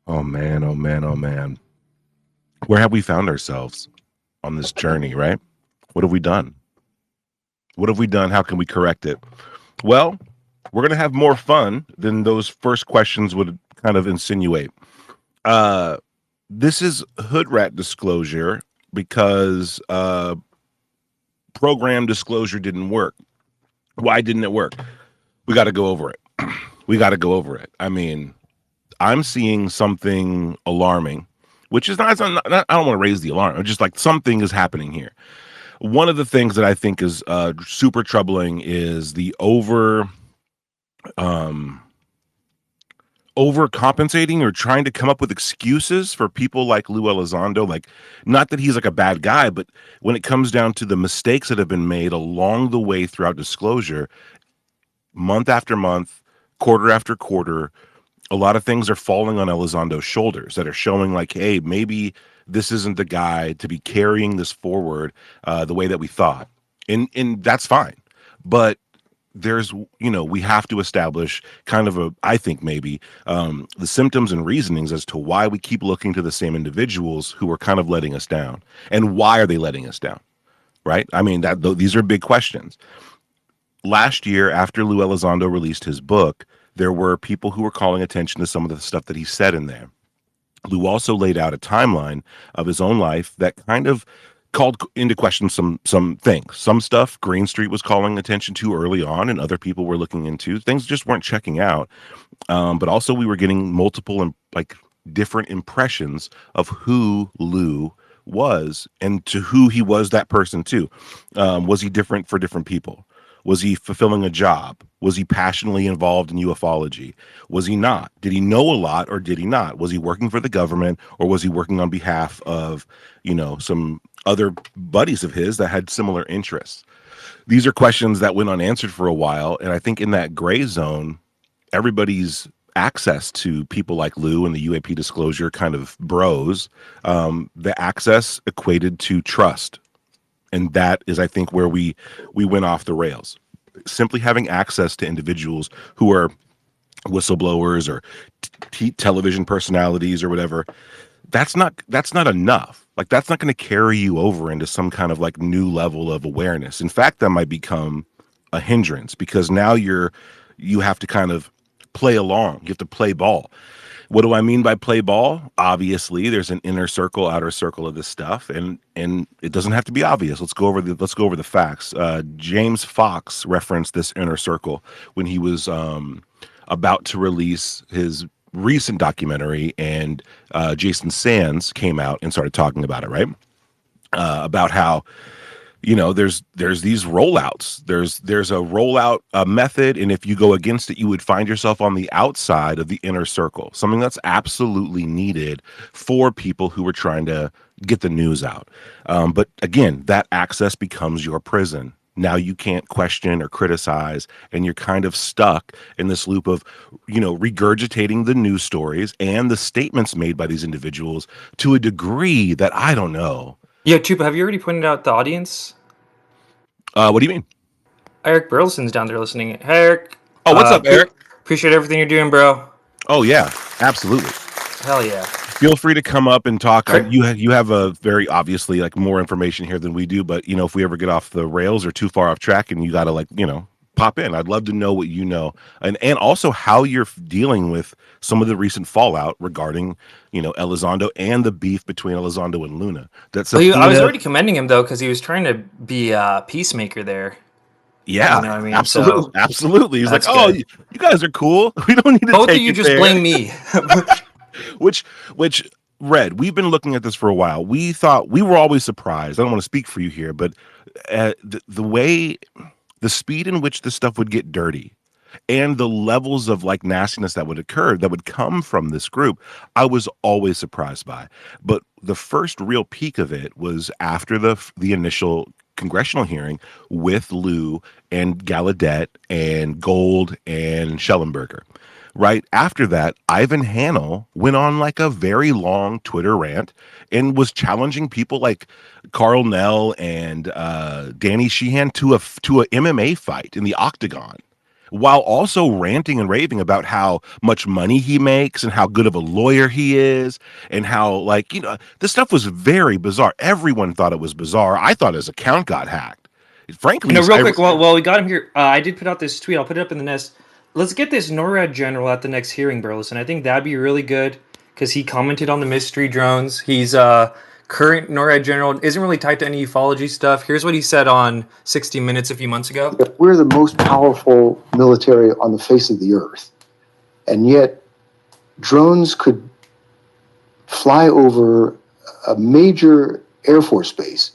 Oh man, oh man, oh man. Where have we found ourselves on this journey, right? What have we done? What have we done? How can we correct it? Well, we're going to have more fun than those first questions would kind of insinuate. Uh, this is hood rat disclosure because program disclosure didn't work. Why didn't it work? We got to go over it. We got to go over it. I mean, I'm seeing something alarming, which is not I don't want to raise the alarm. I'm just like something is happening here. One of the things that I think is super troubling is the um, overcompensating or trying to come up with excuses for people like Lou Elizondo. Like, not that he's like a bad guy, but when it comes down to the mistakes that have been made along the way throughout disclosure, month after month, quarter after quarter, a lot of things are falling on Elizondo's shoulders that are showing like, hey, maybe this isn't the guy to be carrying this forward the way that we thought. And that's fine. But there's, we have to establish kind of I think maybe the symptoms and reasonings as to why we keep looking to the same individuals who are kind of letting us down. And why are they letting us down? Right? I mean, these are big questions. Last year, after Lou Elizondo released his book, there were people who were calling attention to some of the stuff that he said in there. Lou also laid out a timeline of his own life that kind of called into question some things. Some stuff Green Street was calling attention to early on, and other people were looking into. Things just weren't checking out. But also, we were getting multiple and like different impressions of who Lou was and to who he was that person too. Was he different for different people? Was he fulfilling a job? Was he passionately involved in ufology? Was he not? Did he know a lot or did he not? Was he working for the government or was he working on behalf of, some other buddies of his that had similar interests? These are questions that went unanswered for a while. And I think in that gray zone, everybody's access to people like Lou and the UAP disclosure kind of bros, the access equated to trust. And that is, I think, where we went off the rails. Simply having access to individuals who are whistleblowers or television personalities or whatever, that's not enough. Like, that's not going to carry you over into some kind of like new level of awareness. In fact, that might become a hindrance because now you have to kind of play along. You have to play ball. What do I mean by play ball? Obviously, there's an inner circle, outer circle of this stuff, and it doesn't have to be obvious. Let's go over the facts. James Fox referenced this inner circle when he was about to release his recent documentary, and Jason Sands came out and started talking about it, right? About how there's these rollouts. There's a rollout method, and if you go against it, you would find yourself on the outside of the inner circle. Something that's absolutely needed for people who are trying to get the news out. But again, that access becomes your prison. Now you can't question or criticize, and you're kind of stuck in this loop of, regurgitating the news stories and the statements made by these individuals to a degree that I don't know. Yeah, Tupa, have you already pointed out the audience? What do you mean? Eric Burlison's down there listening. Hey, Eric. Oh, what's up, Eric? Appreciate everything you're doing, bro. Oh yeah, absolutely. Hell yeah. Feel free to come up and talk. You have a very obviously like more information here than we do, but if we ever get off the rails or too far off track, and you got to pop in. I'd love to know what you know, and also how you're dealing with some of the recent fallout regarding Elizondo and the beef between Elizondo and Luna. I was already commending him though because he was trying to be a peacemaker there. Yeah, you know what I mean? absolutely, absolutely. He's like, That's oh, good. you guys are cool. We don't need to Both take of you it just there. blame me. Which Red, we've been looking at this for a while. We thought we were always surprised. I don't want to speak for you here, but the way, the speed in which this stuff would get dirty and the levels of like nastiness that would occur, that would come from this group, I was always surprised by. But the first real peak of it was after the initial congressional hearing with Lou and Gallaudet and Gold and Schellenberger. Right after that, Ivan Hanel went on like a very long Twitter rant and was challenging people like Carl Nell and Danny Sheehan to a MMA fight in the octagon, while also ranting and raving about how much money he makes and how good of a lawyer he is and how, like, this stuff was very bizarre. Everyone thought it was bizarre. I thought his account got hacked. Frankly, Real quick, while we got him here, I did put out this tweet. I'll put it up in the nest. Let's get this NORAD general at the next hearing, Burlison. I think that'd be really good because he commented on the mystery drones. He's current NORAD general, isn't really tied to any ufology stuff. Here's what he said on 60 Minutes a few months ago. We're the most powerful military on the face of the earth, and yet drones could fly over a major Air Force base,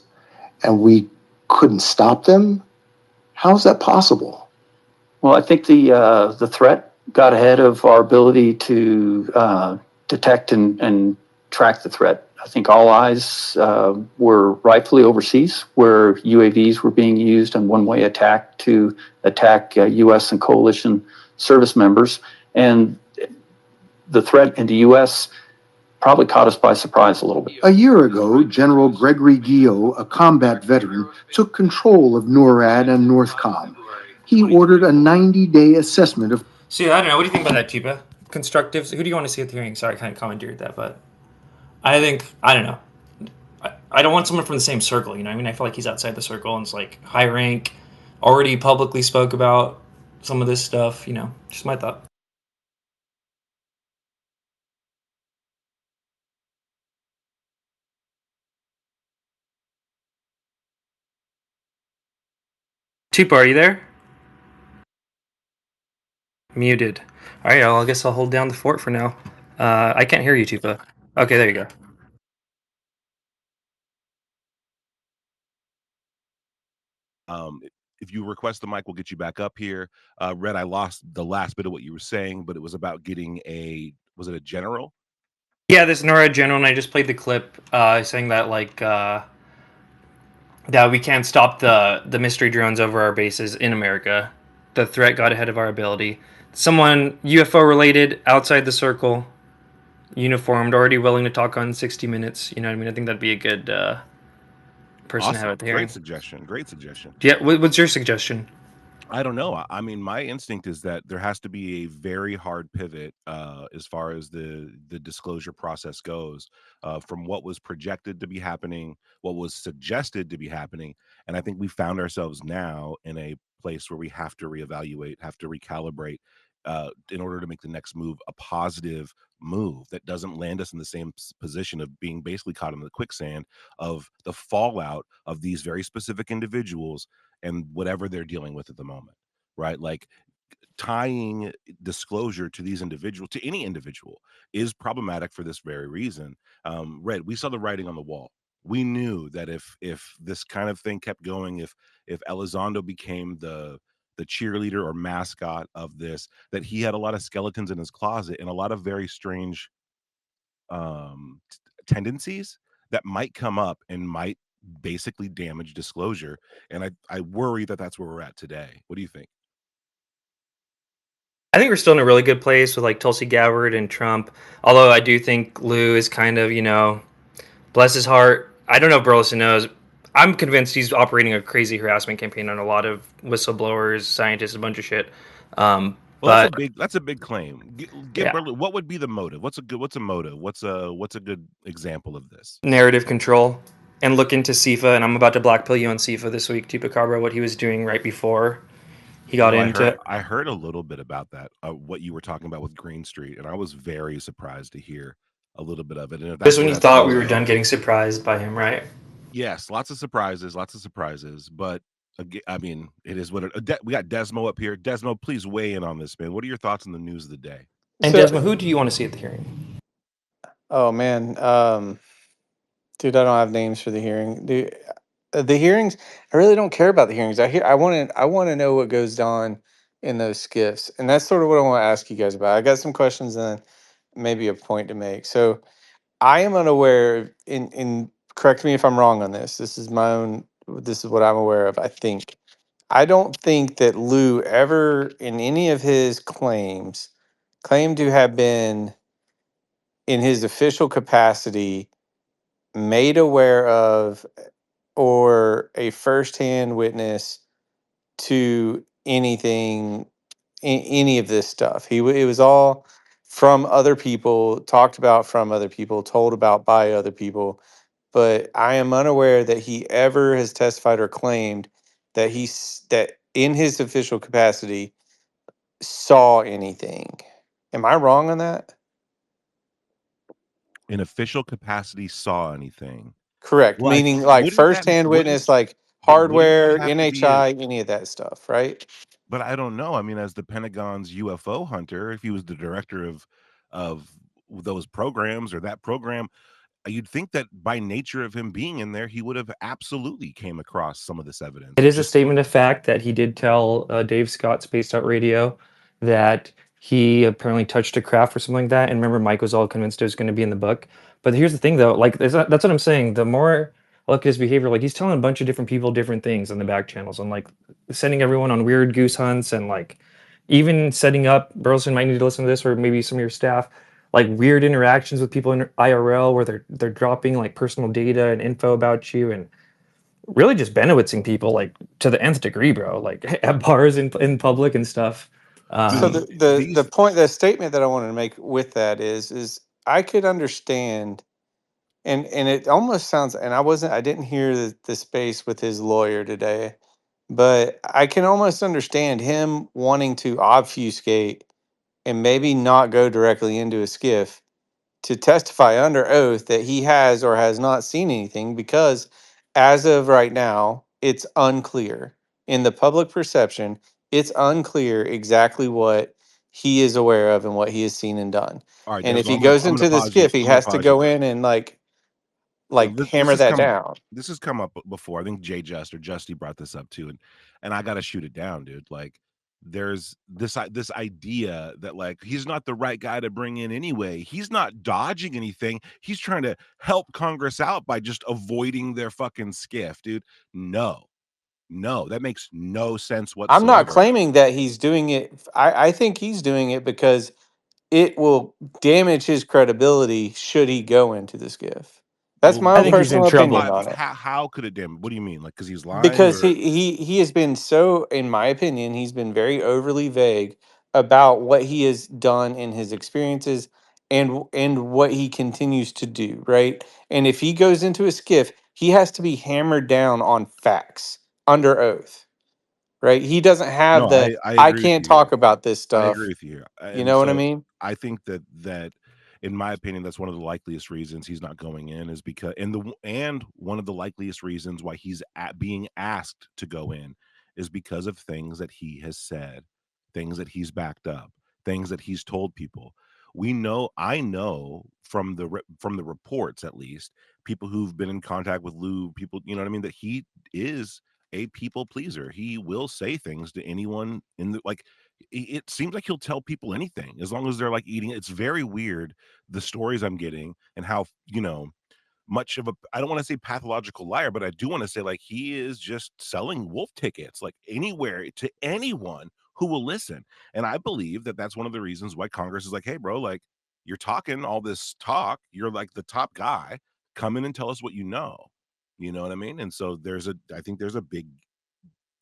and we couldn't stop them. How's that possible? Well, I think the threat got ahead of our ability to detect and track the threat. I think all eyes were rightfully overseas, where UAVs were being used in one-way attack to attack U.S. and coalition service members, and the threat in the U.S. probably caught us by surprise a little bit. A year ago, General Gregory Guillot, a combat veteran, took control of NORAD and NORTHCOM. He ordered a 90-day assessment of. See, I don't know. What do you think about that, Tupa? Constructive. Who do you want to see at the hearing? Sorry, I kind of commandeered that, but I don't know. I don't want someone from the same circle. You know, I mean, I feel like he's outside the circle and it's like high rank, already publicly spoke about some of this stuff. You know, just my thought. Tupa, are you there? Muted. All right, I guess I'll hold down the fort for now. I can't hear you, Tupa. Okay, there you go. If you request the mic, we'll get you back up here. Red, I lost the last bit of what you were saying, but it was about getting was it a general? Yeah, this NORAD general, and I just played the clip saying that that we can't stop the mystery drones over our bases in America. The threat got ahead of our ability. Someone UFO related outside the circle, uniformed, already willing to talk on 60 Minutes. You know what I mean? I think that'd be a good person to have at the hearing. Great suggestion. Great suggestion. Yeah, what's your suggestion? I don't know. I mean, my instinct is that there has to be a very hard pivot as far as the disclosure process goes, from what was projected to be happening, what was suggested to be happening, and I think we found ourselves now in a place where we have to reevaluate, have to recalibrate, in order to make the next move a positive move that doesn't land us in the same position of being basically caught in the quicksand of the fallout of these very specific individuals and whatever they're dealing with at the moment, right? Like, tying disclosure to these individuals, to any individual, is problematic for this very reason. Red, we saw the writing on the wall. We knew that if this kind of thing kept going, if Elizondo became the cheerleader or mascot of this, that he had a lot of skeletons in his closet and a lot of very strange tendencies that might come up and might basically damage disclosure. And I worry that that's where we're at today. What do you think? I think we're still in a really good place with like Tulsi Gabbard and Trump. Although I do think Lou is kind of, bless his heart. I don't know if Burlison knows. I'm convinced he's operating a crazy harassment campaign on a lot of whistleblowers, scientists, a bunch of shit. Well, But that's a big claim. Give yeah, Berlin, what would be the motive? What's a motive? What's a good example of this? narrative control and look into SIFA. And I'm about to blackpill you on SIFA this week, TUPACABRA, what he was doing right before he got into. I heard a little bit about that, what you were talking about with Green Street, and I was very surprised to hear a little bit of it. And if Just that's when where you that's thought gonna we were go, done getting surprised by him, right? yes, lots of surprises. But I mean, it is what we got. Desmo up here. Desmo, please weigh in on this, man. What are your thoughts on the news of the day? And Desmond, who do you want to see at the hearing? Oh man, dude, I don't have names for the hearing. The hearings, I really don't care about the hearings. I want to know what goes on in those skiffs, and that's sort of what I want to ask you guys about. I got some questions and then maybe a point to make. So I am unaware. In correct me if I'm wrong on this. This is my own. This is what I'm aware of. I don't think that Lou ever in any of his claimed to have been in his official capacity made aware of or a firsthand witness to anything any of this stuff. It was all from other people, talked about from other people, told about by other people. But I am unaware that he ever has testified or claimed that that in his official capacity saw anything. Am I wrong on that? In official capacity, saw anything. Correct. Well, I Meaning like wouldn't that firsthand wouldn't witness, like but wouldn't that hardware, have to be a NHI, any of that stuff, right? but I don't know. I mean, as the Pentagon's UFO hunter, if he was the director of those programs or that program, you'd think that by nature of him being in there, he would have absolutely came across some of this evidence. It It is a just statement of fact that he did tell Dave Scott Spaced Out Radio that he apparently touched a craft or something like that. And remember, Mike was all convinced it was going to be in the book. But here's the thing, though, like that's what I'm saying. The more I look at his behavior, like he's telling a bunch of different people different things on the back channels, and like sending everyone on weird goose hunts, and like even setting up. Burlison might need to listen to this, or maybe some of your staff. Like weird interactions with people in IRL where they're dropping like personal data and info about you, and really just Benewitzing people like to the nth degree, bro. Like at bars in public and stuff. So dude, the these point, the statement that I wanted to make with that is I could understand, and it almost sounds, and I didn't hear the space with his lawyer today, but I can almost understand him wanting to obfuscate and maybe not go directly into a skiff to testify under oath that he has or has not seen anything, because as of right now it's unclear in the public perception. It's unclear exactly what he is aware of and what he has seen and done. all right, And Des, if well, he goes I'm gonna into the pause you. skiff, he I'm gonna has to pause you. go in and So like this hammer has that come down. this has come up before. I think Jay Just or Justy brought this up too, and I gotta shoot it down, dude. Like there's this idea that like he's not the right guy to bring in anyway. He's not dodging anything. He's trying to help Congress out by just avoiding their fucking skiff, dude. No, no, that makes no sense I'm not whatsoever. claiming that he's doing it. I think he's doing it because it will damage his credibility should he go into the skiff. That's Well, my I own think he's in personal but opinion why? trouble. on it. How could it damn? What do you mean? Like because he's lying Because or he has been so, in my opinion, he's been very overly vague about what he has done in his experiences and what he continues to do, right? And if he goes into a skiff, he has to be hammered down on facts under oath, right? He doesn't have no? the I I agree with can't you here. talk about this I agree stuff. with you here. You And know what I so mean? I think that in my opinion, that's one of the likeliest reasons he's not going in is because and one of the likeliest reasons why he's being asked to go in is because of things that he has said, things that he's backed up, things that he's told people. I know from from the reports at least, people who've been in contact with Lou, people, you know what I mean, that he is a people pleaser. He will say things to anyone in the like it seems like he'll tell people anything as long as they're like eating. It's very weird the stories I'm getting and how much of a I don't want to say pathological liar, but I do want to say like he is just selling wolf tickets like anywhere to anyone who will listen. And I believe that that's one of the reasons why Congress is like, hey, bro, like you're talking all this talk, you're like the top guy. Come in and tell us what you know. You know what I mean? And so I think there's a big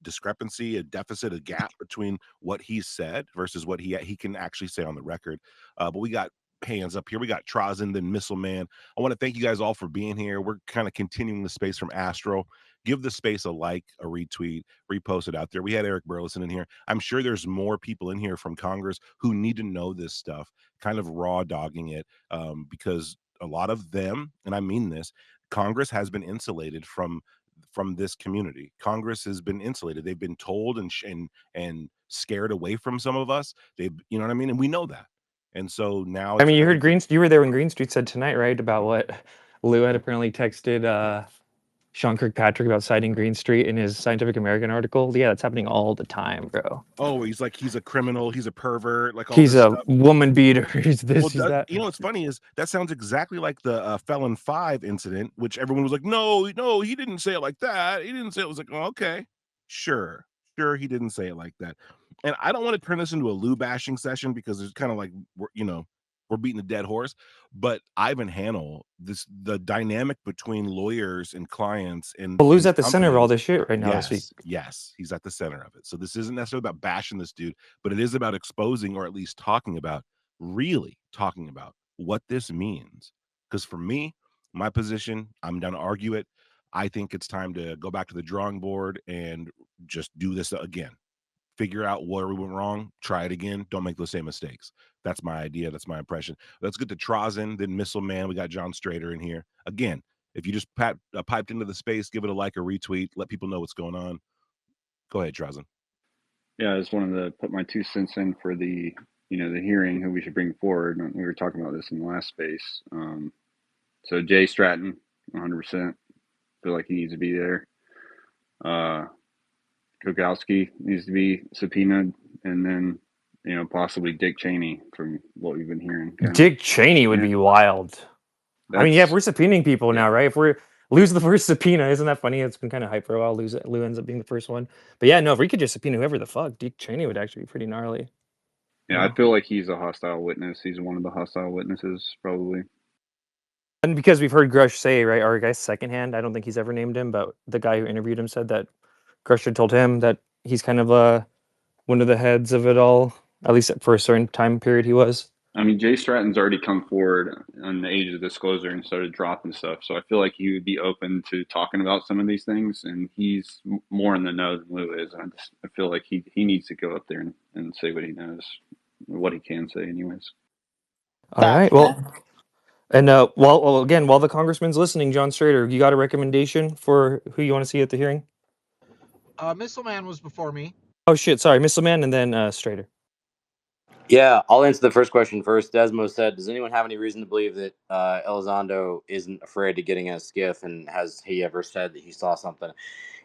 discrepancy, a deficit, a gap between what he said versus what he can actually say on the record. But we got hands up here. We got Trozen, then Missile Man. I want to thank you guys all for being here. We're kind of continuing the space from Astro. Give the space a like, a retweet, repost it out there. We had Eric Burlison in here. I'm sure there's more people in here from Congress who need to know this stuff, kind of raw dogging it, because a lot of them, and I mean this, Congress has been insulated from this community. Congress has been insulated. They've been told and scared away from some of us. They, you know what I mean, and we know that. And so now I it's mean, you I heard think that you were there when Green Street said tonight, right? About what Lou had apparently texted Sean Kirkpatrick about citing Green Street in his Scientific American article. Yeah, that's happening all the time, bro. oh, he's like he's a criminal, he's a pervert, like all He's this a stuff. woman beater. He's Well, this, he's that. you know what's funny is that sounds exactly like the Felon 5 incident, which everyone was like, no, no, he didn't say it like that. He didn't say it was like, oh, okay, sure, sure, he didn't say it like that. And I don't want to turn this into a Lou bashing session because it's kind of like, you know, we're beating a dead horse, but Ivan Hanel, the dynamic between lawyers and clients and Well, Lou's and at the center of all companies. this shit right now this week. Yes, he's at the center of it. So this isn't necessarily about bashing this dude, but it is about exposing, or at least really talking about what this means. Because for me, my position, I'm down to argue it. I think it's time to go back to the drawing board and just do this again. Figure out where we went wrong, try it again, don't make those same mistakes. That's my idea, that's my impression. Let's get to Trozen, then Missile Man. We got John Strader in here. Again, if you just piped into the space, give it a like or retweet, let people know what's going on. Go ahead, Trozen. Yeah, I just wanted to put my 2 cents in for the hearing, who we should bring forward. We were talking about this in the last space. So Jay Stratton, 100%. Feel like he needs to be there. Kukowski needs to be subpoenaed, and then possibly Dick Cheney, from what we've been hearing. Dick Cheney would be wild. I mean, yeah, if we're subpoenaing people now, right? If we're lose the first subpoena, isn't that funny? It's been kind of hype for a while. Lou ends up being the first one. But yeah, no, if we could just subpoena whoever the fuck, Dick Cheney would actually be pretty gnarly. Yeah, I feel like he's a hostile witness. He's one of the hostile witnesses, probably. And because we've heard Grusch say, right, our guy's secondhand, I don't think he's ever named him, but the guy who interviewed him said that Grusch had told him that he's kind of one of the heads of it all, at least for a certain time period he was. I mean, Jay Stratton's already come forward on the age of disclosure and started dropping stuff, so I feel like he would be open to talking about some of these things, and he's more in the know than Lou is. I feel like he needs to go up there and say what he knows, what he can say anyways. All right, well, and while the congressman's listening, John Strader, you got a recommendation for who you want to see at the hearing? Missile Man was before me. Oh shit, sorry, Missile Man, and then Strader. Yeah, I'll answer the first question first. Desmo said, does anyone have any reason to believe that Elizondo isn't afraid to getting a skiff, and has he ever said that he saw something?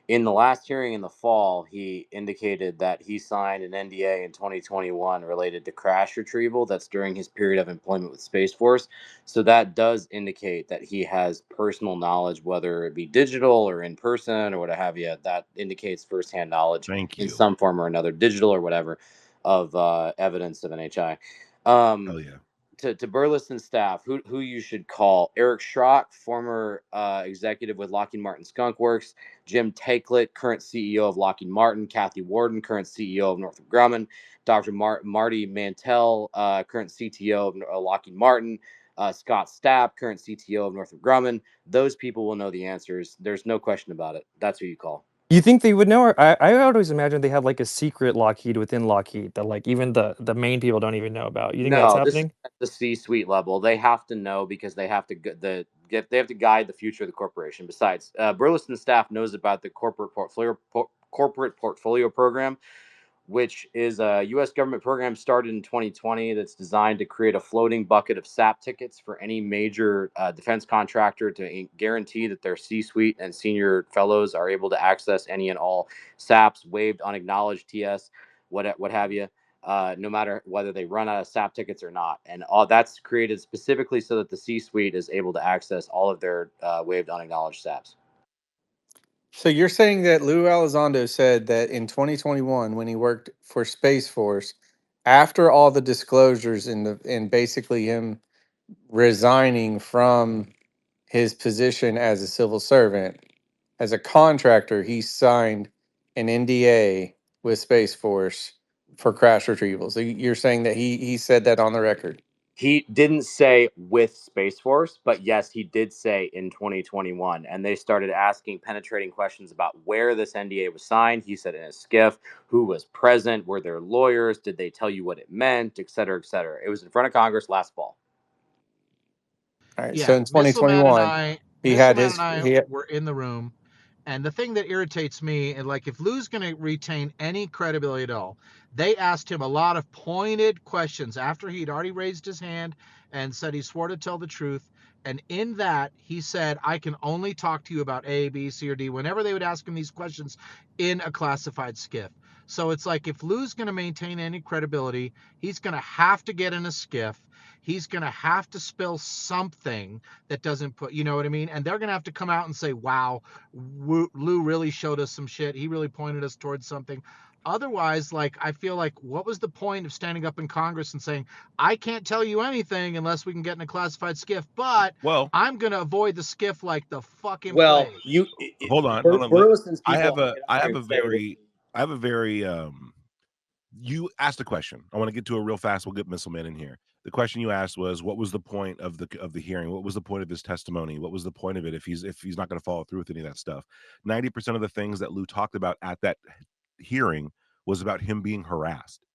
In the last hearing in the fall, he indicated that he signed an NDA in 2021 related to crash retrieval. That's during his period of employment with Space Force. So that does indicate that he has personal knowledge, whether it be digital or in person or what have you. That indicates firsthand knowledge in some form or another, digital or whatever, of evidence of NHI. Hell yeah. To Burlison staff, who you should call: Eric Schrock, former executive with Lockheed Martin Skunk Works; Jim Takelet, current CEO of Lockheed Martin; Kathy Warden, current CEO of Northrop Grumman; Dr. Marty Mantell, current CTO of Lockheed Martin; Scott Stapp, current CTO of Northrop Grumman. Those people will know the answers. There's no question about it. That's who you call. You think they would know? Or I always imagine they have like a secret Lockheed within Lockheed that like even the main people don't even know about. You think that's happening? This is at the C-suite level. They have to know because they have to they have to guide the future of the corporation. Besides, Burleson staff knows about the corporate portfolio program, which is a U.S. government program started in 2020 that's designed to create a floating bucket of SAP tickets for any major defense contractor to guarantee that their C-suite and senior fellows are able to access any and all SAPs, waived, unacknowledged TS, what have you, no matter whether they run out of SAP tickets or not. And all that's created specifically so that the C-suite is able to access all of their waived, unacknowledged SAPs. So you're saying that Lou Elizondo said that in 2021, when he worked for Space Force, after all the disclosures and basically him resigning from his position as a civil servant, as a contractor, he signed an NDA with Space Force for crash retrieval. So you're saying that he said that on the record? He didn't say with Space Force, but yes, he did say in 2021. And they started asking penetrating questions about where this NDA was signed. He said in a skiff, who was present, were there lawyers, did they tell you what it meant, et cetera, et cetera. It was in front of Congress last fall. All right. Yeah, So in 2021, he were in the room. And the thing that irritates me, and like if Lou's going to retain any credibility at all, they asked him a lot of pointed questions after he'd already raised his hand and said he swore to tell the truth. And in that, he said, I can only talk to you about A, B, C, or D, whenever they would ask him these questions in a classified skiff. So it's like if Lou's going to maintain any credibility, he's going to have to get in a skiff. He's going to have to spill something that doesn't put, you know what I mean? And they're going to have to come out and say, wow, Lou really showed us some shit. He really pointed us towards something. Otherwise, like, I feel like, what was the point of standing up in Congress and saying, I can't tell you anything unless we can get in a classified skiff, but Well, I'm going to avoid the skiff like the fucking Well, plague? hold on, hold on. Burlison's I people have a, get up I there have and a say that. very, I have a very. You asked a question. I want to get to it real fast. We'll get Missileman in here. The question you asked was, what was the point of the hearing? What was the point of his testimony? What was the point of it if he's not going to follow through with any of that stuff? 90% of the things that Lou talked about at that hearing was about him being harassed.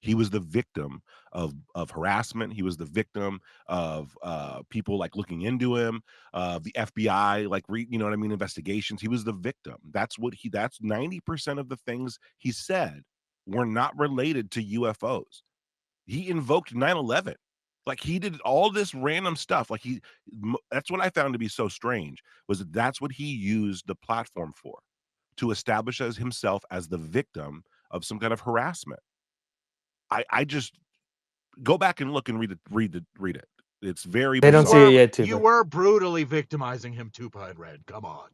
He was the victim of harassment. He was the victim of people like looking into him, the FBI, like you know what I mean, investigations. He was the victim. That's 90% of the things he said were not related to UFOs. He invoked 9/11. Like he did all this random stuff. Like that's what I found to be so strange, was that's what he used the platform for, to establish as himself as the victim of some kind of harassment. I just go back and look and read it. It's very They don't see bizarre. it yet, You Tupac. were brutally victimizing him, Tupa and Red. Come on.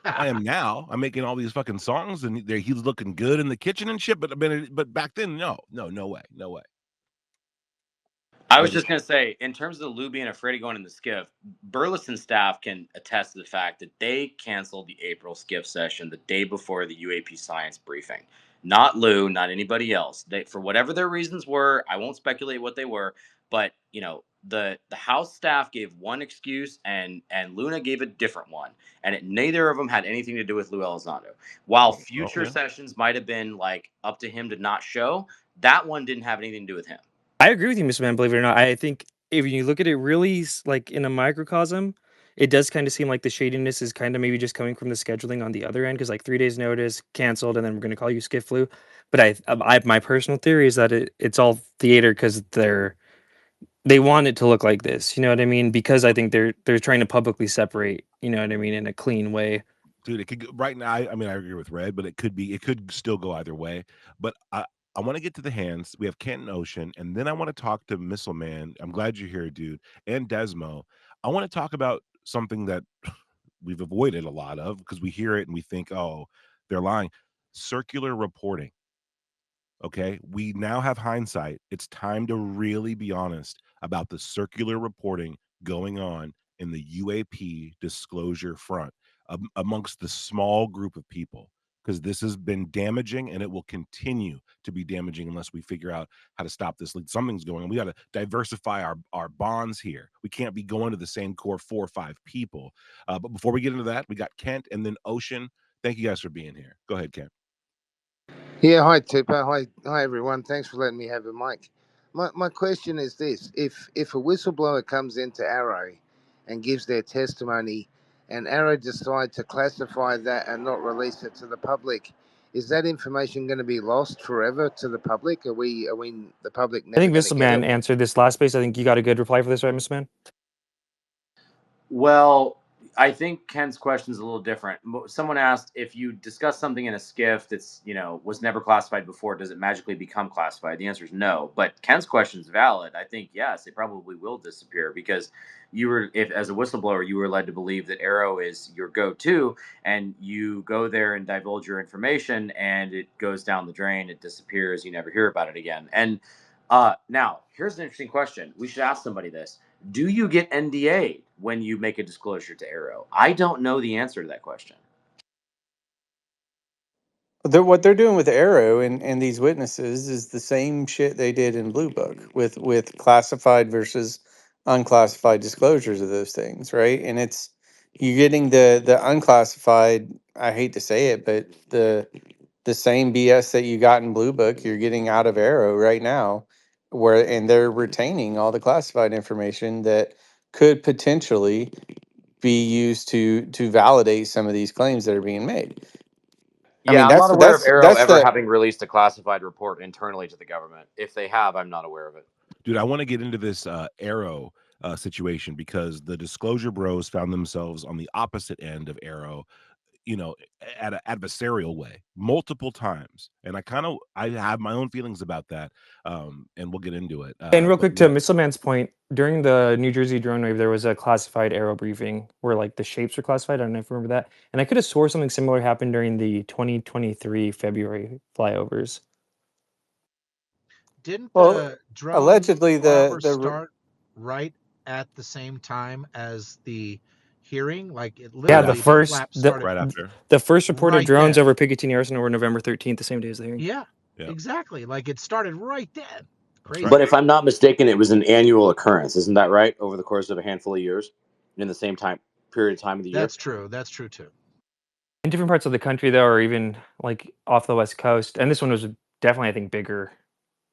I am now. I'm making all these fucking songs, and he's looking good in the kitchen and shit. But back then, no way. I was just going to say, in terms of Lou being afraid of going in the skiff, Burleson staff can attest to the fact that they canceled the April skiff session the day before the UAP science briefing. Not Lou, not anybody else. They, for whatever their reasons were, I won't speculate what they were, but you know, the House staff gave one excuse and Luna gave a different one, and neither of them had anything to do with Lou Elizondo. While future sessions might have been like up to him to not show, that one didn't have anything to do with him. I agree with you, Mr. Man. Believe it or not, I think if you look at it really like in a microcosm, it does kind of seem like the shadiness is kind of maybe just coming from the scheduling on the other end, because like 3 days notice canceled, and then we're going to call you Skiff Flu. But I my personal theory is that it's all theater because they want it to look like this. You know what I mean? Because I think they're trying to publicly separate. You know what I mean, in a clean way. Dude, it could go, right now. I mean, I agree with Red, but it could still go either way. But I want to get to the hands. We have Kent and Ocean, and then I want to talk to Missile Man. I'm glad you're here, dude, and Desmo. I want to talk about something that we've avoided a lot of because we hear it and we think, oh, they're lying. Circular reporting. Okay. We now have hindsight. It's time to really be honest about the circular reporting going on in the UAP disclosure front amongst the small group of people, because this has been damaging and it will continue to be damaging unless we figure out how to stop this. Like, something's going on. We got to diversify our bonds here. We can't be going to the same core 4 or 5 people. But before we get into that, we got Kent and then Ocean. Thank you guys for being here. Go ahead, Kent. Yeah, hi Tupa. Hi everyone. Thanks for letting me have a mic. My question is this: if a whistleblower comes into Arrow and gives their testimony, and Arrow decide to classify that and not release it to the public, is that information going to be lost forever to the public? Are we the public I never think going to Mr. get Man it? answered this last space. I think you got a good reply for this, right, Mr. Man? Well, I think Ken's question is a little different. Someone asked, if you discuss something in a skiff that's, you know, was never classified before, does it magically become classified? The answer is no. But Ken's question is valid. I think yes, it probably will disappear, because you were, if as a whistleblower, you were led to believe that Arrow is your go-to, and you go there and divulge your information, and it goes down the drain, it disappears, you never hear about it again. And now here's an interesting question. We should ask somebody this. Do you get NDA'd when you make a disclosure to Arrow? I don't know the answer to that question. What they're doing with Arrow and these witnesses is the same shit they did in Blue Book with classified versus unclassified disclosures of those things, right? And it's you're getting the unclassified. I hate to say it, but the same BS that you got in Blue Book, you're getting out of Arrow right now, where and they're retaining all the classified information that could potentially be used to validate some of these claims that are being made. I Yeah, mean, I'm not aware of Arrow that's ever the having released a classified report internally to the government. If they have, I'm not aware of it. Dude, I want to get into this Arrow situation because the disclosure bros found themselves on the opposite end of Arrow. at an adversarial way multiple times, and I have my own feelings about that, and we'll get into it. And real But quick, to Missileman's point, during the New Jersey drone wave, there was a classified aero briefing where like the shapes were classified. I don't know if you remember that. And I could have swore something similar happened during the 2023 February flyovers. Didn't Well, the drone allegedly flyover the start right at the same time as the hearing? Like it Yeah, Right literally, the after. flap started Right after. the first reported right drones then. over Picatinny Arsenal were November 13th, the same day as the hearing. Yeah, Yeah. exactly. Like it started right then. That's Crazy. right. But if I'm not mistaken, it was an annual occurrence. Isn't that right? Over the course of a handful of years, in the same time period of time of the year. That's true. That's true too. In different parts of the country, though, or even like off the West Coast. And this one was definitely, I think, bigger.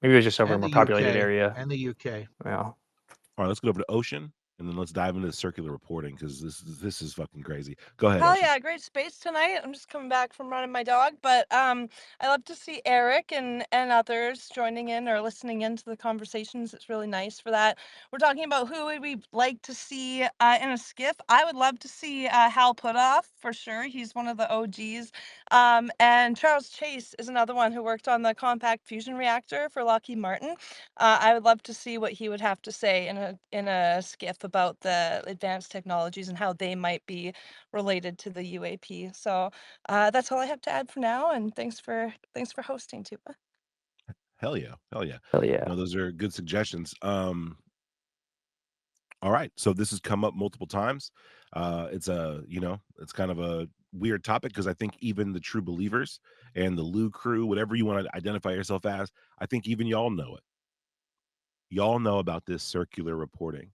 Maybe it was just over a And more the populated UK. area. And the UK. Yeah. All right, let's go over to Ocean, and then let's dive into circular reporting, because this is fucking crazy. Go ahead, Hell Ocean. yeah, great space tonight. I'm just coming back from running my dog, but I love to see Eric and others joining in or listening into the conversations. It's really nice for that. We're talking about who would we like to see in a skiff. I would love to see Hal Puthoff for sure. He's one of the OGs. And Charles Chase is another one who worked on the compact fusion reactor for Lockheed Martin. I would love to see what he would have to say in a skiff about the advanced technologies and how they might be related to the UAP. So that's all I have to add for now. And thanks for hosting, Tupa. Hell yeah, hell yeah. Hell yeah. No, those are good suggestions. All right, so this has come up multiple times. It's kind of a weird topic, because I think even the true believers and the Lou crew, whatever you want to identify yourself as, I think even y'all know it. Y'all know about this circular reporting.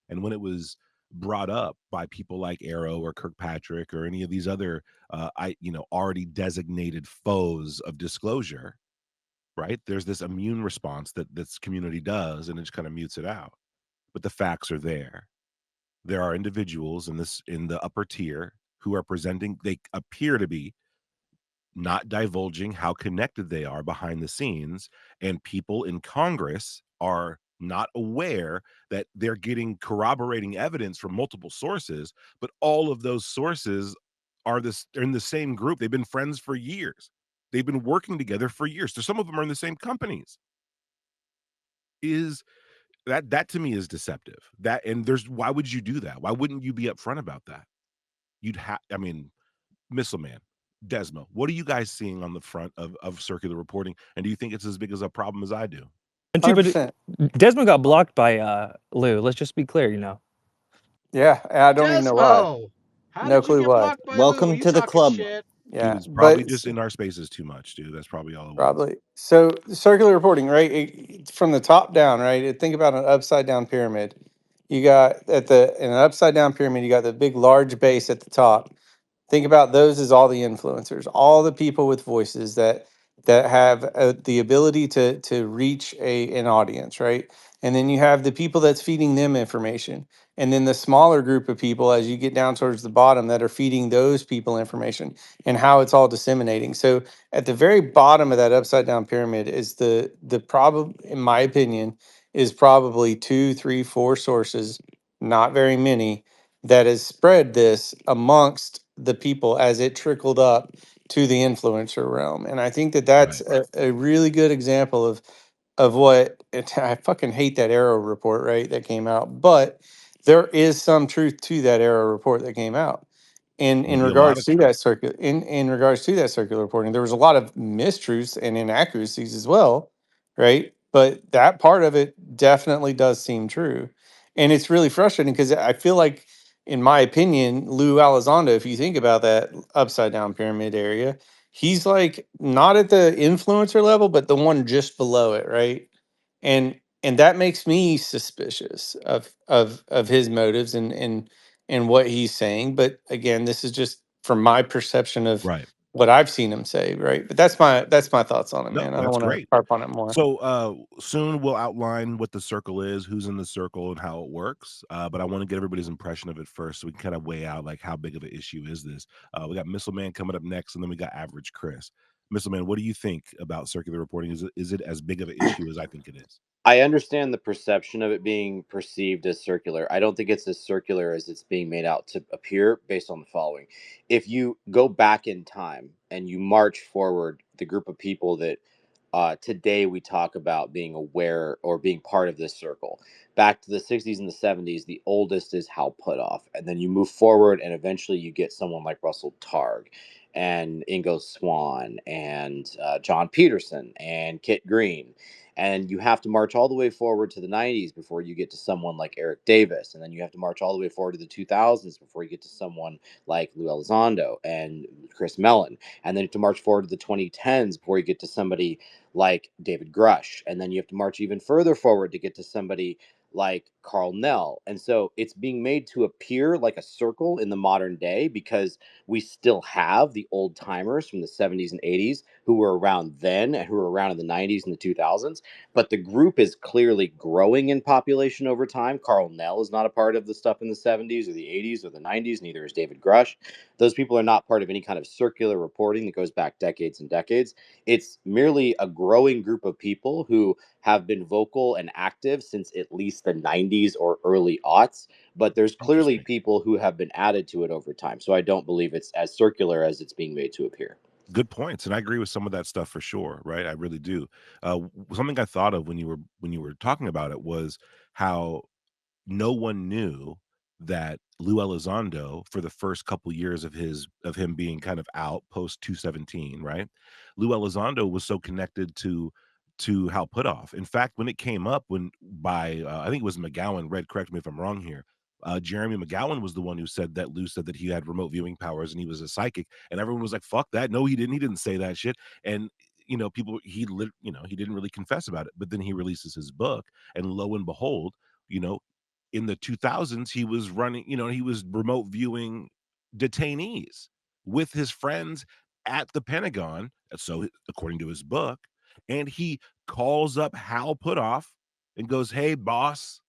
And when it was brought up by people like Arrow or Kirkpatrick or any of these other already designated foes of disclosure, right? There's this immune response that this community does, and it just kind of mutes it out. But the facts are there. There are individuals in the upper tier who are presenting, they appear to be not divulging how connected they are behind the scenes, and people in Congress are not aware that they're getting corroborating evidence from multiple sources, but all of those sources are in the same group. They've been friends for years. They've been working together for years. So some of them are in the same companies. Is that to me is deceptive. That, and why would you do that? Why wouldn't you be upfront about that? Missile Man, Desmo, what are you guys seeing on the front of circular reporting? And do you think it's as big as a problem as I do? And too, but 100%. Desmond got blocked by Lou. Let's just be clear, Yeah, I don't even know why. Desmo! How No did you clue get why. blocked by Lou? Welcome You to the talking club. shit? He Yeah, was probably but just in our spaces too much, dude. That's probably all it was. probably. So circular reporting, right? From the top down, right? Think about an upside down pyramid. You got in an upside down pyramid, you got the big large base at the top. Think about those as all the influencers, all the people with voices that have the ability to reach an audience, right? And then you have the people that's feeding them information, and then the smaller group of people as you get down towards the bottom that are feeding those people information, and how it's all disseminating. So at the very bottom of that upside down pyramid is the problem, in my opinion, is probably two, three, four sources, not very many, that has spread this amongst the people as it trickled up to the influencer realm. And I think that that's Right. a really good example of what I fucking hate that Arrow report, right? That came out, but there is some truth to that Arrow report that came out. In Maybe a lot regards of to truth. that in regards to that circular reporting, there was a lot of mistruths and inaccuracies as well, right? But that part of it definitely does seem true. And it's really frustrating because I feel like, in my opinion, Lou Elizondo, if you think about that upside down pyramid area, he's like not at the influencer level, but the one just below it, right? And that makes me suspicious of his motives and what he's saying. But again, this is just from my perception of Right. what I've seen him say, right? But that's my thoughts on it, No, man. I don't that's want to great. harp on it more. So soon we'll outline what the circle is, who's in the circle, and how it works. But I want to get everybody's impression of it first, so we can kind of weigh out like how big of an issue is this. We got Missile Man coming up next, and then we got Average Chris. Mr. Man, what do you think about circular reporting? Is it as big of an issue as I think it is? I understand the perception of it being perceived as circular. I don't think it's as circular as it's being made out to appear based on the following. If you go back in time and you march forward the group of people that today we talk about being aware or being part of this circle, back to the 60s and the 70s, the oldest is Hal Puthoff. And then you move forward and eventually you get someone like Russell Targ and Ingo Swann and John Peterson and Kit Green, and you have to march all the way forward to the 90s before you get to someone like Eric Davis, and then you have to march all the way forward to the 2000s before you get to someone like Lou Elizondo and Chris Mellon, and then you have to march forward to the 2010s before you get to somebody like David Grusch, and then you have to march even further forward to get to somebody like Carl Nell. And so it's being made to appear like a circle in the modern day because we still have the old timers from the 70s and 80s who were around then and who were around in the 90s and the 2000s, but the group is clearly growing in population over time. Carl Nell is not a part of the stuff in the 70s or the 80s or the 90s, neither is David Grusch. Those people are not part of any kind of circular reporting that goes back decades and decades. It's merely a growing group of people who have been vocal and active since at least the 90s or early aughts, but there's clearly Interesting. people who have been added to it over time. So I don't believe it's as circular as it's being made to appear. Good points, and I agree with some of that stuff for sure, right? I really do. Something I thought of when you were talking about it was how no one knew that Lou Elizondo, for the first couple years of him being kind of out post 217, right? Lou Elizondo was so connected to Hal Puthoff. In fact, when it came up when by I think it was McGowan, Red, correct me if I'm wrong here. Jeremy McGowan was the one who said that Lou said that he had remote viewing powers and he was a psychic, and everyone was like, "Fuck that! No, he didn't. He didn't say that shit." And people, he didn't really confess about it. But then he releases his book, and lo and behold, you know, in the 2000s he was running, he was remote viewing detainees with his friends at the Pentagon, so according to his book, and he calls up Hal Puthoff and goes, "Hey boss,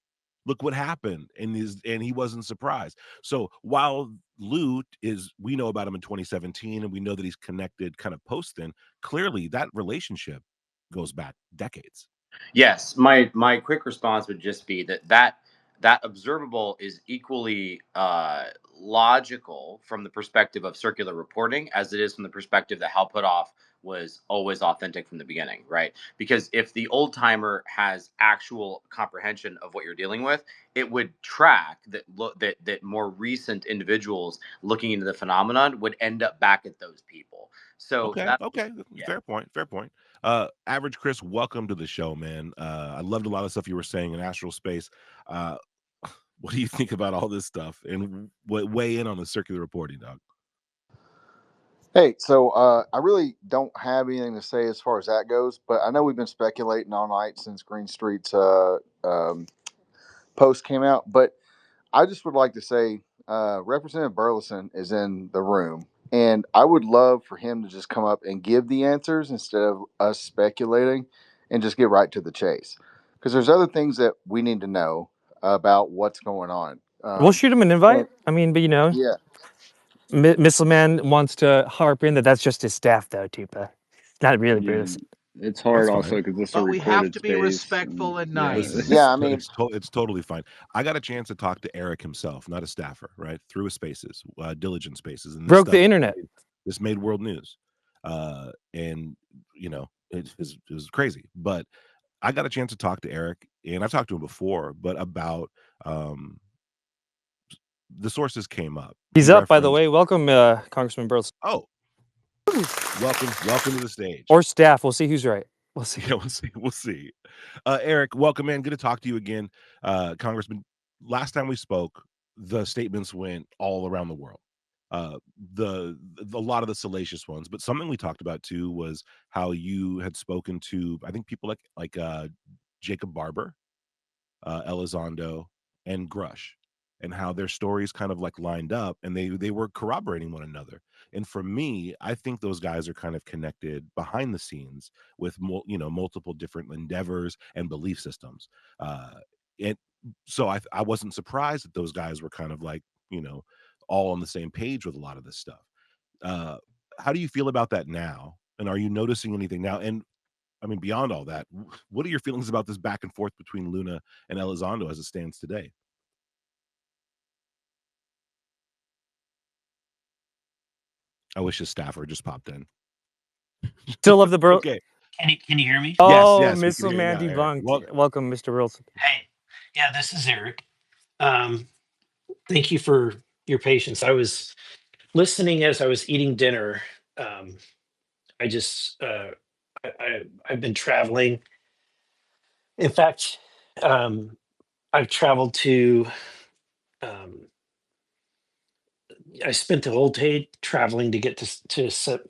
look what happened," and he wasn't surprised. So while we know about him in 2017 and we know that he's connected kind of post then, clearly that relationship goes back decades. Yes, my quick response would just be that observable is equally logical from the perspective of circular reporting as it is from the perspective that Hal Puthoff was always authentic from the beginning, right? Because if the old timer has actual comprehension of what you're dealing with, it would track that more recent individuals looking into the phenomenon would end up back at those people. So Okay, that okay, yeah. fair point, fair point. Average Chris, welcome to the show, man. I loved a lot of stuff you were saying in astral space. Uh, what do you think about all this stuff? And weigh in on the circular reporting, dog. Hey, so I really don't have anything to say as far as that goes, but I know we've been speculating all night since Green Street's post came out. But I just would like to say Representative Burlison is in the room, and I would love for him to just come up and give the answers instead of us speculating and just get right to the chase. Because there's other things that we need to know about what's going on. We'll shoot him an invite. And I mean, but yeah, Missile Man wants to harp in that that's just his staff, though, Tupa. Not really, Yeah, Bruce. it's That's hard also fine. because this is a But we have recorded to be space, and respectful and yeah, Listen, yeah. nice. I mean, it's totally fine. I got a chance to talk to Eric himself, not a staffer, right? Through his spaces, diligent spaces, and this Broke the stuff internet. this made world news. And it was crazy. But I got a chance to talk to Eric, and I've talked to him before, but about um the sources came up. He He's up, by the referenced, way. Welcome, Congressman Burles. oh, welcome to the stage. Or staff. We'll see who's right. We'll see. Yeah, we'll see. Eric, welcome, man. Good to talk to you again. Congressman, last time we spoke, the statements went all around the world. Uh a lot of the salacious ones, but something we talked about too was how you had spoken to, I think, people like Jacob Barber, Elizondo, and Grush, and how their stories kind of like lined up, and they were corroborating one another. And for me, I think those guys are kind of connected behind the scenes with multiple different endeavors and belief systems. And so I wasn't surprised that those guys were kind of like all on the same page with a lot of this stuff. Uh, how do you feel about that now? And are you noticing anything now? And I mean, beyond all that, what are your feelings about this back and forth between Luna and Elizondo as it stands today? I wish his staffer just popped in. Still love the Burl. Okay. Can you hear me? Yes, Oh, yes, we can Missile hear you Man now, Eric. debunked. Welcome, Mr. Wilson. Hey, yeah, this is Eric. Um, Thank you for your patience. I was listening as I was eating dinner. Um, I just I've been traveling. In fact, I've traveled to. Um, I spent the whole day traveling to get to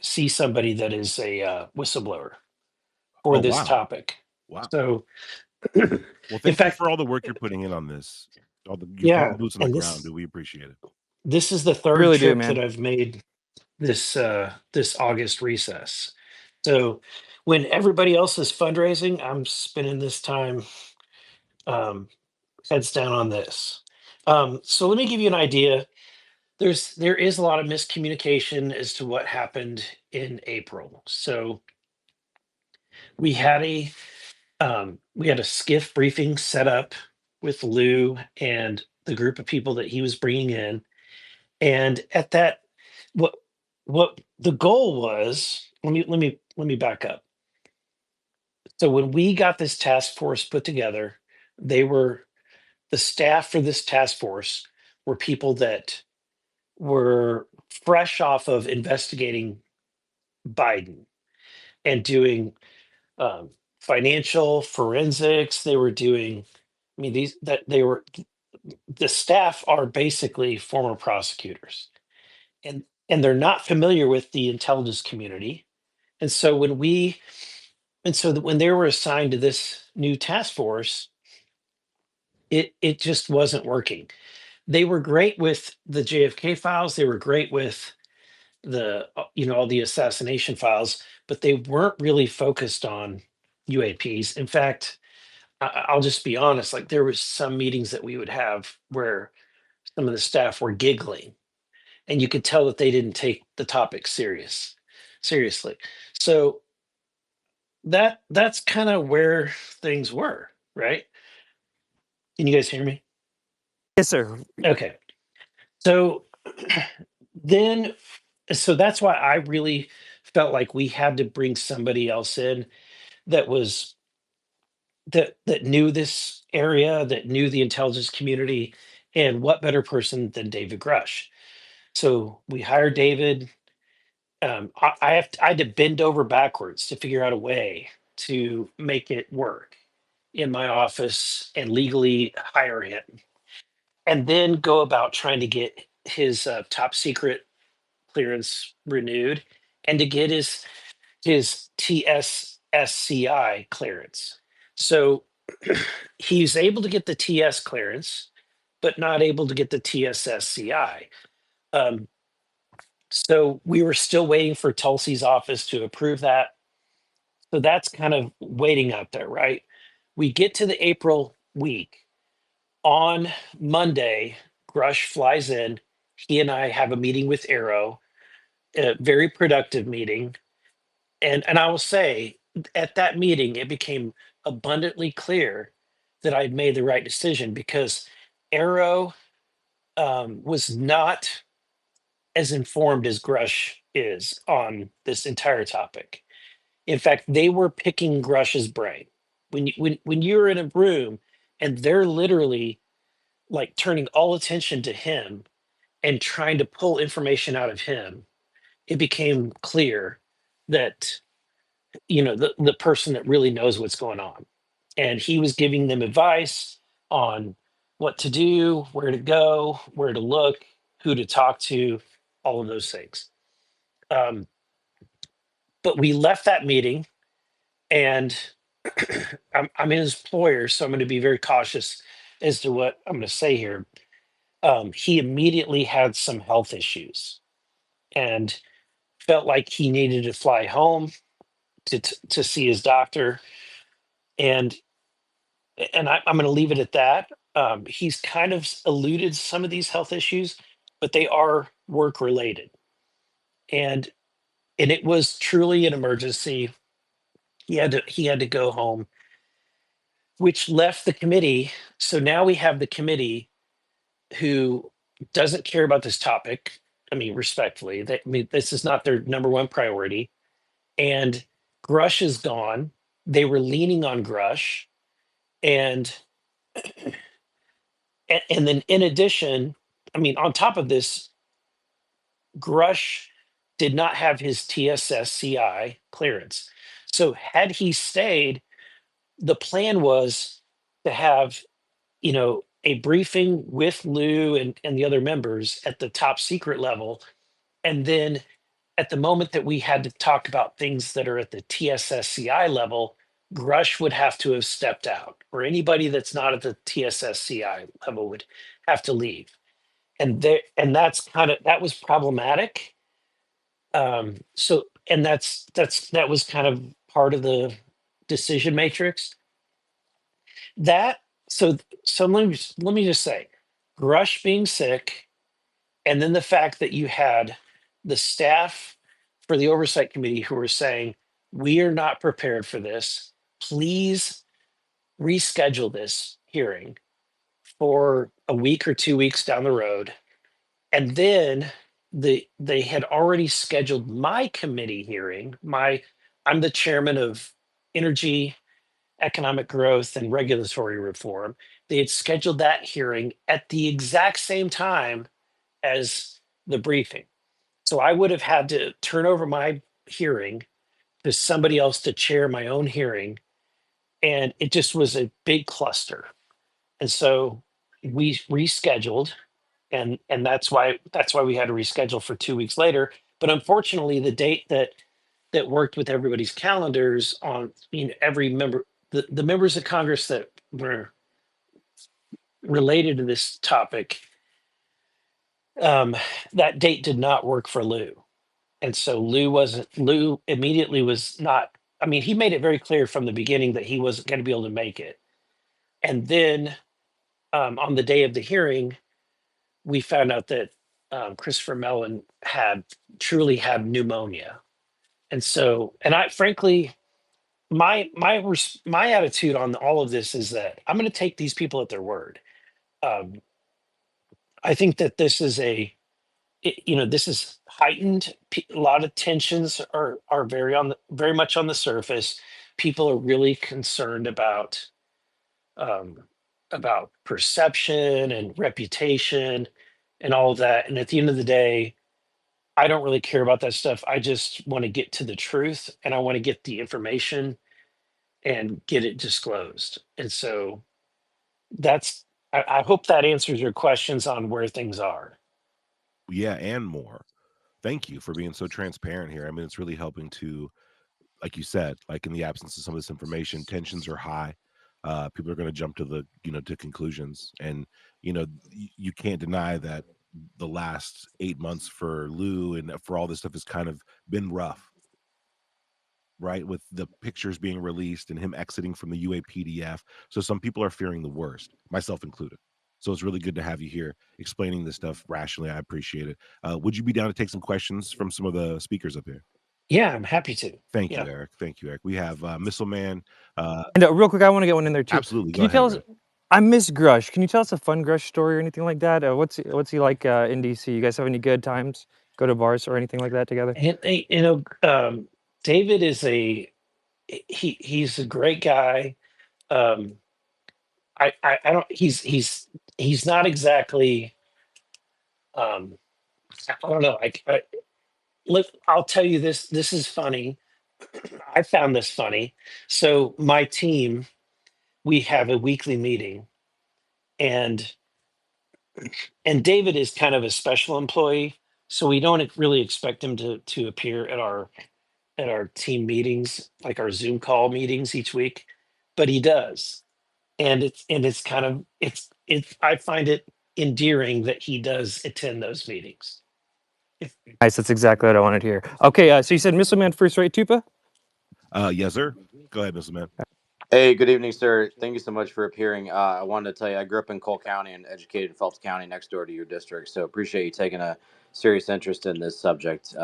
see somebody that is a whistleblower for Oh, this wow. topic. Wow. So, Well, in thank you fact, for all the work you're putting in on this. You're putting yeah, the boots on the and ground. Do we appreciate it? this is the I third really do, trip that man. I've made this August recess. So when everybody else is fundraising, I'm spending this time um, heads down on this. So let me give you an idea. There is a lot of miscommunication as to what happened in April. So we had a skiff briefing set up with Lou and the group of people that he was bringing in, and at that, what what the goal was. Let me back up. So when we got this task force put together, they were the staff for this task force were people that were fresh off of investigating Biden and doing um, financial forensics. They were doing, I mean, these that they were the staff are basically former prosecutors, and they're not familiar with the intelligence community. And so when they were assigned to this new task force, it just wasn't working. They were great with the JFK files. They were great with the all the assassination files, but they weren't really focused on UAPs. In fact, I'll just be honest. Like there was some meetings that we would have where some of the staff were giggling, and you could tell that they didn't take the topic seriously. So that's kind of where things were, right? Can you guys hear me? Yes, sir. Okay. So then, so that's why I really felt like we had to bring somebody else in that was that knew this area, that knew the intelligence community, and what better person than David Grusch? So we hired David. I had to bend over backwards to figure out a way to make it work in my office and legally hire him, and then go about trying to get his top secret clearance renewed and to get his TSSCI clearance. So he's able to get the TS clearance, but not able to get the TSSCI. Um, so we were still waiting for Tulsi's office to approve that. So that's kind of waiting out there, right? We get to the April week. On Monday, Grush flies in. He and I have a meeting with Arrow, a very productive meeting. And I will say, at that meeting, it became abundantly clear that I'd made the right decision because Arrow was not as informed as Grush is on this entire topic. In fact, they were picking Grush's brain. When you're in a room and they're literally like turning all attention to him and trying to pull information out of him, it became clear that the person that really knows what's going on, and he was giving them advice on what to do, where to go, where to look, who to talk to, all of those things. um, but we left that meeting, and I'm his employer, so I'm going to be very cautious as to what I'm going to say here. He immediately had some health issues and felt like he needed to fly home to see his doctor, and I'm going to leave it at that. He's kind of alluded to some of these health issues, but they are work related. And and it was truly an emergency. He had to go home, which left the committee. So now we have the committee who doesn't care about this topic. I mean, respectfully, this is not their number one priority. And Grusch is gone. They were leaning on Grusch, and and then in addition, I mean, on top of this, Grusch did not have his TSSCI clearance. So had he stayed, the plan was to have, a briefing with Lou and the other members at the top secret level. And then at the moment that we had to talk about things that are at the TSSCI level, Grush would have to have stepped out, or anybody that's not at the TSSCI level would have to leave. And that was problematic. So and that was kind of part of the decision matrix. That so let me just say, Grush being sick, and then the fact that you had the staff for the oversight committee who were saying, we are not prepared for this. Please reschedule this hearing for a week or 2 weeks down the road. And then they had already scheduled my committee hearing. I'm the chairman of energy, economic growth, and regulatory reform. They had scheduled that hearing at the exact same time as the briefing. So I would have had to turn over my hearing to somebody else to chair my own hearing. And it just was a big cluster. And so we rescheduled, and that's why we had to reschedule for 2 weeks later. But unfortunately, the date that worked with everybody's calendars on, every member, the members of Congress that were related to this topic, that date did not work for Lou. And so Lou immediately was not, I mean, he made it very clear from the beginning that he wasn't going to be able to make it. And then on the day of the hearing, we found out that Christopher Mellon truly had pneumonia. And so, and I frankly, my attitude on all of this is that I'm going to take these people at their word. Um, I think that this is heightened. A lot of tensions are very much on the surface. People are really concerned um, about perception and reputation and all of that. And at the end of the day, I don't really care about that stuff. I just want to get to the truth, and I want to get the information and get it disclosed. And so I hope that answers your questions on where things are. Yeah, and more. Thank you for being so transparent here. I mean, it's really helping to, like you said, like in the absence of some of this information, tensions are high. People are going to jump to to conclusions, and you can't deny that the last 8 months for Lou and for all this stuff has kind of been rough, right? With the pictures being released and him exiting from the UAPDF. So some people are fearing the worst, myself included. So it's really good to have you here explaining this stuff rationally. I appreciate it. Would you be down to take some questions from some of the speakers up here? Yeah, I'm happy to. Thank you, Yeah. Eric. Thank you, Eric. We have Missile Man. And real quick, I want to get one in there too. Absolutely. Can you tell us? I miss Grusch. Can you tell us a fun Grusch story or anything like that? What's he like in DC? You guys have any good times? Go to bars or anything like that together? And David is he's a great guy. I don't he's not exactly I don't know. I'll tell you this. This is funny. I found this funny. So my team, we have a weekly meeting, and David is kind of a special employee, so we don't really expect him to appear at our team meetings, like our Zoom call meetings each week, but he does. And it's kind of I find it endearing that he does attend those meetings. Nice. That's exactly what I wanted to hear. Okay. So you said Missile Man first, right, Tupa? Yes, sir. Go ahead, Missile Man. Hey, good evening, sir. Thank you so much for appearing. I wanted to tell you, I grew up in Cole County and educated in Phelps County, next door to your district. So appreciate you taking a serious interest in this subject.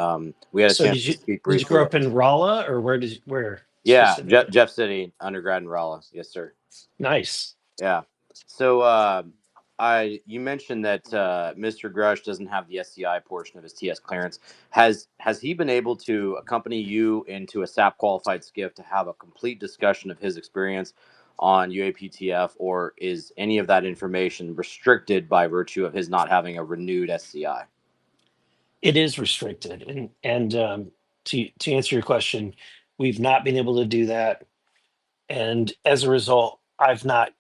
We had a So chance to speak did you grow briefly. up in Rolla, or where Yeah, specifically? Jeff City, undergrad in Rolla. Yes, sir. Nice. Yeah. So I you mentioned that Mr. Grush doesn't have the SCI portion of his TS clearance. Has he been able to accompany you into a SAP qualified skiff to have a complete discussion of his experience on UAPTF, or is any of that information restricted by virtue of his not having a renewed SCI? It is restricted, and to answer your question, we've not been able to do that, and as a result, I've not.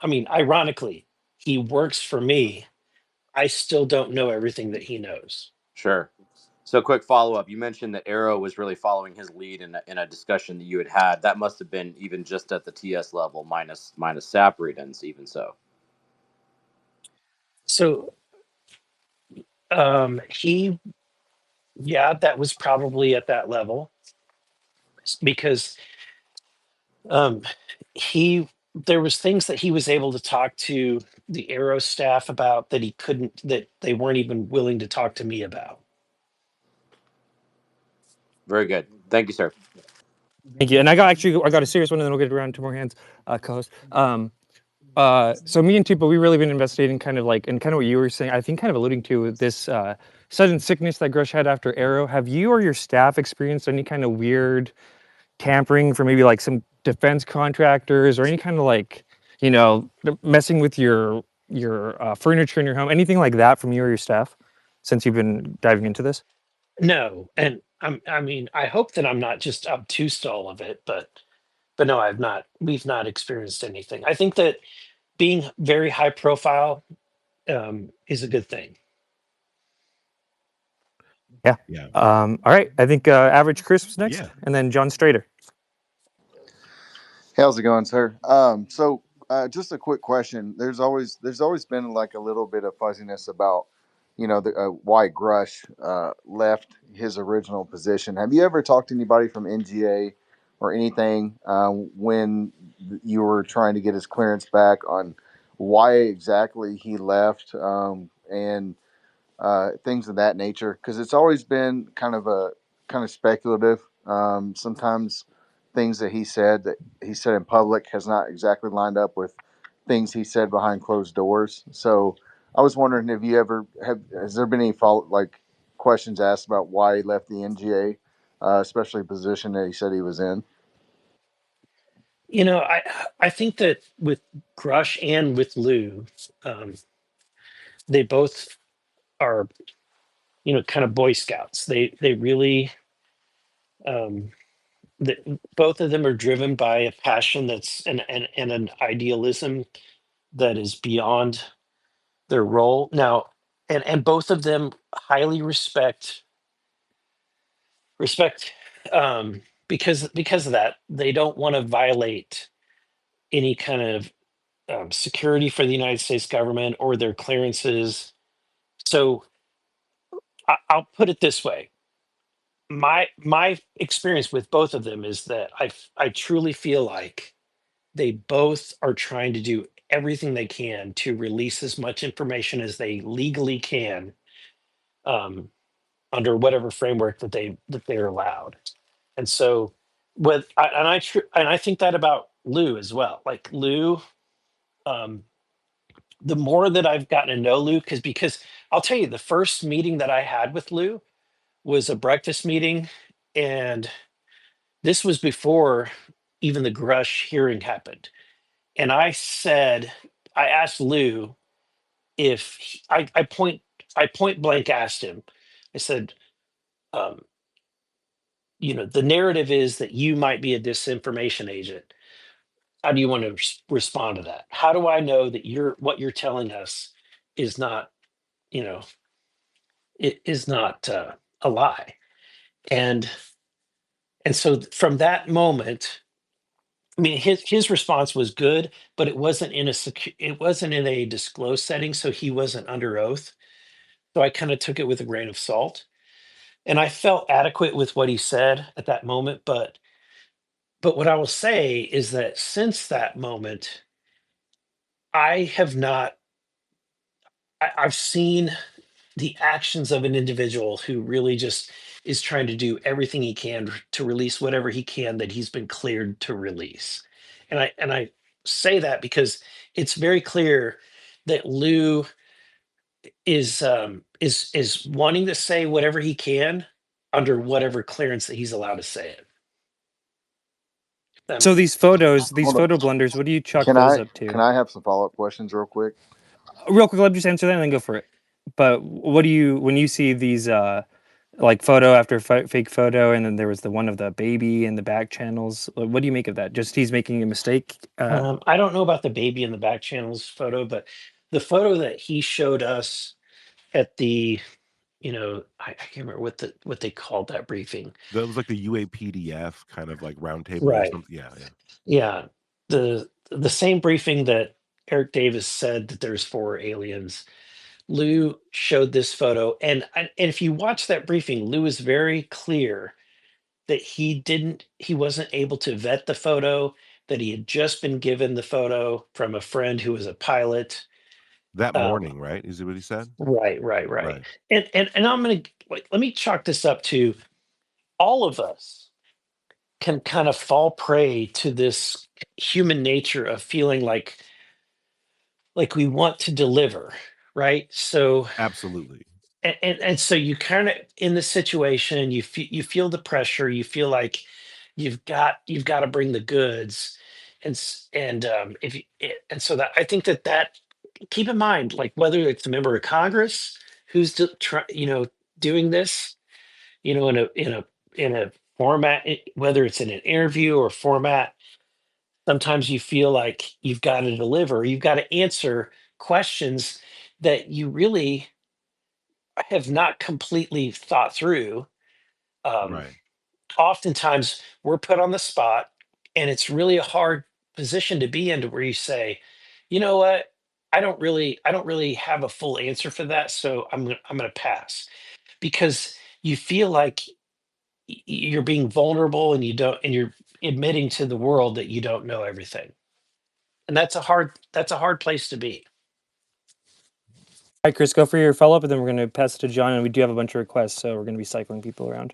I mean, ironically, he works for me. I still don't know everything that he knows. Sure. So, quick follow up. You mentioned that Arrow was really following his lead in a discussion that you had had. That must have been even just at the TS level, minus SAP readings, even so. So, he, yeah, that was probably at that level because um, he there was things that he was able to talk to the Arrow staff about that he couldn't, that they weren't even willing to talk to me about. Very good. Thank you, sir. Thank you. And I got a serious one, and then we'll get around to more hands, co-host. So me and Tupa, we really been investigating kind of like, and kind of what you were saying, I think kind of alluding to this sudden sickness that Grush had after Arrow. Have you or your staff experienced any kind of weird tampering for maybe like some defense contractors or any kind of like, messing with your furniture in your home, anything like that from you or your staff since you've been diving into this? No, and I mean, I hope that I'm not just obtuse to all of it, but no, I've not. We've not experienced anything. I think that being very high profile is a good thing. Yeah. Yeah. All right. I think Average Chris was next, Yeah. and then John Strader. How's it going, sir? Just a quick question. There's always been like a little bit of fuzziness about, why Grush left his original position. Have you ever talked to anybody from NGA or anything when you were trying to get his clearance back on why exactly he left, and things of that nature? Because it's always been kind of speculative. Sometimes things that he said in public has not exactly lined up with things he said behind closed doors. So I was wondering if you ever have has there been any follow like questions asked about why he left the NGA, especially a position that he said he was in. I think that with Grush and with Lou, um, they both are kind of Boy Scouts. They really um, both of them are driven by a passion that's and an idealism that is beyond their role now, and both of them highly respect because of that. They don't want to violate any kind of security for the United States government or their clearances. So I'll put it this way: my experience with both of them is that I truly feel like they both are trying to do everything they can to release as much information as they legally can, um, under whatever framework that they're allowed. And so, and I think that about Lou as well. Like Lou, um, the more that I've gotten to know Lou, because I'll tell you, the first meeting that I had with Lou was a breakfast meeting, and this was before even the Grush hearing happened. And I asked Lou if I point blank asked him. I said, um, the narrative is that you might be a disinformation agent. How do you want to respond to that? How do I know that what you're telling us is not, you know, it is not a lie? And so from that moment, I mean, his response was good, but it wasn't in a disclosed setting, so he wasn't under oath. So I kind of took it with a grain of salt, and I felt adequate with what he said at that moment. But But what I will say is that since that moment, I have not, I've seen the actions of an individual who really just is trying to do everything he can to release whatever he can that he's been cleared to release. And I say that because it's very clear that Lou is wanting to say whatever he can under whatever clearance that he's allowed to say it. So these photos, these Hold on. photo blunders, what do you chalk Can those I up to? can I have some follow up questions real quick? Real quick, let me just answer that and then go for it. But what do you, when you see these like photo after fake photo, and then there was the one of the baby in the back channels, what do you make of that? Just he's making a mistake? I don't know about the baby in the back channels photo, but the photo that he showed us at the, I can't remember what they called that briefing. That was like the UAPDF kind of like roundtable or Right. something. Yeah, yeah. Yeah. The same briefing that Eric Davis said that there's 4 aliens. Lou showed this photo, and if you watch that briefing, Lou is very clear that he wasn't able to vet the photo, that he had just been given the photo from a friend who was a pilot. That Um, morning, right? Is it what he said? right. Right. And I'm gonna let me chalk this up to all of us can kind of fall prey to this human nature of feeling like we want to deliver, right? So Absolutely. and so you kind of in the situation, you feel the pressure, you feel like you've got to bring the goods, if you, and so that I think that keep in mind, like whether it's a member of Congress who's doing this, in a format, whether it's in an interview or format, sometimes you feel like you've got to deliver, you've got to answer questions that you really have not completely thought through. Um, Right. Oftentimes we're put on the spot, and it's really a hard position to be in to where you say, you know what, I don't really have a full answer for that, so I'm gonna pass, because you feel like you're being vulnerable, and you're admitting to the world that you don't know everything, and that's a hard place to be. All right, Chris, go for your follow up, and then we're going to pass it to John. And we do have a bunch of requests, so we're going to be cycling people around.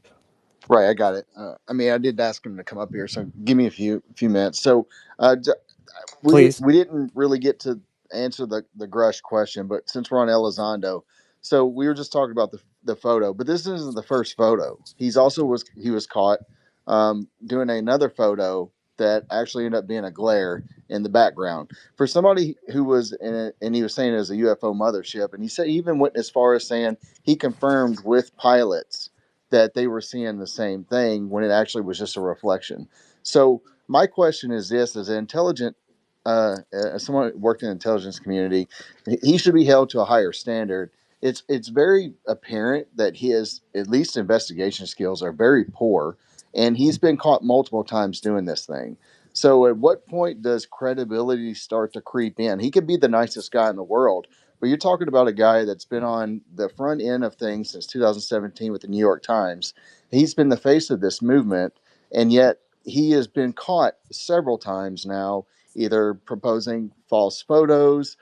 Right, I got it. I mean, I did ask him to come up here, so give me a few minutes. So, Please. we didn't really get to answer the Grush question, but since we're on Elizondo, so we were just talking about the photo, but this isn't the first photo. He was caught doing another photo that actually ended up being a glare in the background for somebody who was in it, and he was saying it was a UFO mothership, and he said he even went as far as saying he confirmed with pilots that they were seeing the same thing when it actually was just a reflection. So my question is this: as an intelligent, as someone who worked in the intelligence community, he should be held to a higher standard. It's very apparent that his at least investigation skills are very poor, and he's been caught multiple times doing this thing. So at what point does credibility start to creep in? He could be the nicest guy in the world, but you're talking about a guy that's been on the front end of things since 2017 with the New York Times. He's been the face of this movement, and yet he has been caught several times now, either proposing false photos.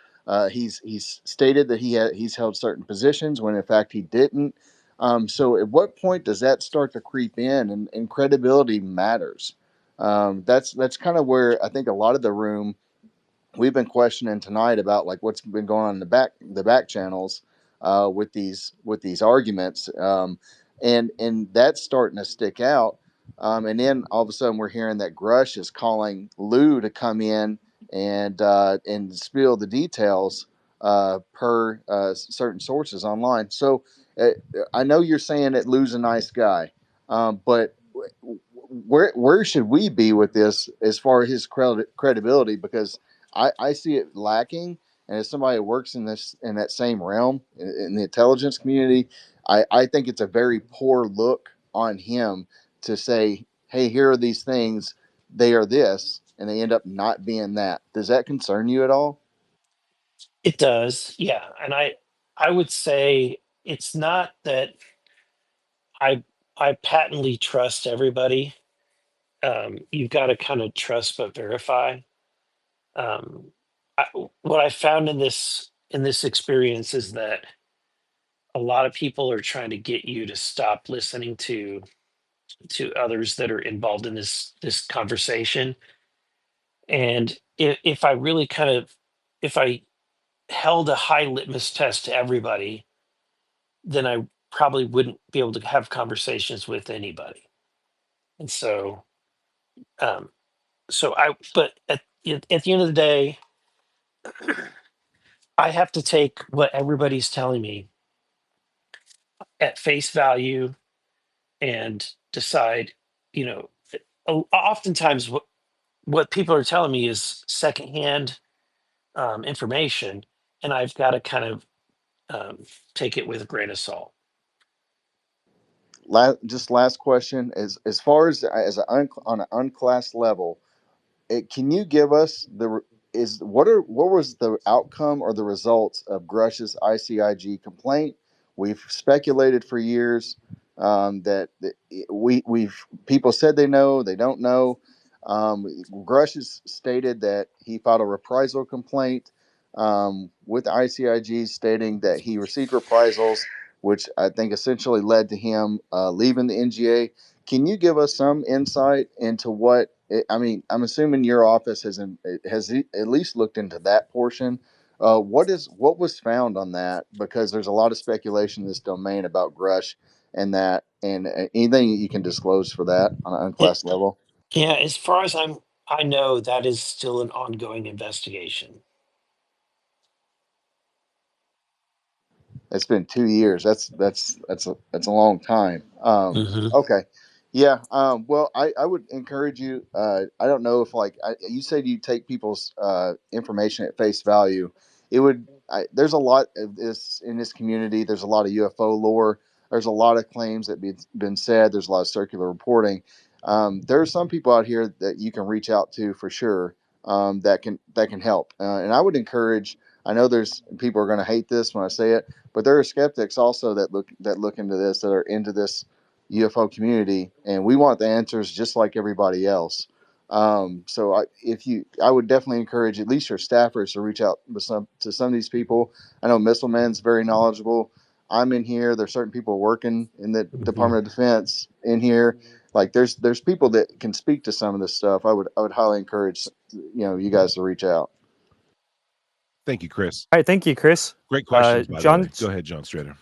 He's stated that he's held certain positions when in fact he didn't. So at what point does that start to creep in, and credibility matters? That's kind of where I think a lot of the room we've been questioning tonight about like what's been going on in the back channels with these arguments, and that's starting to stick out. And then all of a sudden we're hearing that Grush is calling Lou to come in and spill the details per certain sources online. So uh, I know you're saying that Lou's a nice guy, but where should we be with this as far as his credibility? Because I see it lacking. And as somebody who works in that same realm in the intelligence community, I think it's a very poor look on him to say, "Hey, here are these things. They are this," and they end up not being that. Does that concern you at all? It does, yeah. And I would say it's not that I I patently trust everybody. you've got to kind of trust but verify. Um, what I found in this experience is that a lot of people are trying to get you to stop listening to others that are involved in this conversation. And if I really kind of if I held a high litmus test to everybody, then I probably wouldn't be able to have conversations with anybody. And um, but at the end of the day, I have to take what everybody's telling me at face value and decide, you know, oftentimes what people are telling me is secondhand information, and I've got to kind of take it with a grain of salt. Just last question: as far as on an unclassed level, can you give us what was the outcome or the results of Grush's ICIG complaint? We've speculated for years that we've people said they don't know. Grush has stated that he filed a reprisal complaint with ICIG, stating that he received reprisals, which I think essentially led to him leaving the NGA. Can you give us some insight into what? I mean, I'm assuming your office has at least looked into that portion. What was found on that? Because there's a lot of speculation in this domain about Grush and that, and anything you can disclose for that on an Yeah, unclassed level. yeah. As far as I know, that is still an ongoing investigation. It's been 2 years. That's a long time. Hmm. Okay, yeah. Well, I would encourage you. I don't know if you said you take people's information at face value. It would. There's a lot of this in this community. There's a lot of UFO lore. There's a lot of claims that been said. There's a lot of circular reporting. There are some people out here that you can reach out to for sure. That can help. And I would encourage. I know there's people are going to hate this when I say it, but there are skeptics also that look into this, that are into this UFO community, and we want the answers just like everybody else. I would definitely encourage at least your staffers to reach out to some of these people. I know Missile Man's very knowledgeable. I'm in here. There's certain people working in the Hmm. Department of Defense in here. Like there's people that can speak to some of this stuff. I would highly encourage you guys to reach out. Thank you, Chris. All right, thank you, Chris. Great questions, by the John, way. Go ahead, John Strader.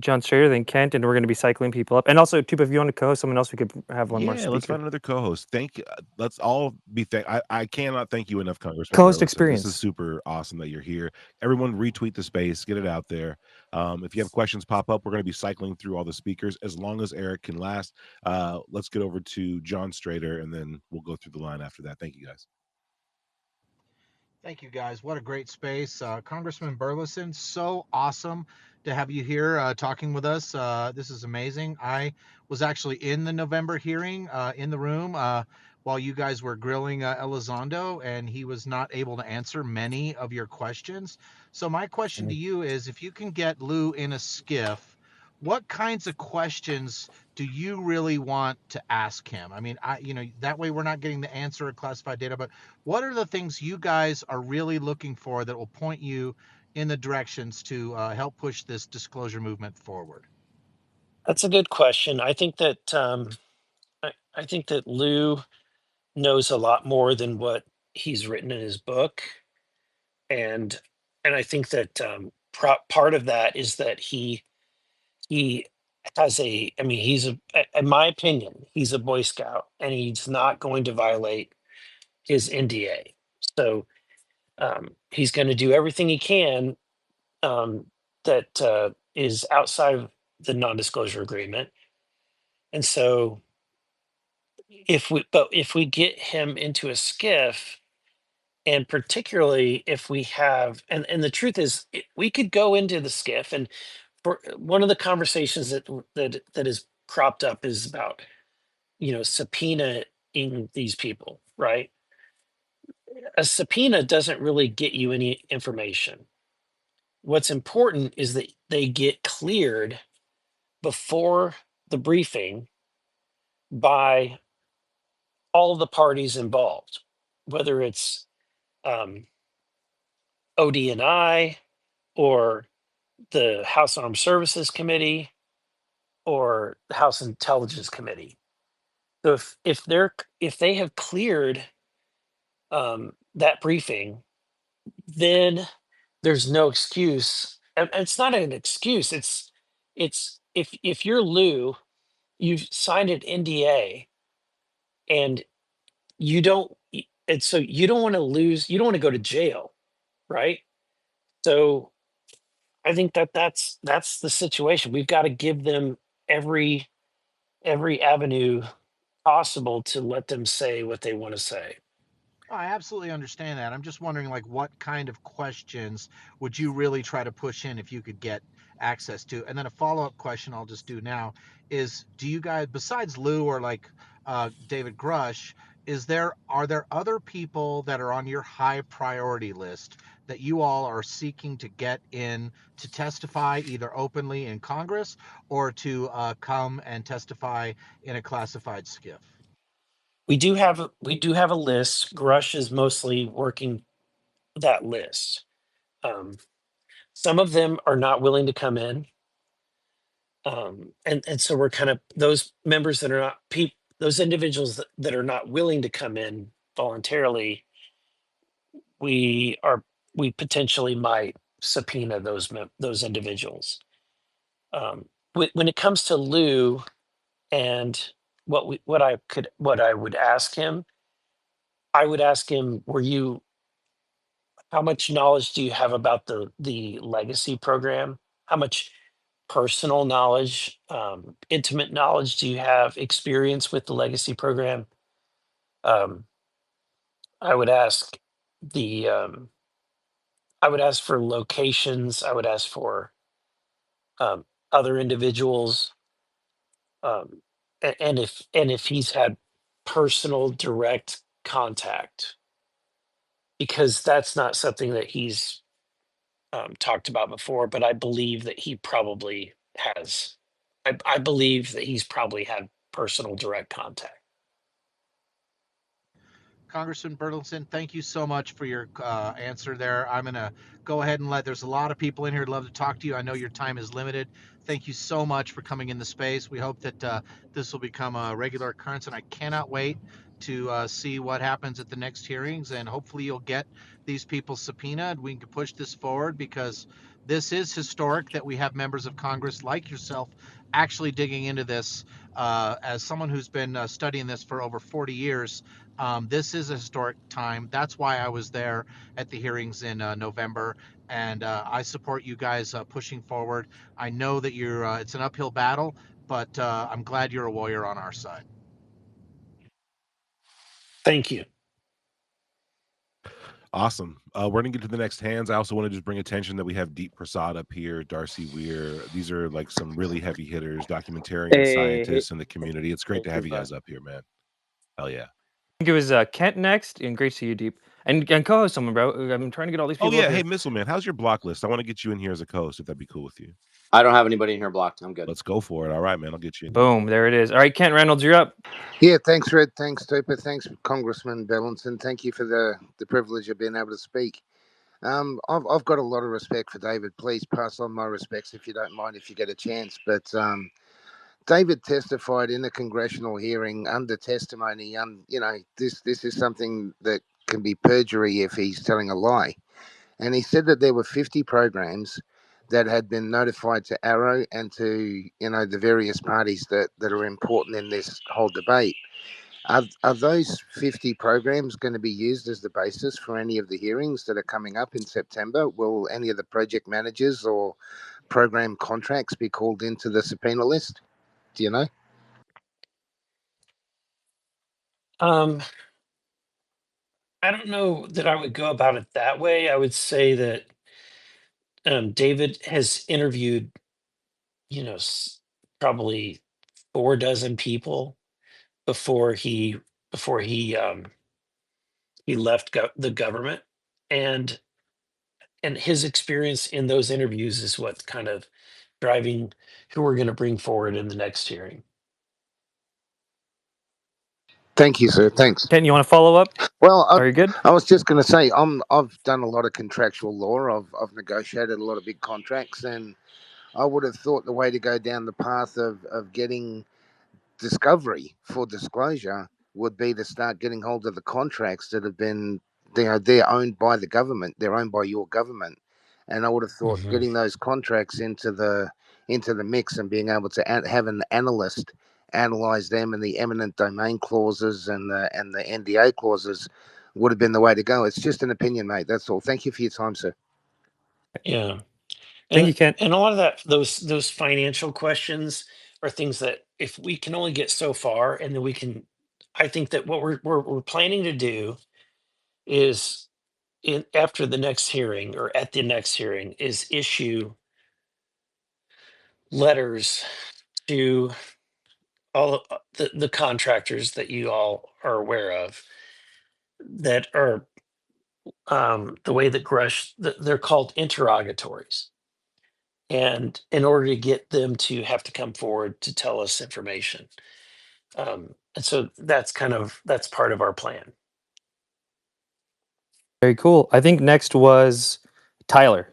John Strader, then Kent, and we're going to be cycling people up. And also, Tupa, if you want to co-host someone else, we could have one more Yeah, let's speaker. find another co-host. Thank you. Let's all be I cannot thank you enough, Congressman Co-host Burlison. This is experience. super awesome that you're here. Everyone retweet the space, get it out there. If you have questions pop up, we're going to be cycling through all the speakers as long as Eric can last. Let's get over to John Strader, and then we'll go through the line after that. Thank you, guys. Thank you, guys. What a great space. Congressman Burlison, so awesome to have you here talking with us. This is amazing. I was actually in the November hearing in the room while you guys were grilling Elizondo, and he was not able to answer many of your questions. So my question to you is, if you can get Lou in a skiff, what kinds of questions do you really want to ask him? I mean, that way we're not getting the answer of classified data, but what are the things you guys are really looking for that will point you in the directions to help push this disclosure movement forward? That's a good question. I think that Lou knows a lot more than what he's written in his book, and I think that part of that is that he has a. I mean, in my opinion, he's a Boy Scout, and he's not going to violate his NDA. So he's going to do everything he can that is outside of the non-disclosure agreement. And so if we get him into a skiff, and particularly if we have, and the truth is, we could go into the skiff, and for one of the conversations that is cropped up is about, subpoenaing these people, right? A subpoena doesn't really get you any information. What's important is that they get cleared before the briefing by all the parties involved, whether it's um, OD&I or the House Armed Services Committee or the House Intelligence Committee. So if they have cleared that briefing, then there's no excuse. And it's not an excuse. It's if you're Lou, you've signed an NDA, and you don't. And so you don't want to lose. You don't want to go to jail, right? So I think that's the situation. We've got to give them every avenue possible to let them say what they want to say. I absolutely understand that. I'm just wondering, like, what kind of questions would you really try to push in if you could get access to? And then a follow-up question I'll just do now is, do you guys, besides Lou or like David Grusch, are there other people that are on your high priority list that you all are seeking to get in to testify either openly in Congress or to come and testify in a classified skiff? We do have a list. Grush is mostly working that list. Um, some of them are not willing to come in, and so we're kind of those members that are not those individuals that are not willing to come in voluntarily. We are we potentially might subpoena those individuals. When it comes to Lou and what I would ask him, I would ask him, were you how much knowledge do you have about the legacy program? How much personal knowledge, intimate knowledge do you have, experience with the legacy program? Um, I would ask the I would ask for locations. I would ask for um, other individuals, and if he's had personal direct contact, because that's not something that he's talked about before, but I believe that he probably has. I believe that he's probably had personal direct contact. Congressman Burlison, thank you so much for your answer there. I'm going to go ahead and there's a lot of people in here who'd love to talk to you. I know your time is limited. Thank you so much for coming in the space. We hope that this will become a regular occurrence, and I cannot wait to see what happens at the next hearings, and hopefully you'll get these people subpoenaed. We can push this forward because this is historic that we have members of Congress like yourself actually digging into this. As someone who's been studying this for over 40 years, this is a historic time. That's why I was there at the hearings in November, and I support you guys pushing forward. I know that it's an uphill battle, but I'm glad you're a warrior on our side. Thank you. Awesome. We're gonna get to the next hands. I also want to just bring attention that we have Deep Prasad up here, Darcy Weir. These are like some really heavy hitters, documentarians, Hey, scientists in the community. It's great to have you Tupac. guys up here, man. Hell yeah. I think it was Kent next, and great to see you, Deep, and co-host someone, bro. I'm trying to get all these Oh people up yeah. here. Hey, Missile Man, how's your block list? I want to get you in here as a co-host if that'd be cool with you. I don't have anybody in here blocked. I'm good. Let's go for it. All right, man. I'll get you in. Boom, there it is. All right, Kent Reynolds, you're up. Yeah, thanks, Red. Thanks, Tupa. Thanks, Congressman Bellinson. Thank you for the privilege of being able to speak. I've got a lot of respect for David. Please pass on my respects if you don't mind, if you get a chance. But David testified in a congressional hearing under testimony. This is something that can be perjury if he's telling a lie. And he said that there were 50 programs that had been notified to Arrow and to the various parties that are important in this whole debate. Are those 50 programs going to be used as the basis for any of the hearings that are coming up in September? Will any of the project managers or program contracts be called into the subpoena list? Do you know? I don't know that I would go about it that way. I would say that David has interviewed, probably 4 dozen people before he left the government, and his experience in those interviews is what's kind of driving who we're going to bring forward in the next hearing. Thank you, sir. Thanks. Ken, you want to follow up? Well, Are you good? I was just going to say, I've done a lot of contractual law. I've negotiated a lot of big contracts, and I would have thought the way to go down the path of getting discovery for disclosure would be to start getting hold of the contracts that have been, they're owned by the government. They're owned by your government, and I would have thought Mhm. getting those contracts into the mix and being able to have an analyst analyze them and the eminent domain clauses and the NDA clauses would have been the way to go. It's just an opinion, mate. That's all. Thank you for your time, sir. Yeah. Thank you, Ken. And a lot of that those financial questions are things that if we can only get so far, and then we can, I think that what we're planning to do is in after the next hearing or at the next hearing is issue letters to all the contractors that you all are aware of that are the way that Grusch, they're called interrogatories. And in order to get them to have to come forward to tell us information. And so that's part of our plan. Very cool. I think next was Tyler.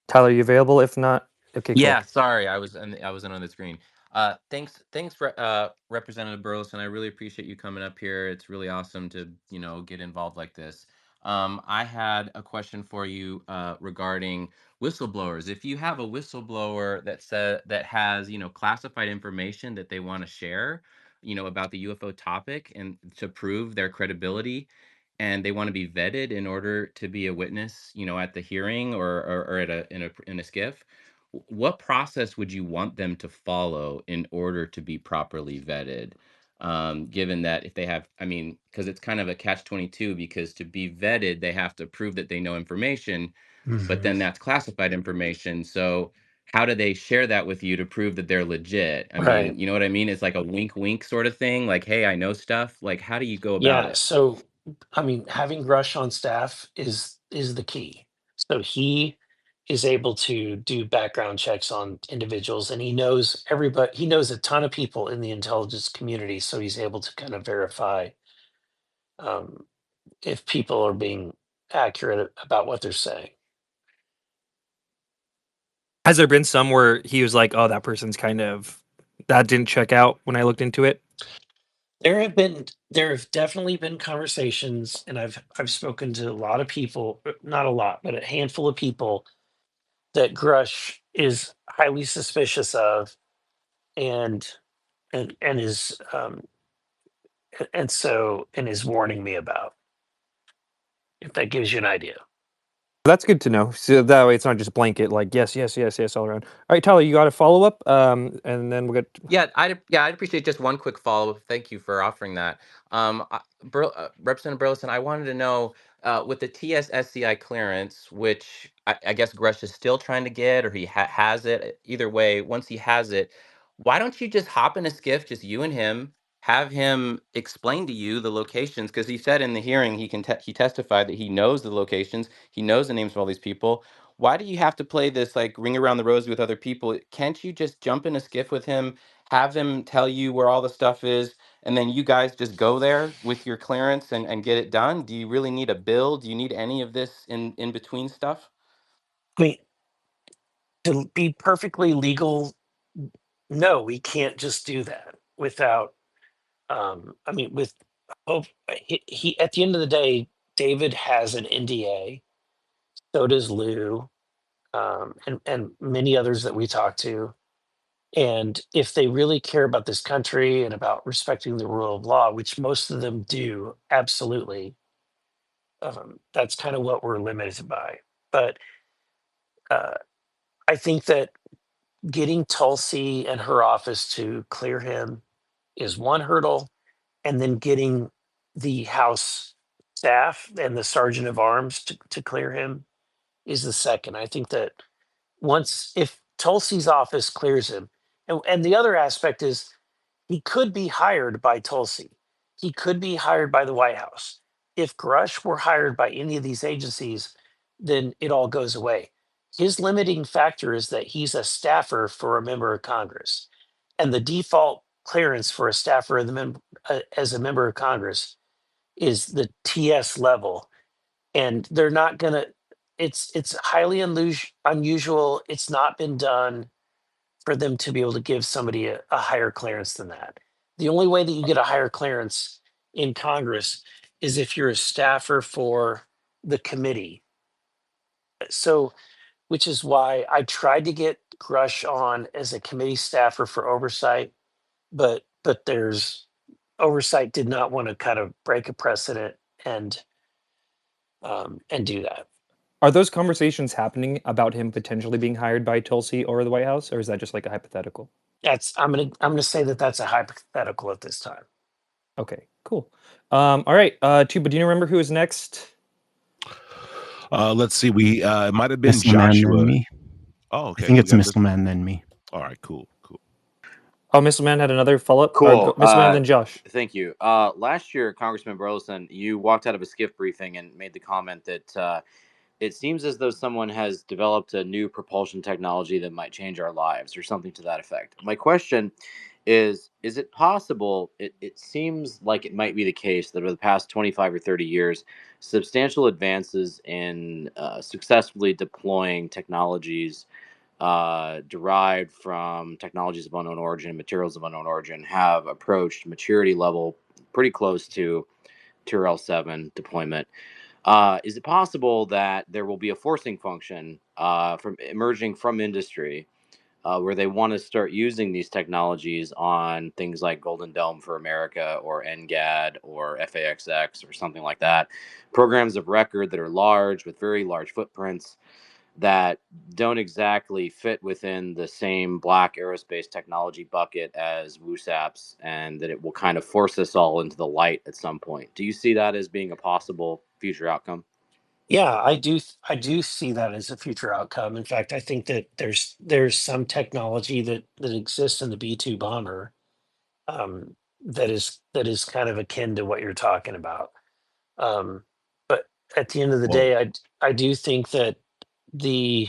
Tyler, you available? If not, okay, cool. Yeah, sorry, I wasn't on the screen. Thanks for Representative Burleson. I really appreciate you coming up here. It's really awesome to get involved like this. I had a question for you regarding whistleblowers. If you have a whistleblower that has classified information that they want to share, about the UFO topic and to prove their credibility, and they want to be vetted in order to be a witness, at the hearing or at in a skiff. What process would you want them to follow in order to be properly vetted? Given that if they have, I mean, because it's kind of a catch-22, because to be vetted, they have to prove that they know information, but Mhm. then that's classified information. So how do they share that with you to prove that they're legit? I Right. mean, you know what I mean? It's like a wink, wink sort of thing. Like, hey, I know stuff. Like, how do you go about Yeah. it? So, I mean, having Grush on staff is the key. So he is able to do background checks on individuals, and he knows everybody. He knows a ton of people in the intelligence community, so he's able to kind of verify um, if people are being accurate about what they're saying. Has there been some where he was like, "Oh, that person's kind of that didn't check out when I looked into it"? There have definitely been conversations, and I've spoken to a lot of people, not a lot, but a handful of people that Grush is highly suspicious of, and and is and so and is warning me about. If that gives you an idea. That's good to know. So that way, it's not just blanket like yes, yes, yes, yes all around. All right, Tyler, you got a follow up, and then we'll get. Yeah, I'd appreciate just one quick follow-up. Thank you for offering that. Representative Burleson, I wanted to know with the TSSCI clearance, which I guess Grush is still trying to get, or he has it. Either way, once he has it, why don't you just hop in a skiff, just you and him, have him explain to you the locations? Because he said in the hearing he testified that he knows the locations, he knows the names of all these people. Why do you have to play this like ring around the rosy with other people? Can't you just jump in a skiff with him? Have him tell you where all the stuff is, and then you guys just go there with your clearance and get it done? Do you really need a bill? Do you need any of this in between stuff? I mean, to be perfectly legal, no, we can't just do that without. I mean, with hope, he at the end of the day, David has an NDA. So does Lou, and many others that we talk to. And if they really care about this country and about respecting the rule of law, which most of them do, absolutely, that's kind of what we're limited by. But uh, I think that getting Tulsi and her office to clear him is one hurdle, and then getting the House staff and the Sergeant of Arms to clear him is the second. I think that once if Tulsi's office clears him, and the other aspect is he could be hired by Tulsi. He could be hired by the White House. If Grush were hired by any of these agencies, then it all goes away. His limiting factor is that he's a staffer for a member of Congress. And the default clearance for a staffer as a member of Congress is the TS level, and they're not gonna. It's highly unusual. It's not been done for them to be able to give somebody a higher clearance than that. The only way that you get a higher clearance in Congress is if you're a staffer for the committee. So, which is why I tried to get Grusch on as a committee staffer for oversight, but there's oversight did not want to kind of break a precedent and do that. Are those conversations happening about him potentially being hired by Tulsi or the White House, or is that just like a hypothetical? I'm gonna say that that's a hypothetical at this time. Okay, cool. All right, Tuba, do you remember who is next? Let's see. We it might have been Missile Man, then Joshua. me. Oh, okay. I think We it's got Missile Man, then me. All right, cool. Oh, Mr. Man had another follow-up. Cool. Mr. Man, then Josh. Thank you. Last year, Congressman Burlison, you walked out of a skiff briefing and made the comment that it seems as though someone has developed a new propulsion technology that might change our lives, or something to that effect. My question is it possible? It seems like it might be the case that over the past 25 or 30 years, substantial advances in successfully deploying technologies derived from technologies of unknown origin and materials of unknown origin have approached maturity level pretty close to Tier 7 deployment. Is it possible that there will be a forcing function from emerging from industry where they want to start using these technologies on things like Golden Dome for America or NGAD or FAXX or something like that? Programs of record that are large with very large footprints that don't exactly fit within the same black aerospace technology bucket as WUSAPs, and that it will kind of force us all into the light at some point. Do you see that as being a possible future outcome? Yeah, I do. I do see that as a future outcome. In fact, I think that there's some technology that exists in the B-2 bomber that is kind of akin to what you're talking about. But at the end of the Whoa. day, I do think that the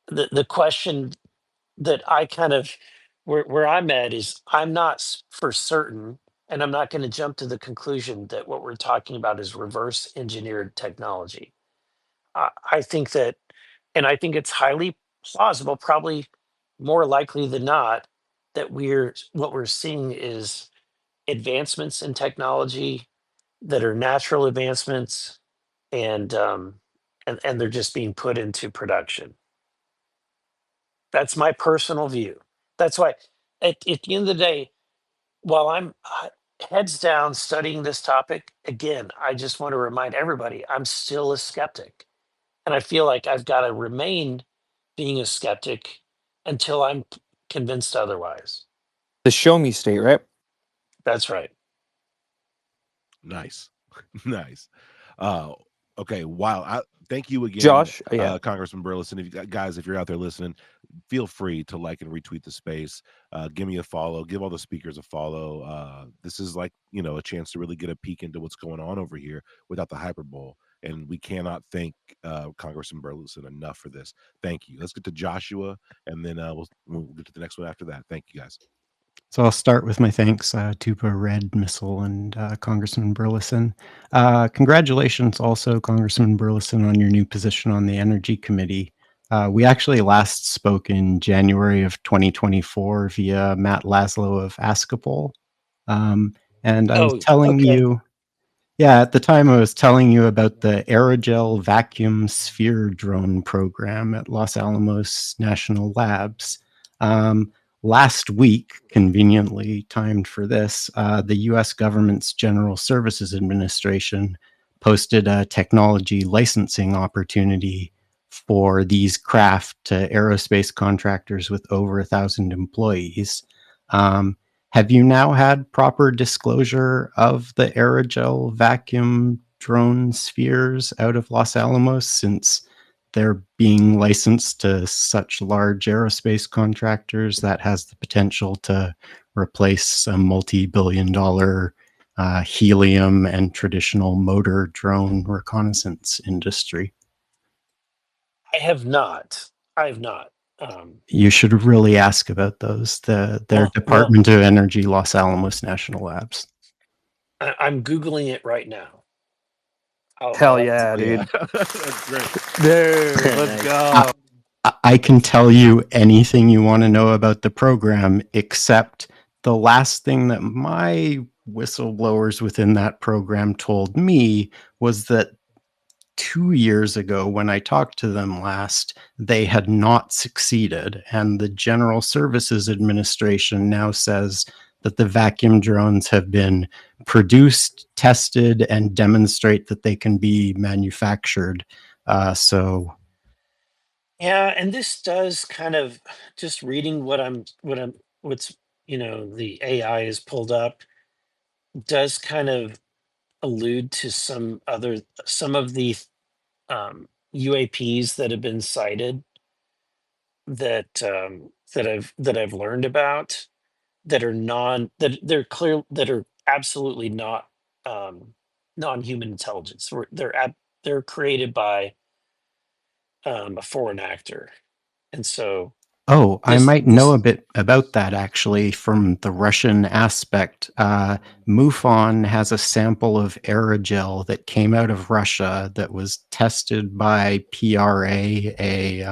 the question that I kind of where I'm at is I'm not for certain, and I'm not going to jump to the conclusion that what we're talking about is reverse engineered technology. I think that, and I think it's highly plausible, probably more likely than not, that what we're seeing is advancements in technology that are natural advancements, and and they're just being put into production. That's my personal view. That's why, at the end of the day, while I'm heads down studying this topic, again, I just want to remind everybody I'm still a skeptic. And I feel like I've got to remain being a skeptic until I'm convinced otherwise. The show me state, right? That's right. Nice. Nice. Uh, okay. Wow. Thank you again, Josh, yeah. Congressman Burleson. Guys, if you're out there listening, feel free to like and retweet the space. Give me a follow. Give all the speakers a follow. This is like, a chance to really get a peek into what's going on over here without the hyperbole. And we cannot thank Congressman Burleson enough for this. Thank you. Let's get to Joshua, and then we'll get to the next one after that. Thank you, guys. So I'll start with my thanks to Red Missile and Congressman Burleson. Congratulations also, Congressman Burleson, on your new position on the Energy Committee. We actually last spoke in January of 2024 via Matt Laszlo of Ascapol. And I was telling you, at the time I was telling you about the aerogel vacuum sphere drone program at Los Alamos National Labs. Last week, conveniently timed for this, the US government's General Services Administration posted a technology licensing opportunity for these craft to aerospace contractors with over 1,000 employees. Have you now had proper disclosure of the aerogel vacuum drone spheres out of Los Alamos, since they're being licensed to such large aerospace contractors that has the potential to replace a multi-billion-dollar helium and traditional motor drone reconnaissance industry? I have not. You should really ask about those. Their Well, Department of Energy, Los Alamos National Labs. I'm Googling it right now. Hell I'll yeah, tell you. dude. That's great. Dude, let's Nice. go. I can tell you anything you want to know about the program, except the last thing that my whistleblowers within that program told me was that 2 years ago, when I talked to them last, they had not succeeded. And the General Services Administration now says that the vacuum drones have been produced, tested, and demonstrate that they can be manufactured. So Yeah, and this does kind of just reading what's the AI is pulled up does kind of allude to some of the UAPs that have been cited that I've learned about that are that are absolutely not non-human intelligence. They're created by a foreign actor, and so oh, I this might know a this bit about that actually from the Russian aspect. MUFON has a sample of aerogel that came out of Russia that was tested by PRA, a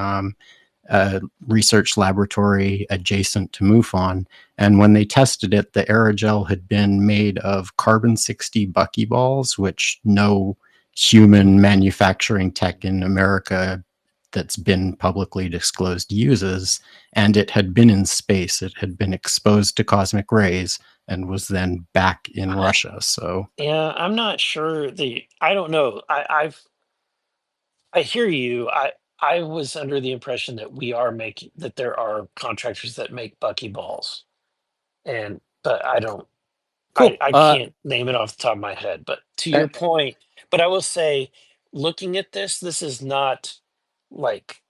research laboratory adjacent to MUFON. And when they tested it, the aerogel had been made of carbon 60 buckyballs, which no human manufacturing tech in America that's been publicly disclosed uses. And it had been in space, it had been exposed to cosmic rays and was then back in I, Russia. So, yeah, I'm not sure I don't know. I hear you. I was under the impression that there are contractors that make buckyballs, but I don't. I Cool. I can't name it off the top of my head. But to Uh, your point, but I will say, looking at this is not like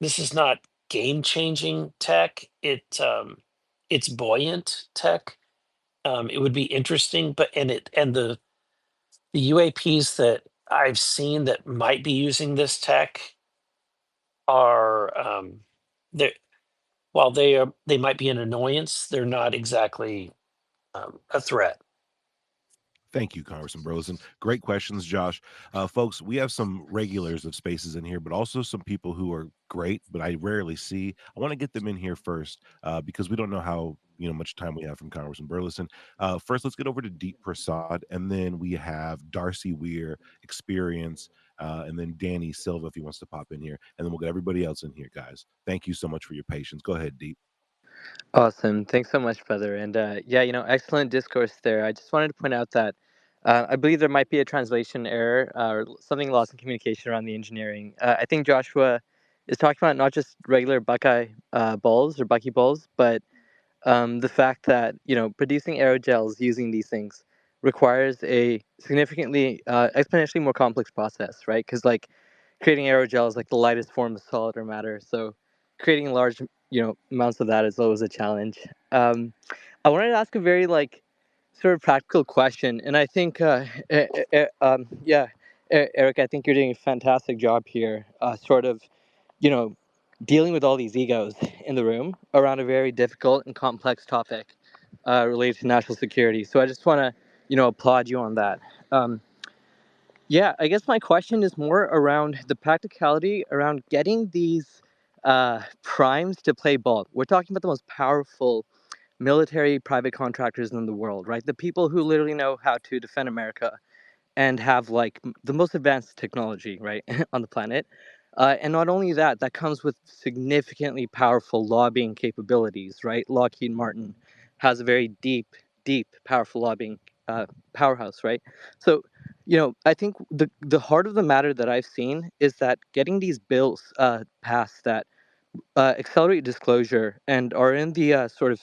this is not game changing tech. It's buoyant tech. It would be interesting, but the UAPs that I've seen that might be using this tech are they while they might be an annoyance, they're not exactly a threat. Thank you, Congressman Burleson. Great questions, Josh. Folks, we have some regulars of spaces in here, but also some people who are great, but I rarely see. I want to get them in here first because we don't know how much time we have from Congressman Burleson. First, let's get over to Deep Prasad, and then we have Darcy Weir, Experience, and then Danny Silva if he wants to pop in here, and then we'll get everybody else in here, guys. Thank you so much for your patience. Go ahead, Deep. Awesome. Thanks so much, brother. And yeah, excellent discourse there. I just wanted to point out that I believe there might be a translation error or something lost in communication around the engineering. I think Joshua is talking about not just regular Buckeye balls or Bucky balls, but the fact that producing aerogels using these things requires a significantly exponentially more complex process, right? Because like creating aerogel is like the lightest form of solid or matter, so creating large amounts of that is always a challenge. I wanted to ask a very like sort of practical question, and I think yeah, Eric, I think you're doing a fantastic job here, sort of you know dealing with all these egos in the room around a very difficult and complex topic related to national security. So I just want to, applaud you on that. Um, yeah, I guess my question is more around the practicality around getting these primes to play ball. We're talking about the most powerful military private contractors in the world, right? The people who literally know how to defend America and have like the most advanced technology, right, on the planet. And not only that, that comes with significantly powerful lobbying capabilities, right? Lockheed Martin has a very deep, powerful lobbying powerhouse, right? So, I think the heart of the matter that I've seen is that getting these bills passed that accelerate disclosure and are in the sort of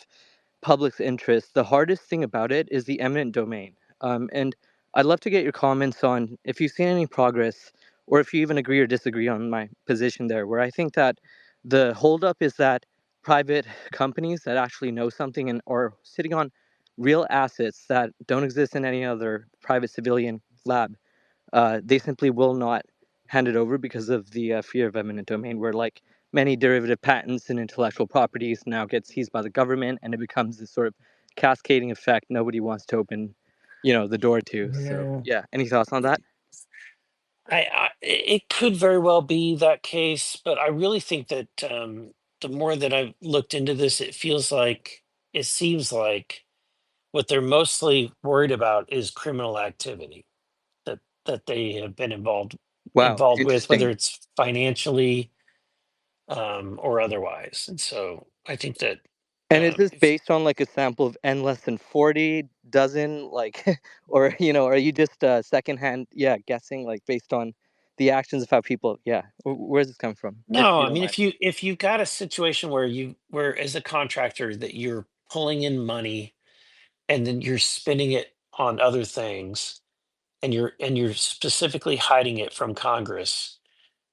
public's interest, the hardest thing about it is the eminent domain. And I'd love to get your comments on if you've seen any progress or if you even agree or disagree on my position there, where I think that the holdup is that private companies that actually know something and are sitting on real assets that don't exist in any other private civilian lab, they simply will not hand it over because of the fear of eminent domain, where like many derivative patents and intellectual properties now get seized by the government, and it becomes this sort of cascading effect nobody wants to open, the door to. So yeah, any thoughts on that? It could very well be that case, but I really think that the more that I've looked into this, it seems like what they're mostly worried about is criminal activity that they have been Wow, involved with, whether interesting. it's financially or otherwise. And so I think that And is this if based on like a sample of n less than 40 dozen, like, or are you just secondhand, yeah, guessing like based on the actions of how people, yeah, where's this come from, if no, you I don't mean mind? if you've got a situation where as a contractor that you're pulling in money and then you're spending it on other things and you're specifically hiding it from Congress,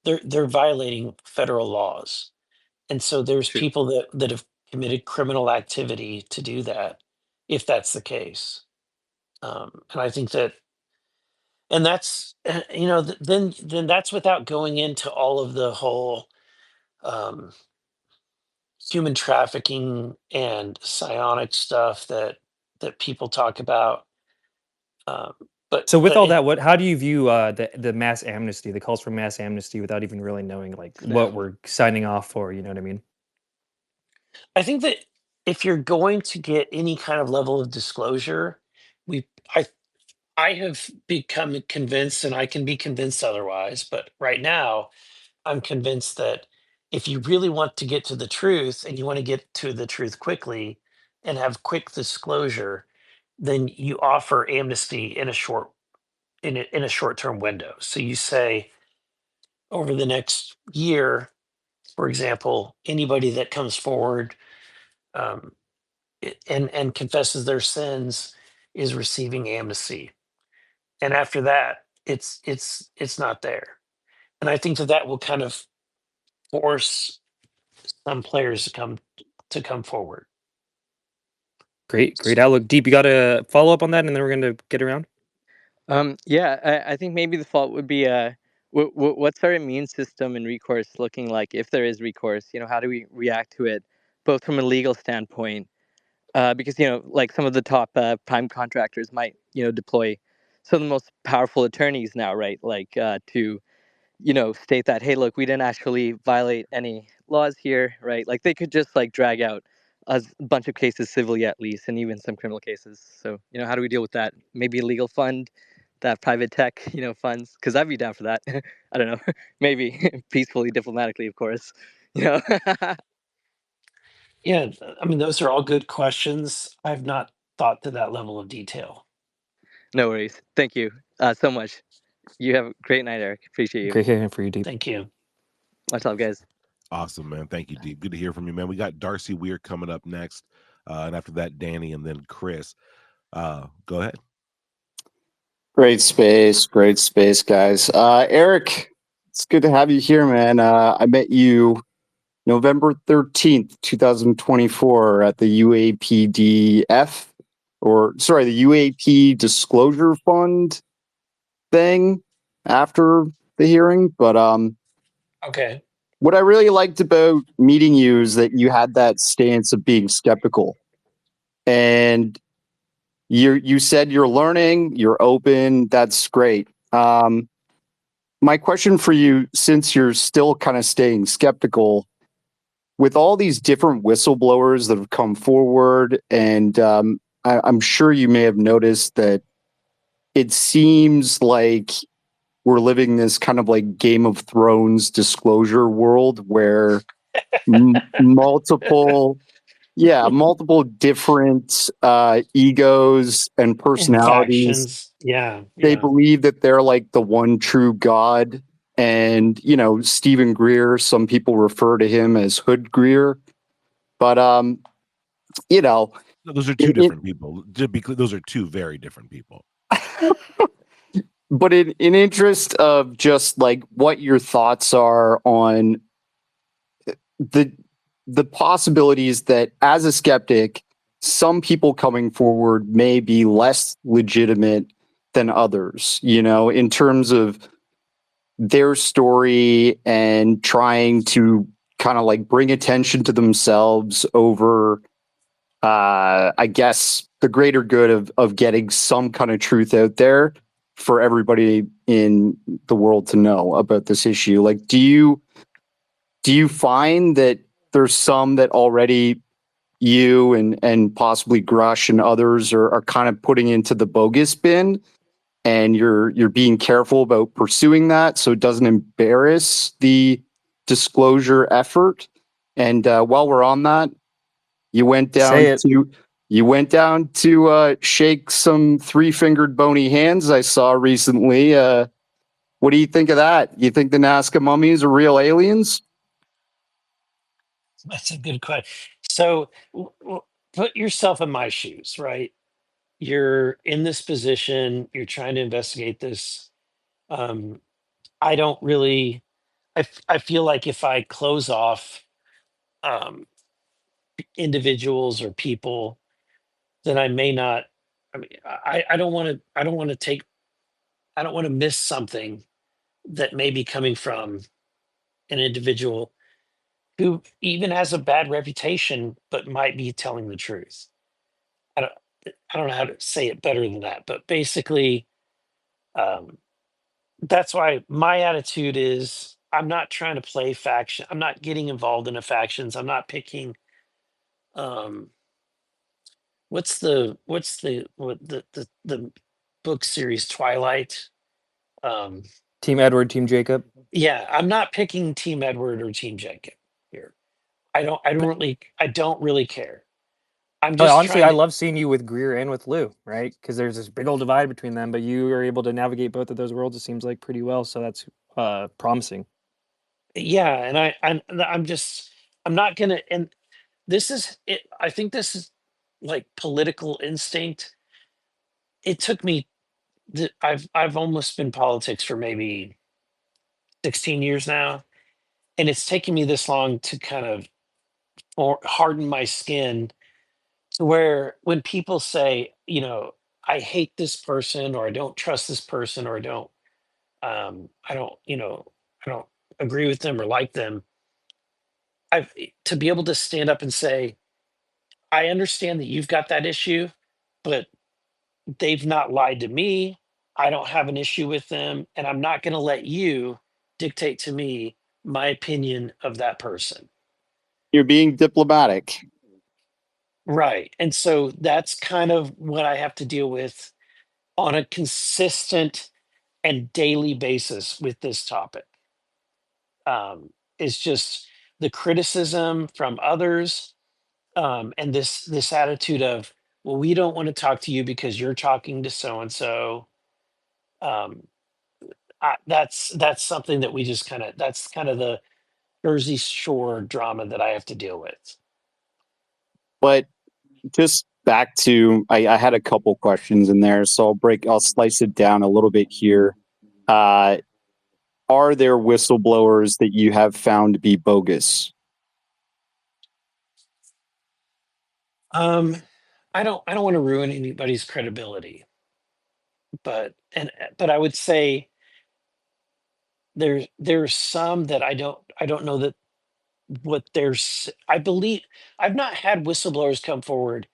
they're violating federal laws. And so there's True. people that have committed criminal activity to do that, if that's the case. And I think that, and that's then that's without going into all of the whole um, human trafficking and psionic stuff that people talk about. Um, but So with but all it, that, how do you view the mass amnesty, the calls for mass amnesty, without even really knowing like what Exactly. we're signing off for? You know what I mean? I think that if you're going to get any kind of level of disclosure, we I have become convinced, and I can be convinced otherwise, but right now I'm convinced that if you really want to get to the truth and you want to get to the truth quickly and have quick disclosure, then you offer amnesty in a short-term window. So you say over the next year, for example, anybody that comes forward um, and confesses their sins is receiving amnesty, and after that, it's not there. And I think that that will kind of force some players to come forward. Great outlook. Deep, you got a follow up on that, and then we're gonna get around. Yeah, I think maybe the fault would be what's our immune system and recourse looking like if there is recourse? How do we react to it, both from a legal standpoint, because like some of the top prime contractors might deploy some of the most powerful attorneys now, right? Like to state that, hey, look, we didn't actually violate any laws here, right? Like they could just like drag out a bunch of cases civilly at least, and even some criminal cases. So, how do we deal with that? Maybe a legal fund, that private tech, funds, because I'd be down for that. I don't know, maybe peacefully, diplomatically, of course. You know, Yeah, I mean, those are all good questions. I've not thought to that level of detail. no worries. Thank you so much. You have a great night, Eric. Appreciate you. Great hearing for you, Deep. Thank you. Much love, guys. Awesome, man. Thank you, Deep. Good to hear from you, man. We got Darcy Weir coming up next, and after that, Danny, and then Chris. Go ahead. Great space, guys. Eric, it's good to have you here, man. I met you November 13th, 2024 at the UAPDF, the UAP Disclosure Fund thing after the hearing. But Okay. what I really liked about meeting you is that you had that stance of being skeptical. And you said you're learning, you're open. That's great. My question for you, since you're still kind of staying skeptical, with all these different whistleblowers that have come forward, and I'm sure you may have noticed that it seems like we're living this kind of like Game of Thrones disclosure world where multiple different egos and And personalities, factions. Yeah, they yeah. believe that they're like the one true God. And, Stephen Greer, some people refer to him as Hood Greer. But, No, those are two it, different people. To be clear, those are two very different people. but in interest of just like what your thoughts are on the possibilities that as a skeptic, some people coming forward may be less legitimate than others, in terms of their story and trying to kind of like bring attention to themselves over, I guess, the greater good of getting some kind of truth out there for everybody in the world to know about this issue? Like, do you find that there's some that already you and possibly Grusch and others are kind of putting into the bogus bin, and you're being careful about pursuing that so it doesn't embarrass the disclosure effort? And while we're on that, you went down Say it. to shake some three-fingered bony hands I saw recently. What do you think of that? You think the Nazca mummies are real aliens? That's a good question. So put yourself in my shoes, right? You're in this position, you're trying to investigate this. Um, I don't really, I feel like if I close off um, individuals or people, then I may not, I mean, I don't want to, I don't want to miss something that may be coming from an individual who even has a bad reputation, but might be telling the truth. I don't, I don't know how to say it better than that, but basically, um, that's why my attitude is I'm not trying to play faction. I'm not getting involved in the factions. I'm not picking. Um, what's the book series Twilight? Um, Team Edward, Team Jacob. yeah, I'm not picking Team Edward or Team Jacob here. I don't really care. I'm just Honestly, trying I to. love seeing you with Greer and with Lou, right? Because there's this big old divide between them, but you are able to navigate both of those worlds. It seems like pretty well, so that's promising. Yeah, and I'm just I'm not gonna. And this is it. I think this is like political instinct. It took me. I've almost been politics for maybe 16 years now, and it's taken me this long to kind of harden my skin to where when people say, I hate this person or I don't trust this person or I don't, I don't agree with them or like them. To be able to stand up and say, I understand that you've got that issue, but they've not lied to me. I don't have an issue with them, and I'm not going to let you dictate to me my opinion of that person. You're being diplomatic. Right. And so that's kind of what I have to deal with on a consistent and daily basis with this topic. Is just the criticism from others, and this attitude of, well, we don't want to talk to you because you're talking to so and so. That's something that we just that's kind of the Jersey Shore drama that I have to deal with. But just back to, I had a couple questions in there, so I'll slice it down a little bit here. Are there whistleblowers that you have found to be bogus? I don't want to ruin anybody's credibility, but I would say there's some that I don't know that what there's I believe I've not had whistleblowers come forward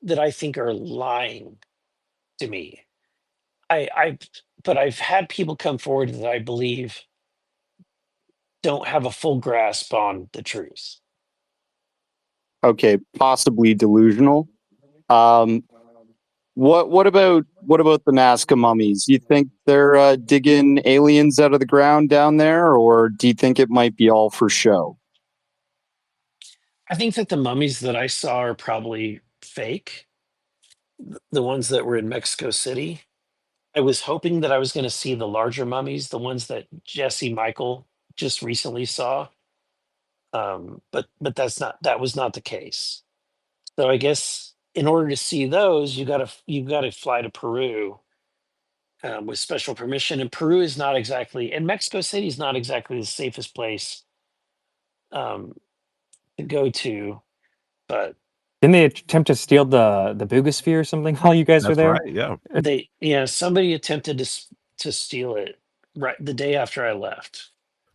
that I think are lying to me. I but I've had people come forward that I believe don't have a full grasp on the truth. Okay, possibly delusional. Um, what about the Nazca mummies? You think they're digging aliens out of the ground down there, or do you think it might be all for show? I think that the mummies that I saw are probably fake, the ones that were in Mexico City. I was hoping that I was going to see the larger mummies, the ones that Jesse Michael just recently saw. But that was not the case. So I guess in order to see those, you got to fly to Peru, with special permission. And Peru is not exactly, and Mexico City is not exactly the safest place um, to go to. But Didn't they attempt to steal the Boogosphere or something while you guys were That's there? right. Yeah. somebody attempted to steal it right the day after I left.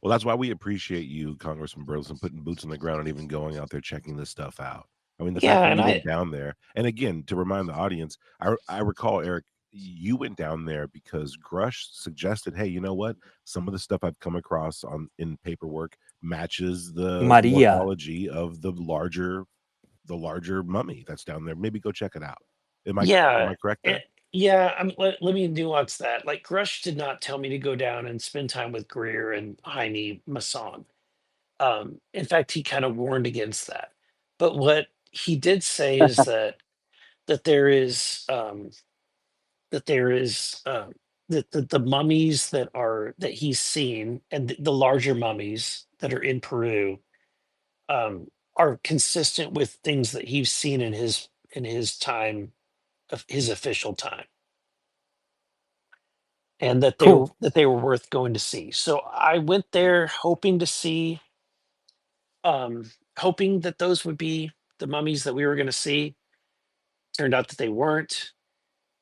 Well, that's why we appreciate you, Congressman Burleson, putting boots on the ground and even going out there checking this stuff out. I mean, the fact Yeah, that and you I went down there, and again, to remind the audience, I recall, Eric, you went down there because Grusch suggested, hey, you know what? Some of the stuff I've come across on in paperwork matches the Maria. morphology of the larger mummy that's down there. Maybe go check it out. Am yeah, I correct eh, there? yeah. Let me nuance that. Like Grush did not tell me to go down and spend time with Greer and Heine Masson. In fact, he kind of warned against that. But what he did say is that there is that there is that the mummies that he's seen and the larger mummies that are in Peru um, are consistent with things that he's seen in his time of his official time, and Cool. that they were worth going to see. So I went there hoping to see, um, hoping that those would be the mummies that we were going to see. Turned out that they weren't.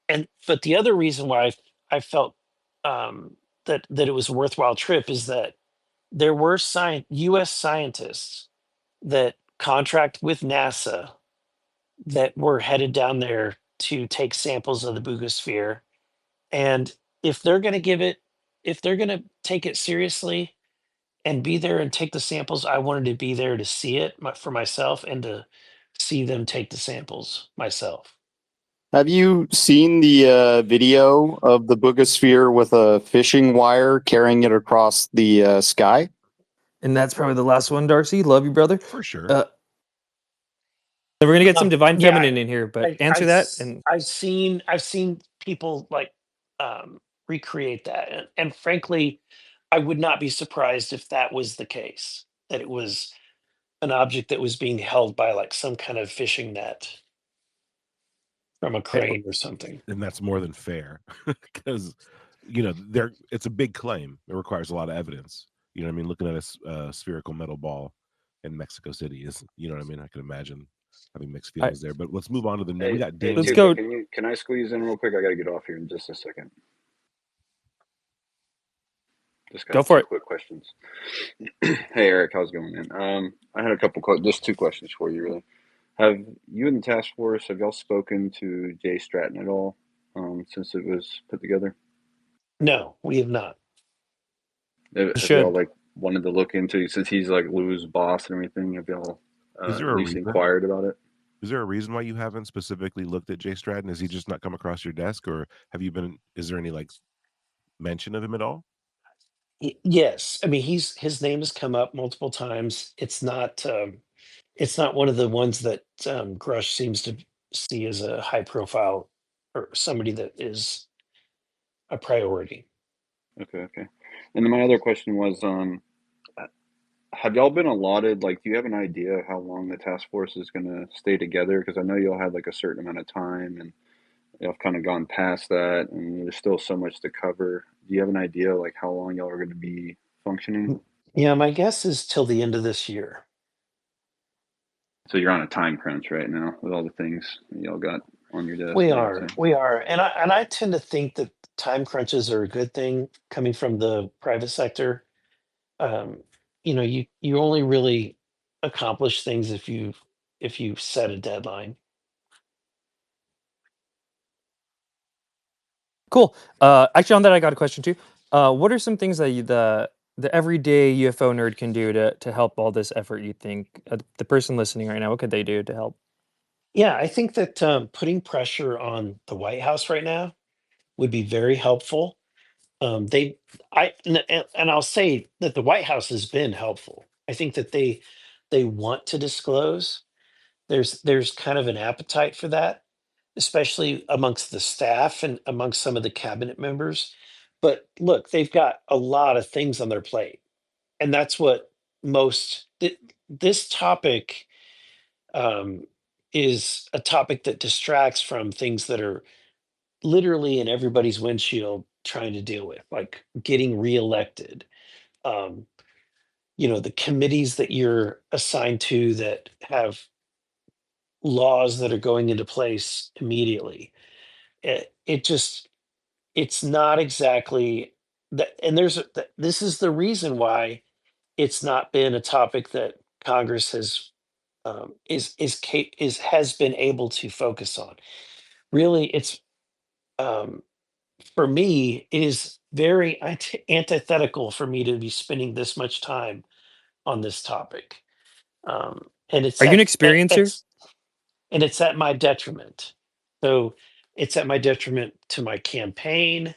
And but the other reason why I felt that it was a worthwhile trip is that there were U.S. scientists that contract with NASA that were headed down there to take samples of the Boogosphere. And if they're going to if they're going to take it seriously and be there and take the samples, I wanted to be there to see it for myself and to see them take the samples myself. Have you seen the video of the Boogosphere with a fishing wire carrying it across the sky? And that's probably the last one, Darcy. Love you, brother. For sure. Uh, we're gonna get some divine Yeah, feminine in here, but answer that and I've seen people like recreate that, and frankly, I would not be surprised if that was the case. That it was an object that was being held by like some kind of fishing net from a crane or something. And that's more than fair because it's a big claim. It requires a lot of evidence. You know what I mean? Looking at a spherical metal ball in Mexico City is, you know what I mean? I can imagine having mixed I, feelings there. But let's move on to the next. We Hey, got hey, let's David. Tupa, go. can I squeeze in real quick? I got to get off here in just a second. Just got Go for two it. quick questions. Hey, Eric, how's it going, man? I had a couple, just two questions for you, really. Have you and the task force, have y'all spoken to Jay Stratton at all since it was put together? No, we have not. You Have y'all should. like wanted to look into, since he's like Lou's boss and everything? Have y'all Is there at a least reason? inquired about it? Is there a reason why you haven't specifically looked at Jay Stratton? Has he just not come across your desk, or is there any like mention of him at all? Yes, I mean his name has come up multiple times. It's not one of the ones that Grush seems to see as a high profile or somebody that is a priority. Okay, okay. And then my other question was, have y'all been allotted, like, do you have an idea of how long the task force is going to stay together? Because I know y'all had like a certain amount of time and y'all have kind of gone past that and there's still so much to cover. Do you have an idea like how long y'all are going to be functioning? Yeah, my guess is till the end of this year. So you're on a time crunch right now with all the things that y'all got on your desk and everything. We are, and I tend to think that time crunches are a good thing coming from the private sector. Um, you only really accomplish things if you set a deadline. Cool. Actually, on that, I got a question too. What are some things that the everyday UFO nerd can do to help all this effort? You think the person listening right now, what could they do to help? Yeah, I think that putting pressure on the White House right now would be very helpful. They, I, and I'll say that the White House has been helpful. I think that they want to disclose. There's kind of an appetite for that, especially amongst the staff and amongst some of the cabinet members. But look, they've got a lot of things on their plate, and that's what this topic um, is a topic that distracts from things that are literally in everybody's windshield trying to deal with, like getting reelected. Um, the committees that you're assigned to that have laws that are going into place immediately. It just it's not exactly that, and this is the reason why it's not been a topic that Congress has has been able to focus on. Really, it's um, for me, it is very antithetical for me to be spending this much time on this topic, and Are you an experiencer? it's at my detriment. So it's at my detriment to my campaign,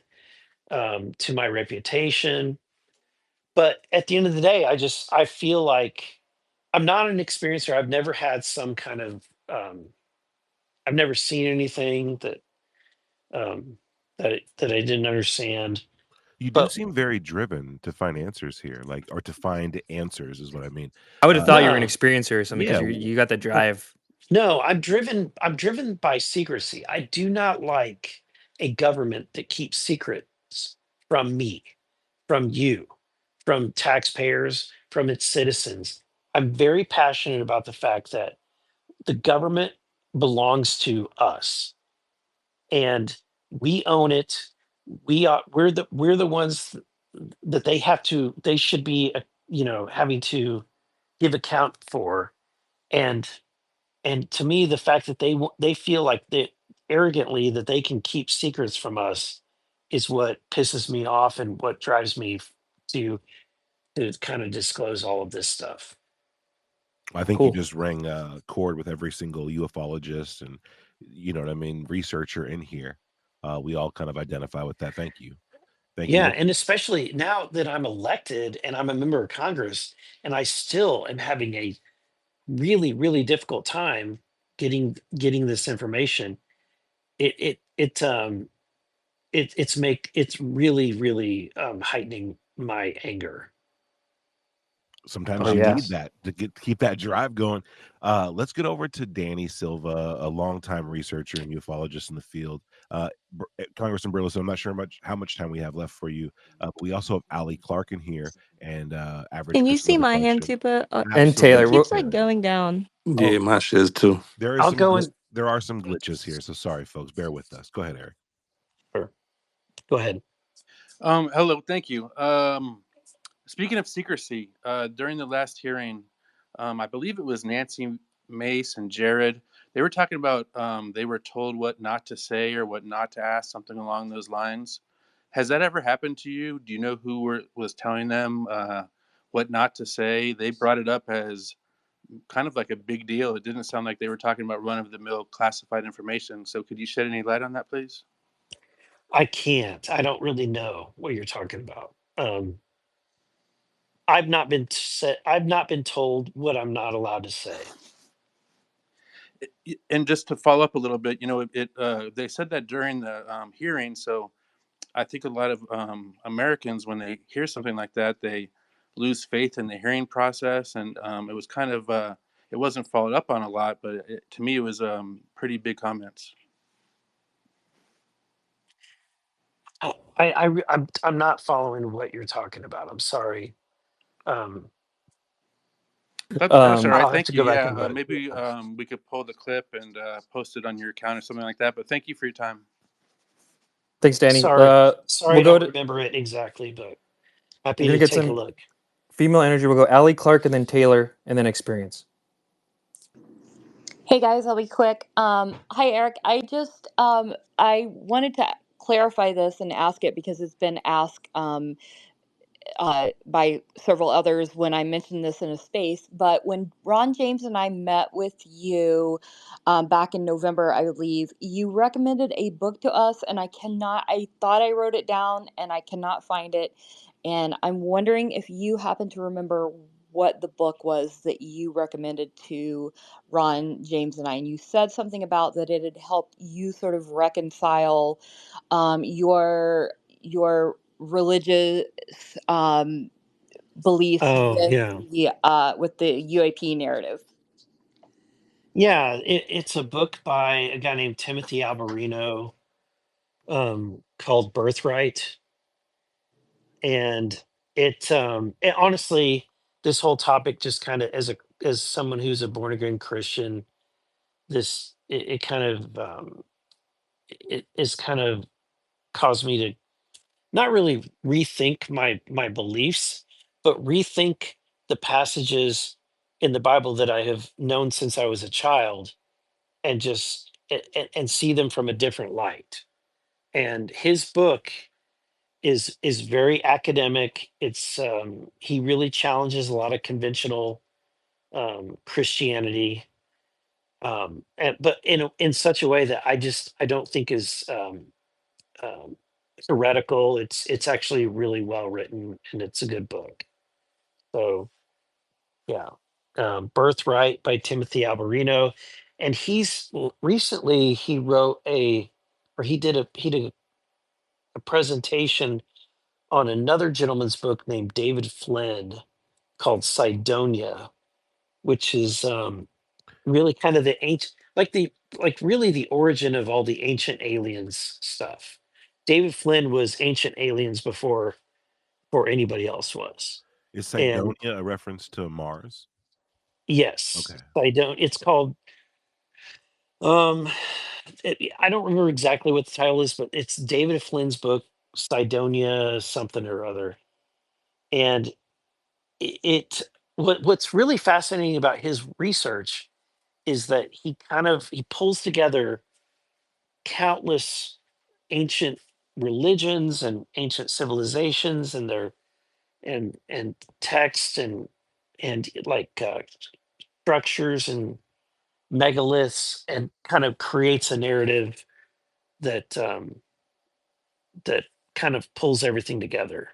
to my reputation. But at the end of the day, I feel like I'm not an experiencer. I've never had some kind of I've never seen anything um, that I didn't understand. You do But seem very driven to find answers here, like, or to find answers is what I mean. I would have thought you were an no, experiencer or something Yeah, because you got the no, drive. no, I'm driven by secrecy. I do not like a government that keeps secrets from me, from you, from taxpayers, from its citizens. I'm very passionate about the fact that the government belongs to us and we own it. We're the ones that they should be having to give account for. And and to me, the fact that they feel like they arrogantly that they can keep secrets from us is what pisses me off and what drives me to kind of disclose all of this stuff. I think you Cool. just rang a chord with every single ufologist and, you know what I mean, researcher in here. We all kind of identify with that. Thank you. Thank you. Yeah, and especially now that I'm elected and I'm a member of Congress, and I still am having a really, really difficult time getting this information. It's really, really heightening my anger. Oh Sometimes you yeah. need that to keep that drive going. Let's get over to Danny Silva, a longtime researcher and ufologist in the field. Congressman Burlison, I'm not sure how much time we have left for you, but we also have Allie Clark in here and Average Can you Kristen see with a my hand, question. Tupa? And It Taylor, Absolutely, keeps we'll, like Taylor. going down. Yeah, Oh, my shiz too. there is I'll some go and there are some glitches here, so sorry, folks. Bear with us. Go ahead, Eric. or, go ahead. Hello, thank you. Speaking of secrecy, during the last hearing, I believe it was Nancy Mace and Jared. They were talking about they were told what not to say or what not to ask, something along those lines. Has that ever happened to you? Do you know who was telling them what not to say? They brought it up as kind of like a big deal. It didn't sound like they were talking about run of the mill classified information. So, could you shed any light on that, please? I can't. I don't really know what you're talking about. I've not been told what I'm not allowed to say. And just to follow up a little bit, they said that during the hearing. So I think a lot of Americans, when they hear something like that, they lose faith in the hearing process. And it was kind of it wasn't followed up on a lot, but to me, it was pretty big comments. I'm not following what you're talking about. I'm sorry. Um, That's all right. I'll have Thank to you. go back Yeah, and look. maybe we could pull the clip and post it on your account or something like that. But thank you for your time. thanks, Danny. Sorry, We'll I go don't to remember it exactly, but we're happy gonna to get take a some look. female energy. We'll go Allie Clark and then Taylor and then experience. Hey guys, I'll be quick. Hi Eric. I wanted to clarify this and ask it because it's been asked by several others when I mentioned this in a space. But when Ron James and I met with you back in November, I believe, you recommended a book to us, and I thought I wrote it down and I cannot find it. And I'm wondering if you happen to remember what the book was that you recommended to Ron James and I. And you said something about that it had helped you sort of reconcile your religious um, beliefs Oh yeah, with the UAP narrative. yeah. It's a book by a guy named Timothy Alberino, called Birthright, and it honestly, this whole topic just kind of as someone who's a born again Christian, it kind of it is kind of caused me to not really rethink my beliefs, but rethink the passages in the Bible that I have known since I was a child, and just and see them from a different light. And his book is very academic. It's he really challenges a lot of conventional Christianity, and but in such a way that I don't think is um, heretical. It's actually really well written, and it's a good book. So yeah, Birthright by Timothy Alberino, and recently he wrote he did a presentation on another gentleman's book named David Flynn called Sidonia, which is really kind of the ancient, like really the origin of all the ancient aliens stuff. David Flynn was ancient aliens before anybody else was. Is And Cydonia a reference to Mars? yes, Okay. It's called um I don't remember exactly what the title is, but it's David Flynn's book, Sidonia something or other. And what's really fascinating about his research is that he pulls together countless ancient religions and ancient civilizations and their and texts and like structures and megaliths, and kind of creates a narrative that that kind of pulls everything together,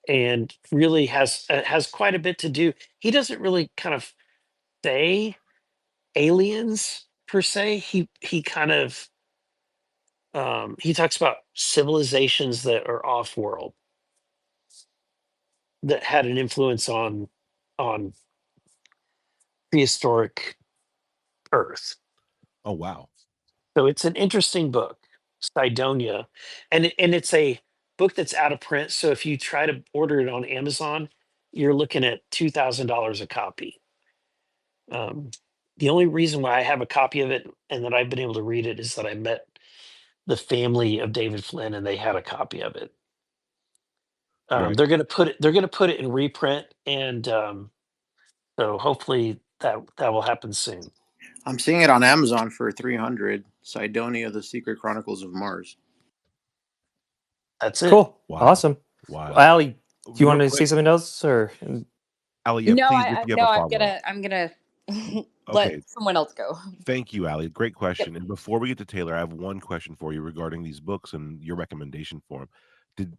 and really has quite a bit to do. He doesn't really kind of say aliens per se. He kind of he talks about civilizations that are off world, that had an influence on prehistoric Earth. Oh wow. So it's an interesting book, Sidonia, and it's a book that's out of print. So if you try to order it on Amazon, you're looking at $2,000 a copy. Um, the only reason why I have a copy of it and that I've been able to read it is that I met the family of David Flynn, and they had a copy of it. Right. They're gonna put it in reprint, and so hopefully that will happen soon. I'm seeing it on Amazon for 300. Sidonia: The Secret Chronicles of Mars. That's it. Cool. Wow. Awesome. Wild. Ali, do you want Real to say quick, something else, or Ali, yeah, No, please, if you have no, a follow-up. I'm gonna let Okay. someone else go. Thank you, Ali. Great Yep. question. And before we get to Taylor, I have one question for you regarding these books and your recommendation for them.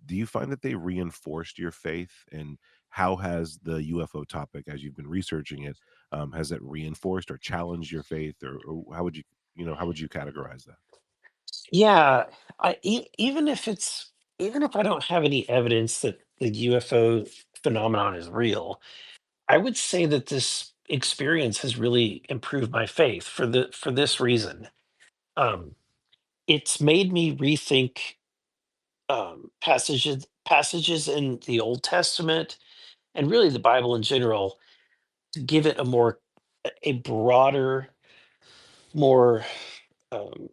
Do you find that they reinforced your faith? And how has the UFO topic, as you've been researching it, has it reinforced or challenged your faith, or how would how would you categorize that? Yeah, even if even if I don't have any evidence that the UFO phenomenon is real, I would say that this experience has really improved my faith for this reason. Um, it's made me rethink passages in the Old Testament and really the Bible in general, to give it a broader, more um,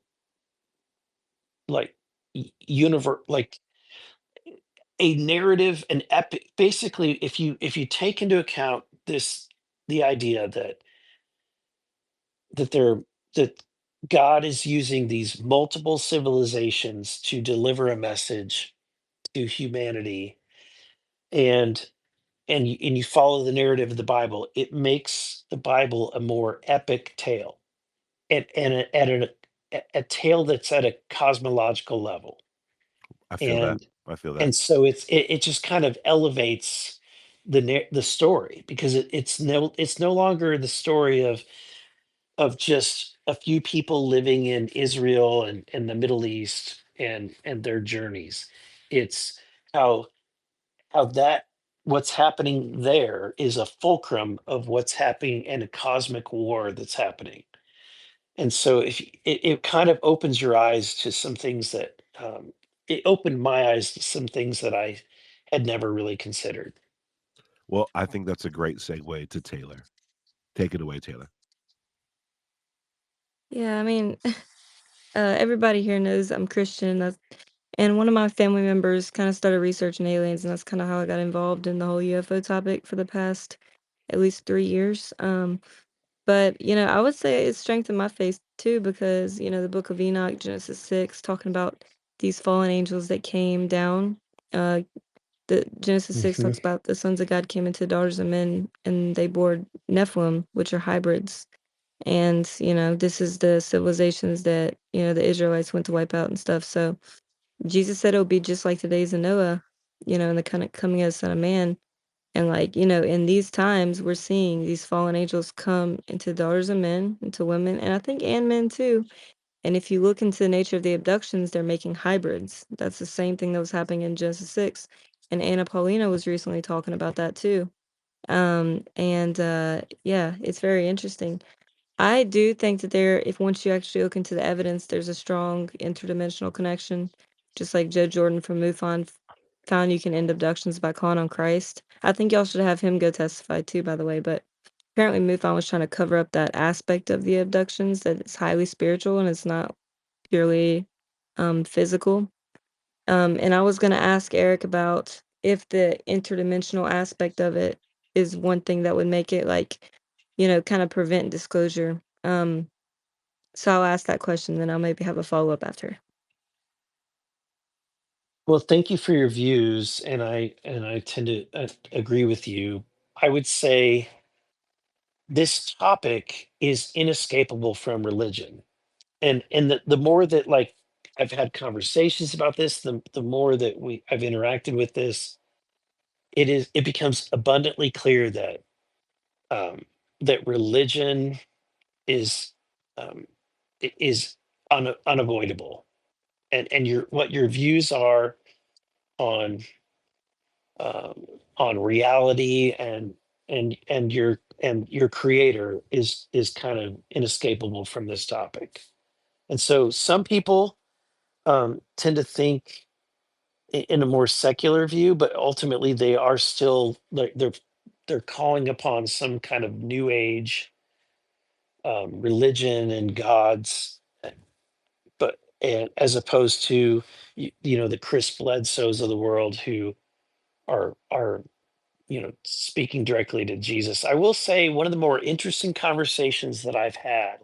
like universe, like a narrative, an epic. Basically, if you take into account the idea that there that God is using these multiple civilizations to deliver a message to humanity, and and you follow the narrative of the Bible, it makes the Bible a more epic tale, a tale that's at a cosmological level. I feel that. and I feel that. and so it just kind of elevates the story, because it's no longer the story of just a few people living in Israel and the Middle East and their journeys. It's how that what's happening there is a fulcrum of what's happening in a cosmic war that's happening. And so it kind of opens your eyes to some things that it opened my eyes to some things that I had never really considered. Well, I think that's a great segue to Taylor. Take it away, Taylor. Yeah, I mean, everybody here knows I'm Christian. And one of my family members kind of started researching aliens, and that's kind of how I got involved in the whole UFO topic for the past at least 3 years. But I would say it strengthened my faith too because the Book of Enoch, Genesis 6, talking about these fallen angels that came down. Uh, the Genesis 6 Hmm. talks about the sons of God came into daughters of men, and they bore Nephilim, which are hybrids. And this is the civilizations that the Israelites went to wipe out and stuff. So Jesus said it'll be just like the days of Noah, and the kind of coming of the Son of Man. And like, in these times we're seeing these fallen angels come into daughters of men, into women, and I think and men too. And if you look into the nature of the abductions, they're making hybrids. That's the same thing that was happening in Genesis 6. And Anna Paulina was recently talking about that too. And yeah, it's very interesting. I do think that if once you actually look into the evidence, there's a strong interdimensional connection, just like Joe Jordan from MUFON found you can end abductions by calling on Christ. I think y'all should have him go testify too, by the way. But apparently, MUFON was trying to cover up that aspect of the abductions that it's highly spiritual and it's not purely physical. And I was going to ask Eric about if the interdimensional aspect of it is one thing that would make it like, kind of prevent disclosure. So I'll ask that question, then I'll maybe have a follow up after. Well, thank you for your views, and I tend to agree with you. I would say this topic is inescapable from religion, and the more that like I've had conversations about this, the more that I've interacted with this, it becomes abundantly clear that um, that religion is um, is unavoidable, and what your views are on um, on reality and your creator is kind of inescapable from this topic. And so some people tend to think in a more secular view, but ultimately they are still they're calling upon some kind of new age religion and gods, but and as opposed to the Chris Bledsoes of the world who are speaking directly to Jesus. I will say one of the more interesting conversations that I've had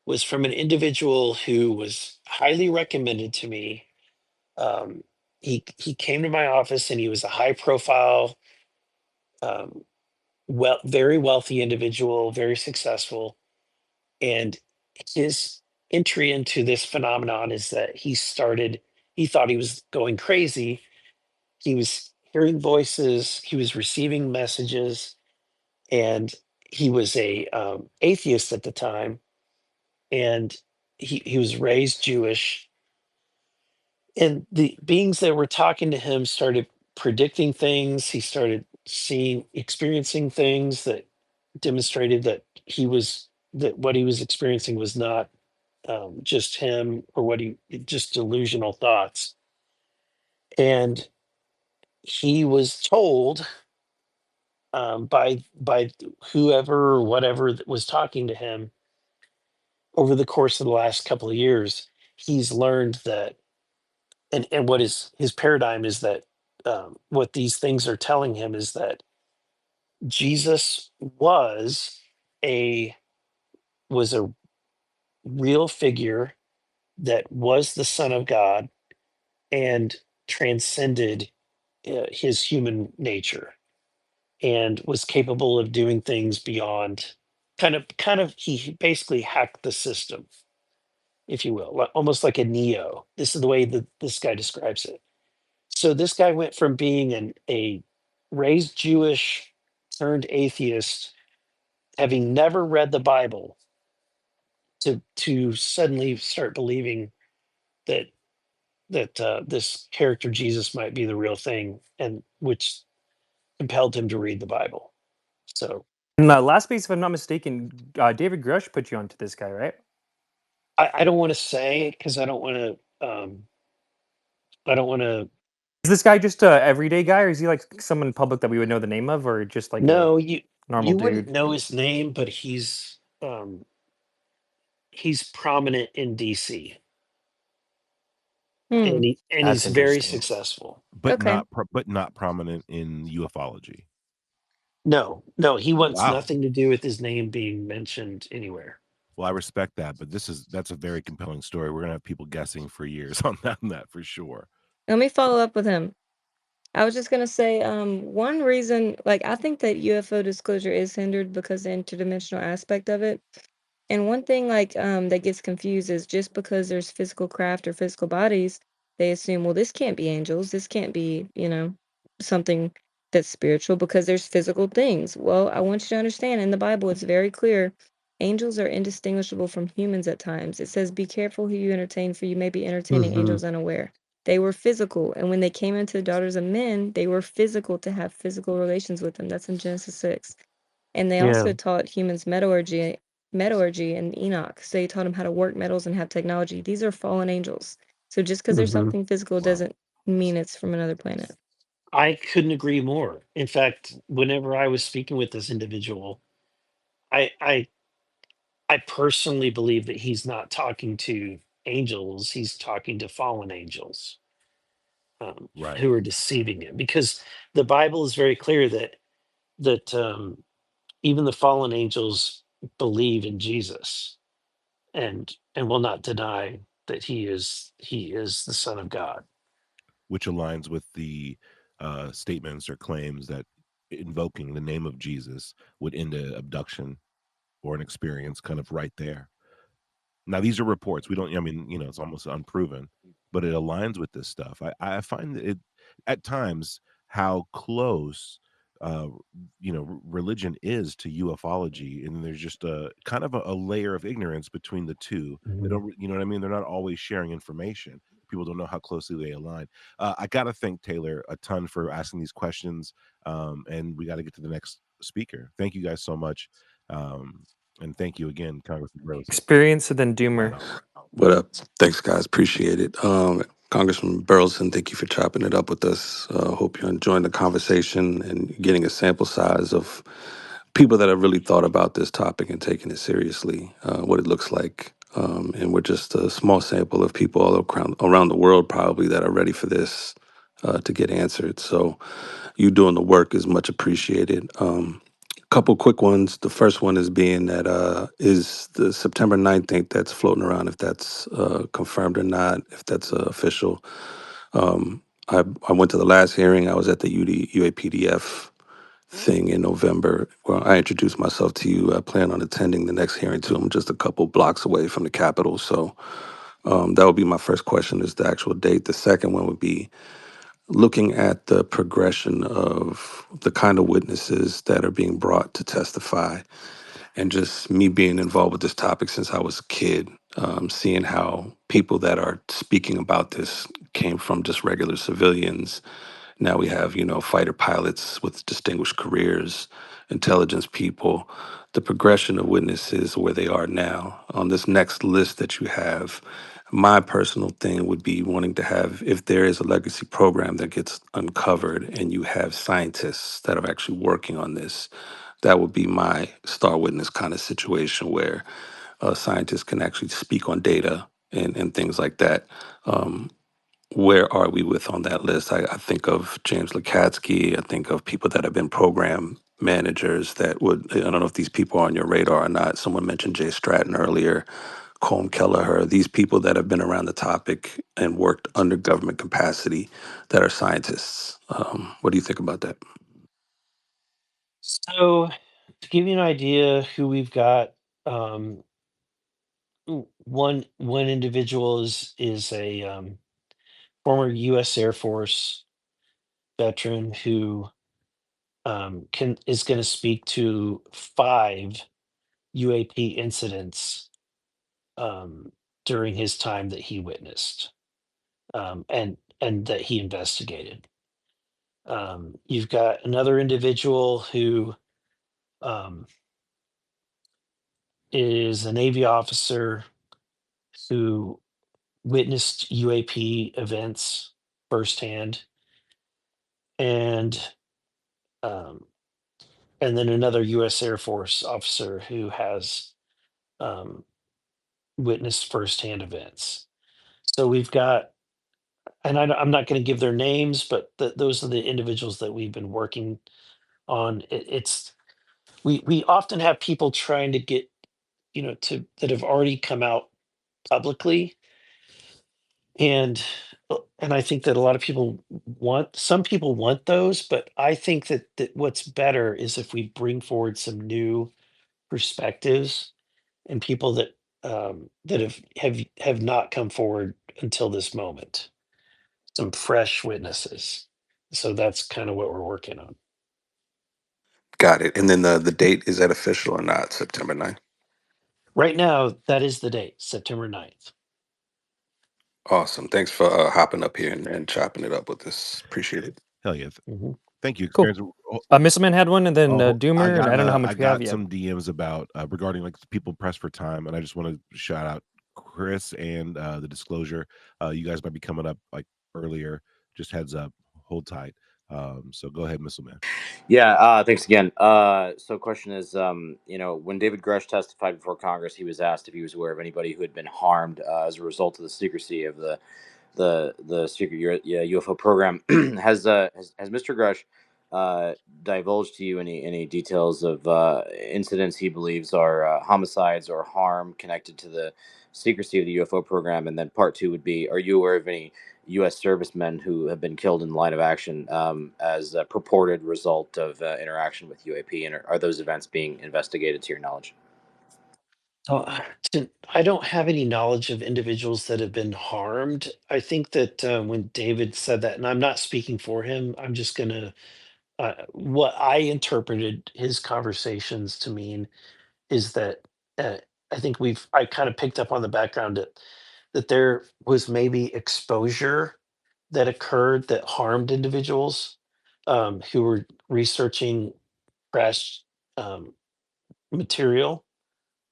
was from an individual who was highly recommended to me. Um, he came to my office and he was a high profile, um, very wealthy individual, very successful, and his entry into this phenomenon is that he thought he was going crazy. He was hearing voices, he was receiving messages, and he was a atheist at the time, and he was raised Jewish, and the beings that were talking to him started predicting things. He started experiencing things that demonstrated that what he was experiencing was not just him or just delusional thoughts. And he was told by whoever or whatever that was talking to him over the course of the last couple of years, he's learned that, and what is his paradigm is that what these things are telling him is that Jesus a was a real figure that was the Son of God and transcended his human nature and was capable of doing things beyond kind of he basically hacked the system, if you will, almost like a neo. This is the way that this guy describes it. So this guy went from being a raised Jewish turned atheist, having never read the Bible, to suddenly start believing that this character Jesus might be the real thing, and which compelled him to read the Bible. So In the last piece, if I'm not mistaken, David Grusch put you onto this guy, right? I don't want to say because I don't want to. I don't want to. Is this guy just a everyday guy, or is he like someone in public that we would know the name of, or just like a No, normal you wouldn't dude? know his name, but he's prominent in DC. Hmm. and That's he's very interesting. successful. Okay. but not prominent in ufology. No, no, he wants Wow. nothing to do with his name being mentioned anywhere. Well, I respect that, but that's a very compelling story. We're gonna have people guessing for years on that for sure. Let me follow up with him. I was just gonna say, one reason, like, I think that UFO disclosure is hindered because the interdimensional aspect of it. And one thing, like, that gets confused is just because there's physical craft or physical bodies, they assume, well, this can't be angels. This can't be, something that's spiritual because there's physical things. Well, I want you to understand in the Bible, it's very clear. Angels are indistinguishable from humans at times. It says, be careful who you entertain, for you may be entertaining Hmm. angels unaware. They were physical. And when they came into the daughters of men, they were physical to have physical relations with them. That's in Genesis 6. And they Yeah. also taught humans metallurgy and Enoch. So they taught them how to work metals and have technology. These are fallen angels. So just because there's Hmm. something physical Wow. doesn't mean it's from another planet. I couldn't agree more. In fact, whenever I was speaking with this individual, I I I personally believe that he's not talking to angels; he's talking to fallen angels, Right. who are deceiving him. Because the Bible is very clear that even the fallen angels believe in Jesus and will not deny that he is the Son of God. Which aligns with the statements or claims that invoking the name of Jesus would end an abduction or an experience kind of right there. Now, these are reports. We don't, I mean, it's almost unproven, but it aligns with this stuff. I find that at times, how close, uh, religion is to ufology. And there's just a kind of a layer of ignorance between the two. They Mhm. don't, you know what I mean? They're not always sharing information. People don't know how closely they align. I got to thank Taylor a ton for asking these questions. And we got to get to the next speaker. Thank you guys so much. Um, and thank you again, Congressman Rose. Experience and then Right doomer. on. What up? Thanks, guys. Appreciate it. Congressman Burlison, thank you for chopping it up with us. Hope you're enjoying the conversation and getting a sample size of people that have really thought about this topic and taken it seriously, what it looks like. And we're just a small sample of people all around the world, probably, that are ready for this to get answered. So you doing the work is much appreciated. Couple quick ones. The first one is being that is the September 9th date that's floating around, if that's confirmed or not, if that's official. I went to the last hearing. I was at the UAPDF thing in November. Well, I introduced myself to you. I plan on attending the next hearing too. I'm just a couple blocks away from the Capitol. So that would be my first question, is the actual date. The second one would be looking at the progression of the kind of witnesses that are being brought to testify, and just me being involved with this topic since I was a kid, seeing how people that are speaking about this came from just regular civilians. Now we have, fighter pilots with distinguished careers, intelligence people. The progression of witnesses where they are now. On this next list that you have, my personal thing would be wanting to have, if there is a legacy program that gets uncovered and you have scientists that are actually working on this, that would be my star witness kind of situation where scientists can actually speak on data and things like that. Where are we with on that list? I think of James Lukatsky. I think of people that have been program managers that would, I don't know if these people are on your radar or not. Someone mentioned Jay Stratton earlier, Colm Kelleher, these people that have been around the topic and worked under government capacity that are scientists. What do you think about that? So, to give you an idea who we've got, um, one individual is a former U.S. Air Force veteran who can is going to speak to 5 UAP incidents during his time that he witnessed, and that he investigated. You've got another individual who um, is a Navy officer who witnessed UAP events firsthand, and um, and then another U.S. Air Force officer who has um, witnessed firsthand events. So we've got and I'm not going to give their names, but those are the individuals that we've been working on. It's we often have people trying to get, that have already come out publicly, and I think that a lot of people some people want those, but I think that what's better is if we bring forward some new perspectives and people that that have not come forward until this moment, some fresh witnesses. So that's kind of what we're working on. Got it. And then the date, is that official or not? September 9th. Right now, that is the date, September 9th. Awesome. Thanks for hopping up here and chopping it up with us. Appreciate it. Hell yeah. Mhm. Thank you. Cool. Experience. Missleman had one, and then Doomer, and I don't know how I much we have got yet. some DMs about regarding like people pressed for time, and I just want to shout out Chris and the disclosure. You guys might be coming up like earlier. Just heads up. Hold tight. So go ahead, Missile Man. Yeah, thanks again. So question is, when David Grusch testified before Congress, he was asked if he was aware of anybody who had been harmed as a result of the secrecy of the secret UFO program. Has Mr. Grusch divulged to you any details of incidents he believes are homicides or harm connected to the secrecy of the UFO program? And then part two would be, are you aware of any U.S. servicemen who have been killed in the line of action as a purported result of interaction with UAP? And are those events being investigated to your knowledge? I don't have any knowledge of individuals that have been harmed. I think that when David said that, and I'm not speaking for him, I'm just going to, what I interpreted his conversations to mean is that uh, I kind of picked up on the background that there was maybe exposure that occurred that harmed individuals who were researching crash um, material,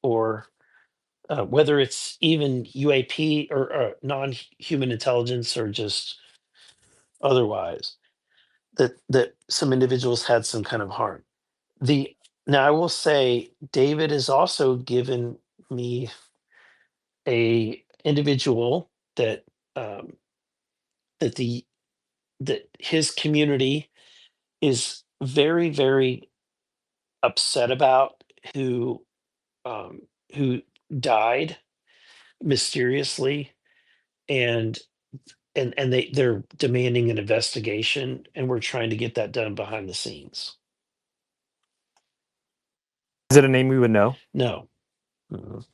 or whether it's even UAP or non-human intelligence or just otherwise, that some individuals had some kind of harm. The Now I will say David has also given me a individual that um, that the that his community is very, very upset about, um, who died mysteriously, and they're demanding an investigation, and we're trying to get that done behind the scenes. Is it a name we would know? No. Mhm.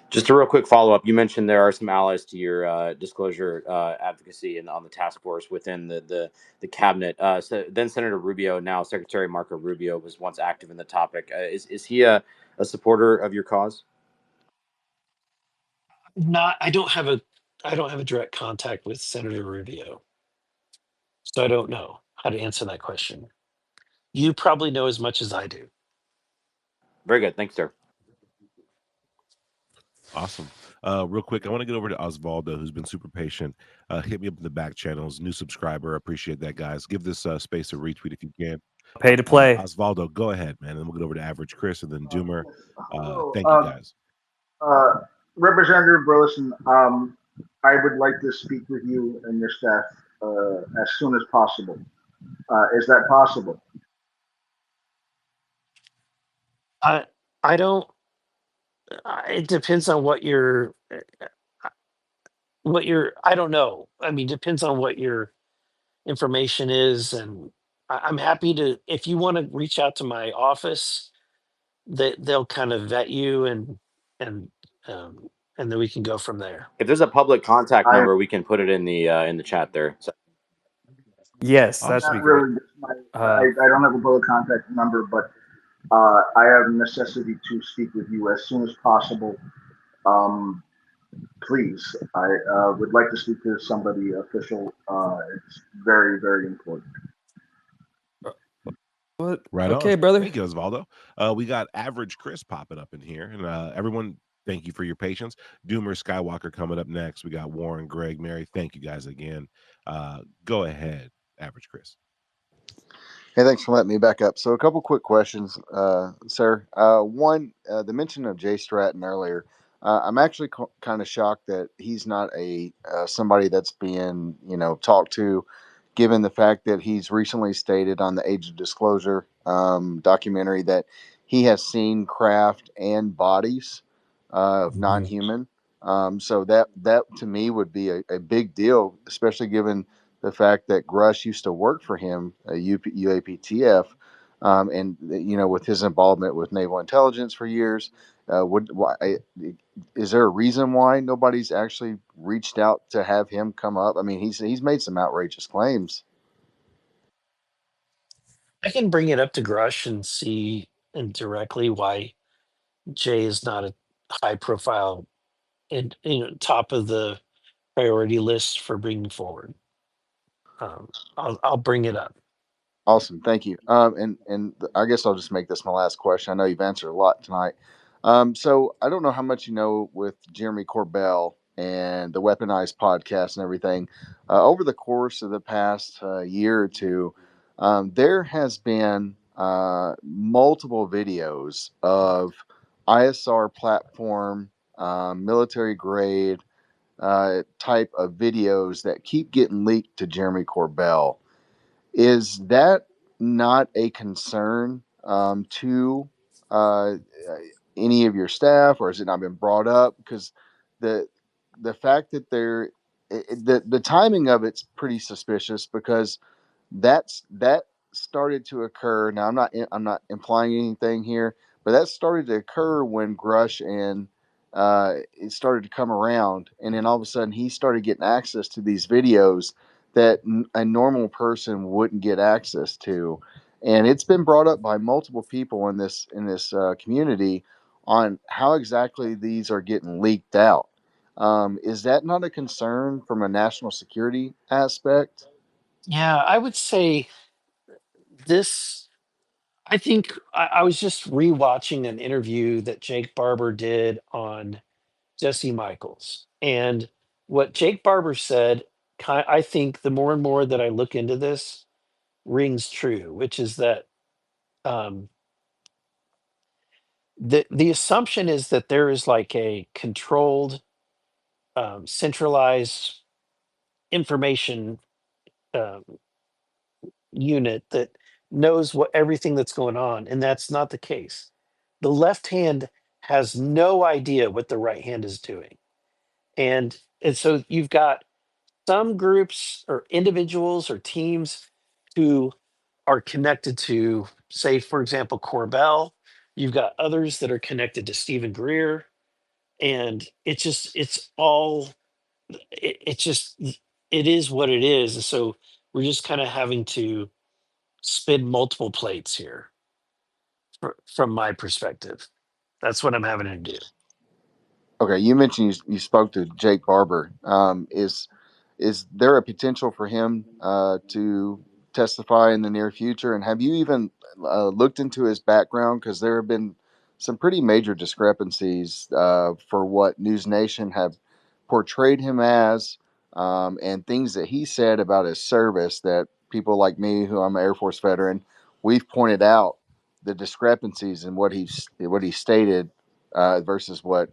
Just a real quick follow up. You mentioned there are some allies to your disclosure advocacy and on the task force within the cabinet. So then Senator Rubio, now Secretary Marco Rubio, was once active in the topic. Is he a supporter of your cause? Not. I don't have a direct contact with Senator Rubio, so I don't know how to answer that question. You probably know as much as I do. Very good. Thanks, sir. Awesome. Real quick, I want to get over to Osvaldo, who's been super patient. Hit me up in the back channels. New subscriber. Appreciate that, guys. Give this space a retweet if you can. Pay to play. Osvaldo, go ahead, man. And then we'll get over to Average Chris and then Doomer. Hello, Thank you, guys. Representative Burlison, I would like to speak with you and your staff as soon as possible. Is that possible? I don't. It depends on I don't know. I mean, depends on what your information is, and I'm happy to, if you want to reach out to my office, they'll kind of vet you, and um, and then we can go from there. If there's a public contact number, we can put it in the chat there. So. Yes, that's not really. I don't have a bullet contact number, but I have a necessity to speak with you as soon as possible. Please, I would like to speak to somebody official. It's very, very important. What? Right Okay, on. brother. Thank you, Osvaldo. We got Average Chris popping up in here. And everyone, thank you for your patience. Doomer Skywalker coming up next. We got Warren, Greg, Mary. Thank you guys again. Go ahead, Average Chris. Hey, thanks for letting me back up. So a couple quick questions, sir. One, the mention of Jay Stratton earlier. I'm actually kind of shocked that he's not a somebody that's being talked to, given the fact that he's recently stated on the Age of Disclosure documentary that he has seen craft and bodies of non-human. So that to me would be a big deal, especially given the fact that Grusch used to work for him, UAPTF, and with his involvement with naval intelligence for years. Is there a reason why nobody's actually reached out to have him come up? I mean, he's made some outrageous claims. I can bring it up to Grush and see and directly why Jay is not a high profile and top of the priority list for bringing forward. I'll bring it up. Awesome, thank you. And I guess I'll just make this my last question. I know you've answered a lot tonight. So I don't know how much you know with Jeremy Corbell and the Weaponized podcast and everything. Over the course of the past year or two, there has been multiple videos of ISR platform, military grade type of videos that keep getting leaked to Jeremy Corbell. Is that not a concern to uh, any of your staff, or has it not been brought up? Because the the fact that the timing of it's pretty suspicious, because that started to occur. Now I'm not implying anything here, but that started to occur when Grush and it started to come around, and then all of a sudden he started getting access to these videos that a normal person wouldn't get access to. And it's been brought up by multiple people in this community on how exactly these are getting leaked out. Is that not a concern from a national security aspect? Yeah, I would say this. I think I was just rewatching an interview that Jake Barber did on Jesse Michaels. And what Jake Barber said, I think the more and more that I look into this, rings true, which is that um, the assumption is that there is like a controlled, centralized information um, unit that knows what everything that's going on, and that's not the case. The left hand has no idea what the right hand is doing, and so you've got some groups or individuals or teams who are connected to, say, for example, Corbell. You've got others that are connected to Stephen Greer, and it's all it just it is what it is. And so we're just kind of having to spin multiple plates here from my perspective. That's what I'm having to do. Okay, you mentioned you spoke to Jake Barber. Is there a potential for him to testify in the near future? And have you even looked into his background? Because there have been some pretty major discrepancies for what News Nation have portrayed him as, and things that he said about his service that people like me, who I'm an Air Force veteran, we've pointed out the discrepancies in what he stated versus what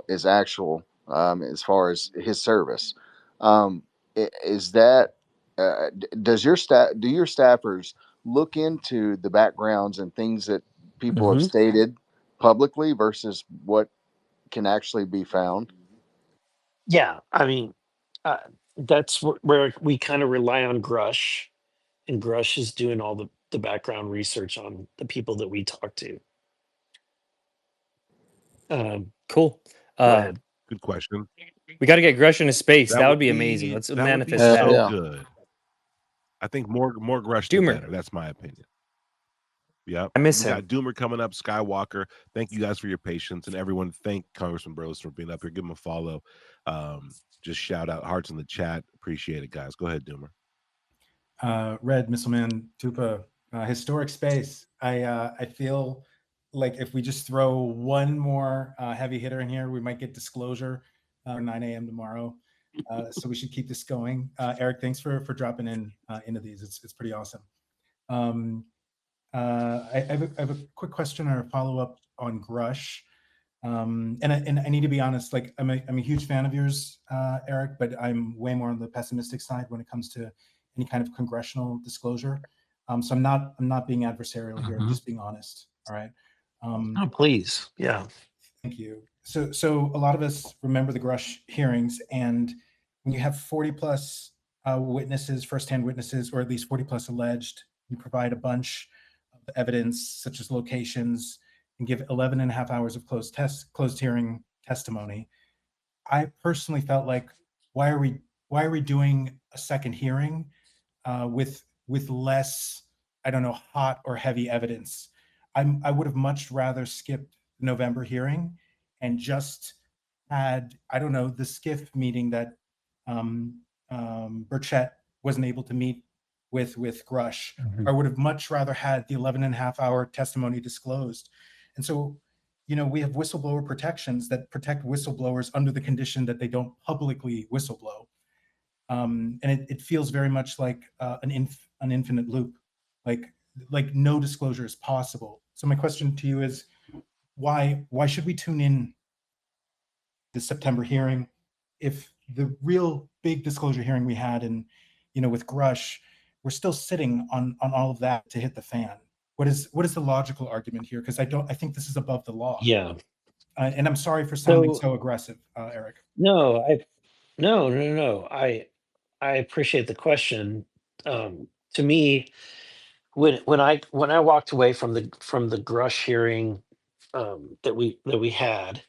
is actual, as far as his service. Is that does your staff do your staffers look into the backgrounds and things that people have Hmm. stated publicly versus what can actually be found? Yeah, I mean, uh, that's where we kind of rely on Grush, and Grush is doing all the background research on the people that we talk to. Cool. Go ahead. Good question. We got to get Grush into space. That That would would be amazing. be Let's that would be manifest Hell that. so yeah. good. I think more Grush the Doomer, better. That's my opinion. Yep. I miss We him. got Doomer coming up, Skywalker. Thank you guys for your patience. And everyone, thank Congressman Burlison for being up here. Give him a follow. Just shout out hearts in the chat. Appreciate it, guys. Go ahead, Doomer. Red Missileman Tupa, historic space. I feel like if we just throw one more heavy hitter in here, we might get disclosure 9 a.m. tomorrow. So we should keep this going. Eric, thanks for dropping in into these. It's pretty awesome. I have a quick question or a follow up on Grush. And I need to be honest, like I'm a huge fan of yours, Eric, but I'm way more on the pessimistic side when it comes to any kind of congressional disclosure. So I'm not being adversarial here. I'm just being honest. All right. Oh, please. Yeah. Thank you. So a lot of us remember the Grusch hearings, and when you have 40 plus witnesses, firsthand witnesses, or at least 40 plus alleged, you provide a bunch of evidence such as locations and give 11 and a half hours of closed hearing testimony. I personally felt like, why are we doing a second hearing with less, I don't know, hot or heavy evidence? I would have much rather skipped the November hearing and just had, I don't know, the SCIF meeting that Burchett wasn't able to meet with Grusch. I would have much rather had the 11 and a half hour testimony disclosed. And so, we have whistleblower protections that protect whistleblowers under the condition that they don't publicly whistleblow. And it feels very much like an infinite loop, like no disclosure is possible. So my question to you is, why should we tune in the September hearing if the real big disclosure hearing we had with Grusch, we're still sitting on all of that to hit the fan? What is the logical argument here? Because I think this is above the law. Yeah. And I'm sorry for sounding so aggressive, Eric. No, no. I appreciate the question. To me, when I walked away from the Grusch hearing that we had,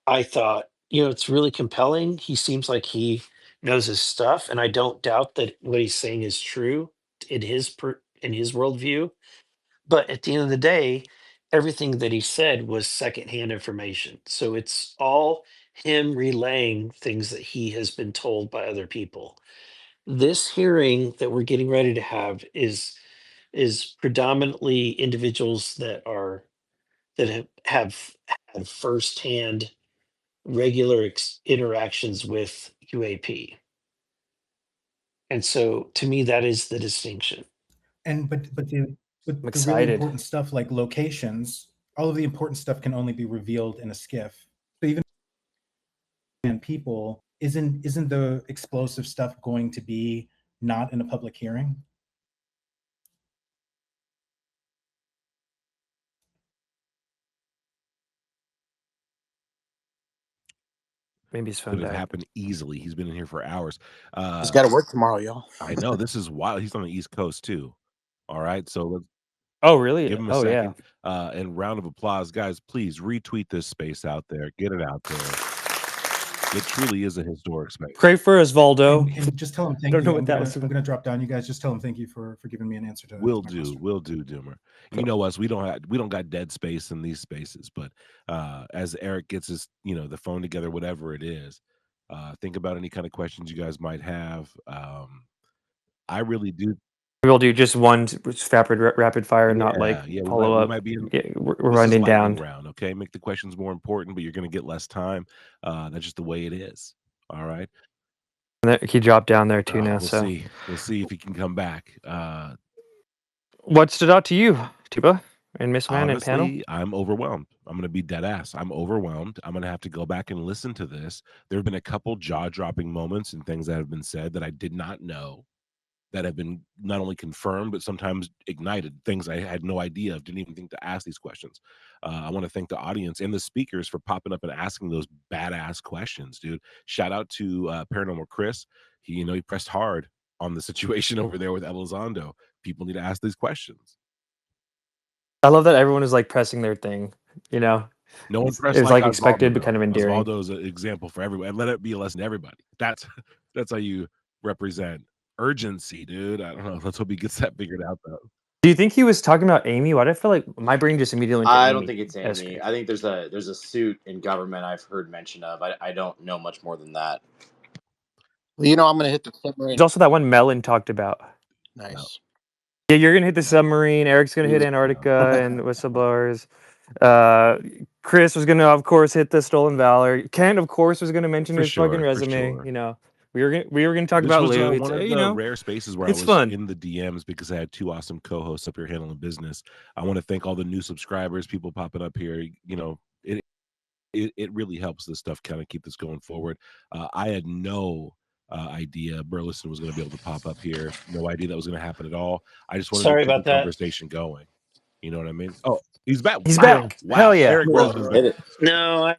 I thought, it's really compelling. He seems like he knows his stuff, and I don't doubt that what he's saying is true in in his worldview. But at the end of the day, everything that he said was secondhand information. So it's all him relaying things that he has been told by other people. This hearing that we're getting ready to have is predominantly individuals that have had firsthand regular interactions with UAP. And so to me, that is the distinction. And but the I'm the really excited. important stuff like locations, all of the important stuff can only be revealed in a SCIF. So even people, isn't the explosive stuff going to be not in a public hearing? Maybe his phone Could have died. happened easily. He's been in here for hours. He's got to work tomorrow, y'all. I know this is wild. He's on the East Coast too. All right, so let's Oh, really? give him a Oh, yeah. second. And round of applause, guys. Please retweet this space out there. Get it out there. It truly is a historic space. Pray for Osvaldo. And just tell him thank Don't know you. what that was I'm about. gonna drop down. You guys just tell him thank you for giving me an answer to Will my do, question. will do, Doomer. You know us. We don't got dead space in these spaces. But as Eric gets his, the phone together, whatever it is, think about any kind of questions you guys might have. I really do. We'll do just one rapid fire, not like Yeah. follow We up. might be in. We're This is running lightning down. round. Okay, make the questions more important, but you're going to get less time. That's just the way it is. All right. He dropped down there too now. We'll So, see. We'll see if he can come back. what stood out to you, Tuba and Miss Man and panel? Honestly, I'm overwhelmed. I'm going to be dead ass. I'm overwhelmed. I'm going to have to go back and listen to this. There have been a couple jaw-dropping moments and things that have been said that I did not know, that have been not only confirmed, but sometimes ignited, things I had no idea of, didn't even think to ask these questions. I want to thank the audience and the speakers for popping up and asking those badass questions, dude. Shout out to Paranormal Chris. He pressed hard on the situation over there with Elizondo. People need to ask these questions. I love that everyone is like pressing their thing. No one pressed It's like Osvaldo, expected, but though. kind of endearing. Osvaldo is an example for everyone. Let it be a lesson to everybody. That's how you represent urgency, dude. I don't know. Let's hope he gets that figured out, though. Do you think he was talking about Amy? Why do I feel like my brain just immediately went to Amy? I don't think it's Amy. I think there's a suit in government I've heard mention of. I don't know much more than that. Well, I'm going to hit the submarine. There's also that one Melon talked about. Nice. No. Yeah, you're gonna hit the submarine. Eric's gonna hit Antarctica and whistleblowers. Chris was gonna, of course, hit the stolen valor. Ken, of course, was gonna mention his fucking resume. Sure. We were gonna talk This about was Lou. one of the rare spaces where I it's was fun. in the DMs because I had two awesome co-hosts up here handling business. I want to thank all the new subscribers, people popping up here. it really helps this stuff kind of keep this going forward. I had no idea Burleson was going to be able to pop up here. No idea that was going to happen at all. I just wanted to Sorry keep the about that. conversation going. You know what I mean? Oh, he's back. He's Wow. back. Hell Wow. yeah. Eric Well, Roseman's back. hit it. No,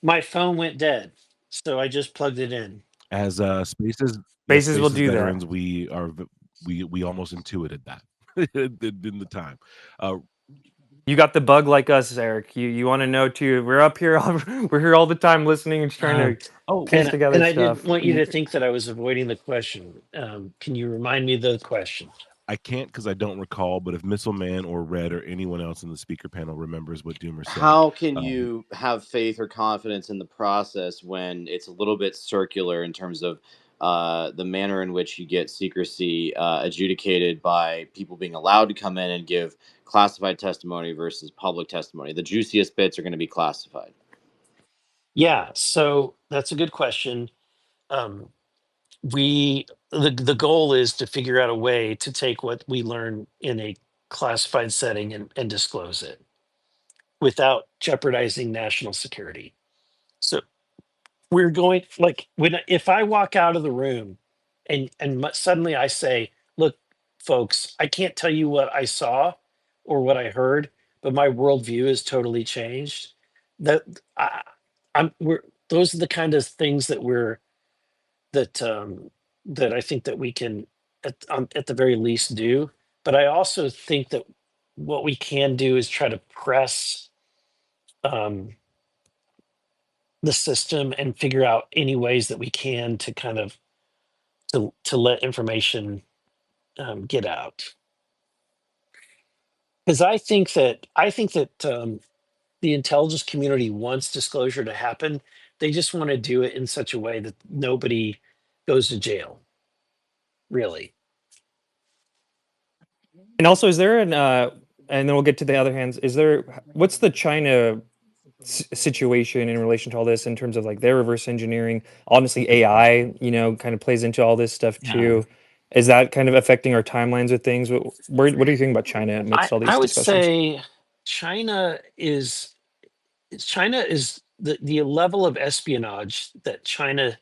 my phone went dead, so I just plugged it in. As Spaces Spaces will do that. veterans, we almost intuited that in the time. You got the bug like us, Eric. You want to know too. We're up here. We're here all the time listening and trying to piece together And I stuff. didn't want you to think that I was avoiding the question. Can you remind me the question? I can't because I don't recall, but if Missile Man or Red or anyone else in the speaker panel remembers what Doomer said. How can you have faith or confidence in the process when it's a little bit circular in terms of the manner in which you get secrecy adjudicated by people being allowed to come in and give classified testimony versus public testimony? The juiciest bits are going to be classified. Yeah, so that's a good question. The goal is to figure out a way to take what we learn in a classified setting and disclose it without jeopardizing national security. So we're going like when if I walk out of the room and suddenly I say, "Look, folks, I can't tell you what I saw or what I heard, but my worldview is totally changed." That I, we're those are the kind of things that that I think that we can at the very least do. But I also think that what we can do is try to press um, the system and figure out any ways that we can to kind of to let information get out. Because I think that the intelligence community wants disclosure to happen. They just want to do it in such a way that nobody goes to jail. Really. And also, is there and then we'll get to the other hands. What's the China situation in relation to all this in terms of like their reverse engineering? Honestly, AI, kind of plays into all this stuff too. Is that kind of affecting our timelines with things? What do you think about China amidst all I these would discussions? say China is the level of espionage that China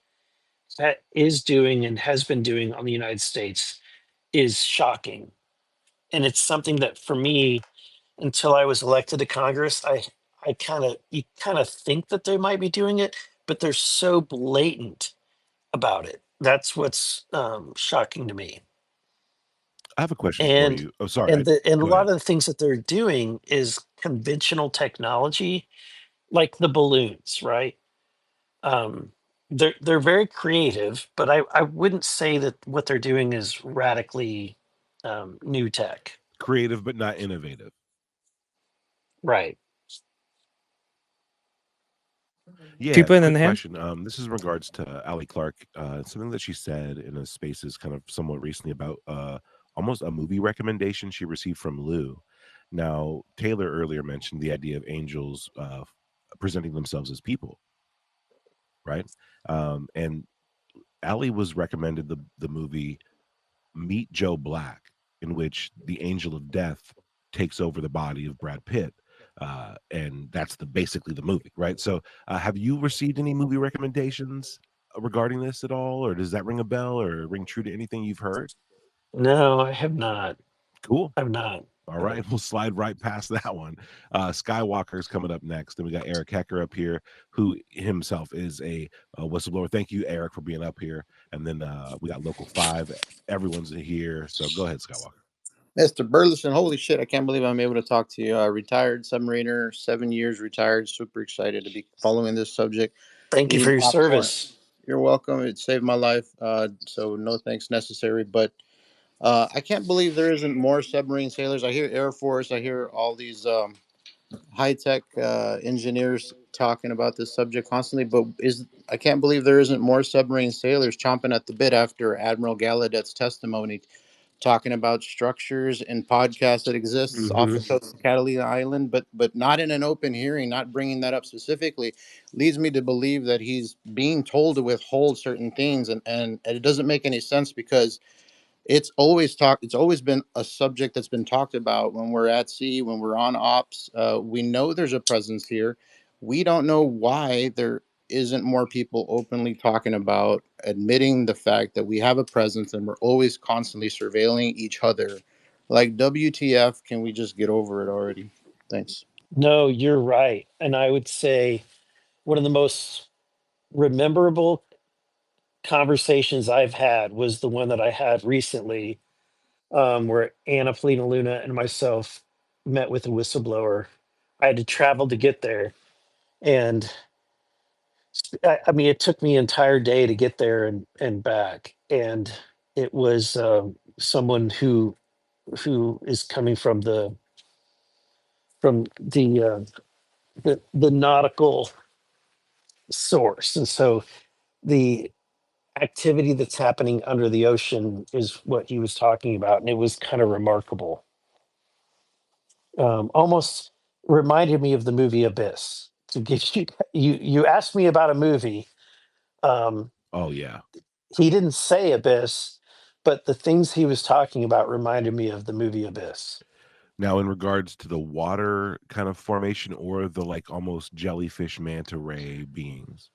is doing and has been doing on the United States is shocking. And it's something that for me, until I was elected to Congress, I you kind of think that they might be doing it, but they're so blatant about it. That's what's shocking to me. I have a question for And you. Oh, sorry. and a Go lot ahead. of the things that they're doing is conventional technology, like the balloons, right? Um, they're very creative, but I wouldn't say that what they're doing is radically new tech. Creative but not innovative. Right. Yeah, Tupa and then quick the hands. question. This is in regards to Ali Clark. Something that she said in a spaces kind of somewhat recently about almost a movie recommendation she received from Lou. Now, Taylor earlier mentioned the idea of angels presenting themselves as people, right? And Ali was recommended the movie Meet Joe Black, in which the angel of death takes over the body of Brad Pitt. And that's basically the movie, right? So, have you received any movie recommendations regarding this at all, or does that ring a bell or ring true to anything you've heard? No, I have not. Cool. I've not. All right, we'll slide right past that one. Skywalker's coming up next, and we got Eric Hecker up here, who himself is a whistleblower. Thank you, Eric, for being up here. And then we got Local 5. Everyone's here, so go ahead, Skywalker. Mr. Burleson, holy shit, I can't believe I'm able to talk to you. Retired submariner, 7 years retired. Super excited to be following this subject. Thank you for Eating your popcorn. service. You're welcome. It saved my life, so no thanks necessary. But I can't believe there isn't more submarine sailors. I hear Air Force. I hear all these high-tech engineers talking about this subject constantly. But I can't believe there isn't more submarine sailors chomping at the bit after Admiral Gallaudet's testimony, talking about structures and podcasts that exists off the coast of Catalina Island, but not in an open hearing, not bringing that up specifically, leads me to believe that he's being told to withhold certain things, and it doesn't make any sense because it's always been a subject that's been talked about when we're at sea, when we're on ops. We know there's a presence here. we don't know why there isn't more people openly talking about admitting the fact that we have a presence and we're always constantly surveilling each other. Like, WTF, can we just get over it already? Thanks. No, you're right. And I would say one of the most rememberable conversations I've had was the one that I had recently, where Anna Polina Luna and myself met with a whistleblower. I had to travel to get there. And I mean, it took me an entire day to get there and back. And it was someone who is coming from the nautical source. And so the activity that's happening under the ocean is what he was talking about. And it was kind of remarkable. Almost reminded me of the movie Abyss. To give you asked me about a movie. Oh yeah. He didn't say Abyss, but the things he was talking about reminded me of the movie Abyss. Now, in regards to the water kind of formation or the like almost jellyfish manta ray beings.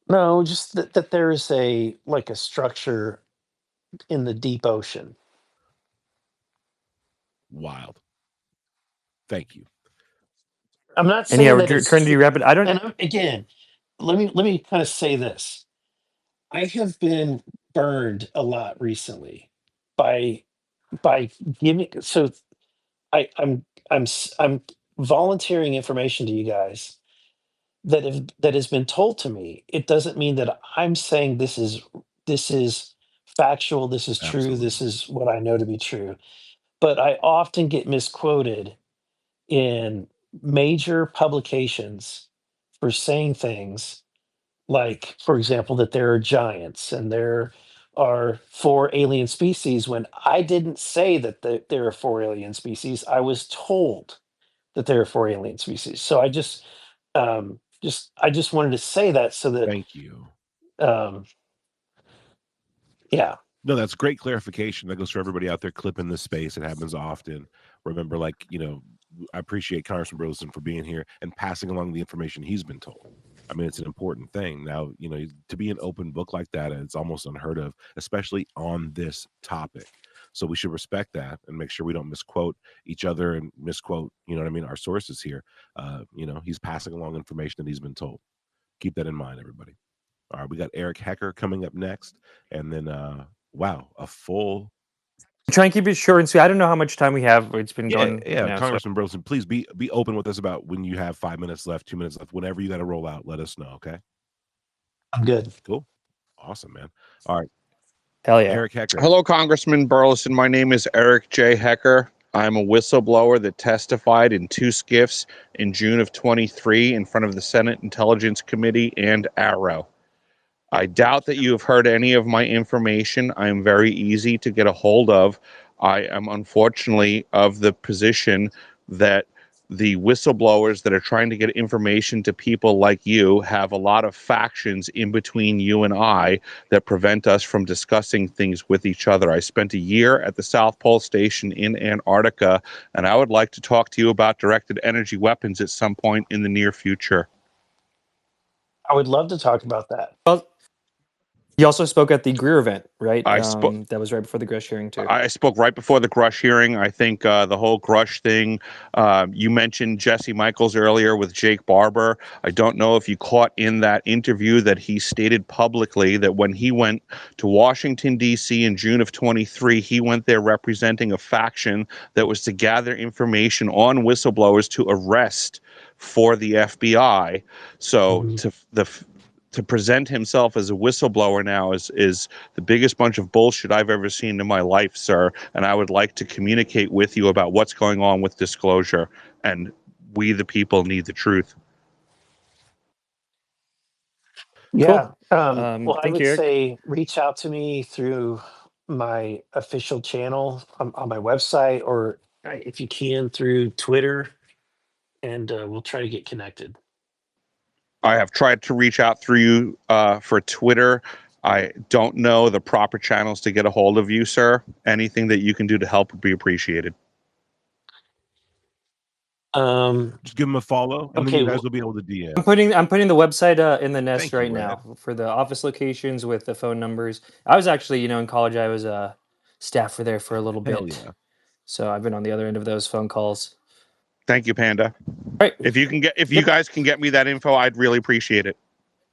No, just that there is a like a structure in the deep ocean. Wild. Thank you. I'm not And yeah, saying we're that it's trying to do rapid. I don't. and again, let me kind of say this. I have been burned a lot recently by by giving so I'm volunteering information to you guys that has been told to me. It doesn't mean that I'm saying this is factual, this is true, this Absolutely. is what I know to be true. But I often get misquoted in major publications for saying things like, for example, that there are giants and there are four alien species when I didn't say that there are four alien species. I was told that there are four alien species. So I just wanted to say that so that Thank you. um, yeah. No, that's great clarification. That goes for everybody out there clipping this space. It happens often. Remember, like, I appreciate Congressman Burlison for being here and passing along the information he's been told. I mean, it's an important thing. Now, to be an open book like that, it's almost unheard of, especially on this topic. So we should respect that and make sure we don't misquote each other and misquote, what I mean, our sources here. He's passing along information that he's been told. Keep that in mind, everybody. All right, we got Eric Hecker coming up next, and then wow, a full Try and keep it short and sweet. I don't know how much time we have. It's been yeah, going yeah. now. So Congressman Burlison, please be open with us about when you have 5 minutes left, 2 minutes left, whenever you got to roll out. Let us know, okay? I'm good. Cool, awesome, man. All right, hell yeah. Eric Hecker. Hello, Congressman Burleson. My name is Eric J. Hecker. I'm a whistleblower that testified in two skiffs in June of 23 in front of the Senate Intelligence Committee and Arrow. I doubt that you have heard any of my information. I am very easy to get a hold of. I am unfortunately of the position that the whistleblowers that are trying to get information to people like you have a lot of factions in between you and I that prevent us from discussing things with each other. I spent a year at the South Pole Station in Antarctica, and I would like to talk to you about directed energy weapons at some point in the near future. I would love to talk about that. Well, you also spoke at the Greer event, right? I spoke. That was right before the Grusch hearing too. I spoke right before the Grusch hearing. I think the whole Grusch thing, you mentioned Jesse Michaels earlier with Jake Barber. I don't know if you caught in that interview that he stated publicly that when he went to Washington, D.C. in June of 23, he went there representing a faction that was to gather information on whistleblowers to arrest for the FBI. So to present himself as a whistleblower now is the biggest bunch of bullshit I've ever seen in my life, sir. And I would like to communicate with you about what's going on with disclosure. And we, the people, need the truth. Yeah. Cool. Well, I Thank would you, Eric. say reach out to me through my official channel on my website, or if you can through Twitter, and we'll try to get connected. I have tried to reach out through you for Twitter. I don't know the proper channels to get a hold of you, sir. Anything that you can do to help would be appreciated. Just give him a follow, and then Okay, you guys will be able to DM. I'm putting the website in the nest Thank you, right Red. now for the office locations with the phone numbers. I was actually, in college, I was a staffer there for a little Hell bit, yeah. so I've been on the other end of those phone calls. Thank you, Panda. All right. If you Yep. guys can get me that info, I'd really appreciate it.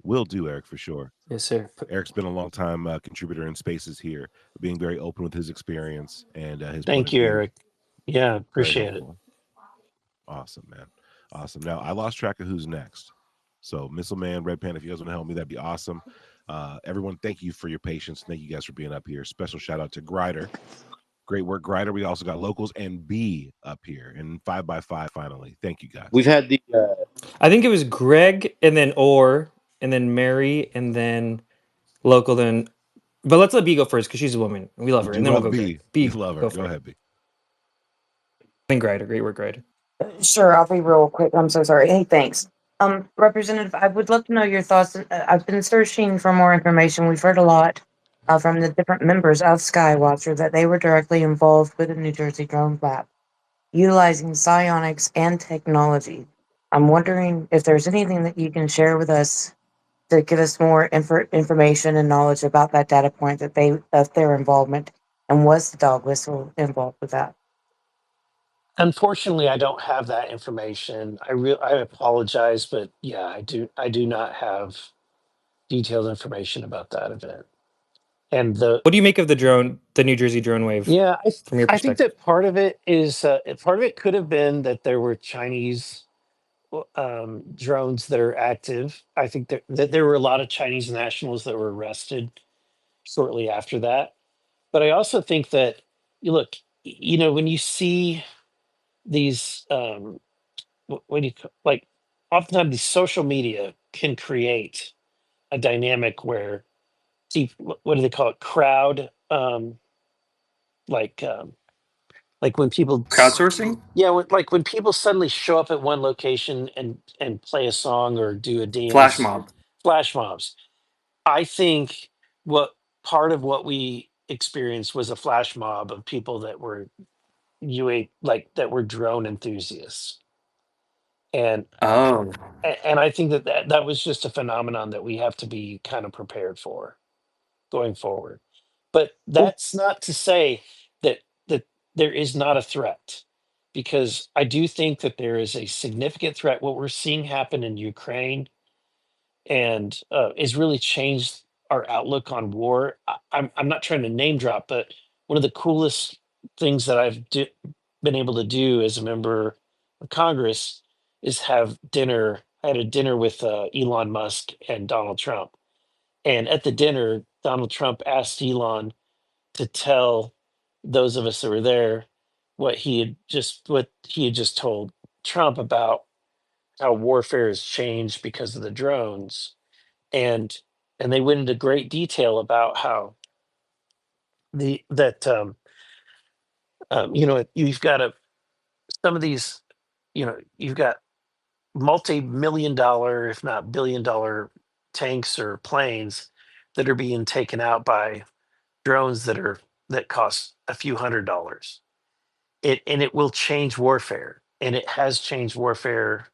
Will do, Eric, for sure. Yes, sir. Eric's been a long time contributor in Spaces here, being very open with his experience and his point Thank of you, view. Eric. Yeah, Very appreciate it. helpful. Awesome, man. Awesome. Now, I lost track of who's next. So, Missile Man, Red Pan, if you guys want to help me, that'd be awesome. Everyone, thank you for your patience. Thank you guys for being up here. Special shout out to Grider. Great work, Grider. We also got Locals and B up here and 5x5 finally. Thank you, guys. We've had the I think it was Greg and then and then Mary and then Local then. But let's let B go first because she's a woman. We love We her, do and then we'll love go B. Greg. B, We love her. go Go for it. ahead, B. Thank Grider. Great work, Grider. Sure, I'll be real quick. I'm so sorry. Hey, thanks. Representative, I would love to know your thoughts. I've been searching for more information. We've heard a lot from the different members of Skywatcher that they were directly involved with the New Jersey drone lab, utilizing psionics and technology. I'm wondering if there's anything that you can share with us to give us more information and knowledge about that data point that of their involvement, and was the dog whistle involved with that? Unfortunately, I don't have that information. I apologize, but yeah, I do not have detailed information about that event. And What do you make of the New Jersey drone wave? yeah, from your I think perspective. that part of it is part of it could have been that there were Chinese drones that are active. I think that there were a lot of Chinese nationals that were arrested shortly after that. But I also think that you look, when you see these, what do you like? Oftentimes, these social media can create a dynamic where, see, what do they call it? Crowd, like, like when people Crowdsourcing? yeah, when people suddenly show up at one location and play a song or do a Flash dance, mob. flash mobs. I think what part of what we experienced was a flash mob of people that were that were drone enthusiasts, and Oh. and I think that was just a phenomenon that we have to be kind of prepared for going forward. But that's not to say that there is not a threat, because I do think that there is a significant threat. What we're seeing happen in Ukraine and has really changed our outlook on war. I'm not trying to name drop, but one of the coolest things that been able to do as a member of Congress is have dinner. I had a dinner with Elon Musk and Donald Trump, and at the dinner, Donald Trump asked Elon to tell those of us that were there what he had just told Trump about how warfare has changed because of the drones, and they went into great detail about how the that you've got some of these, you've got multi-million dollar, if not billion-dollar tanks or planes that are being taken out by drones that cost a few $100s. It will change warfare, and it has changed warfare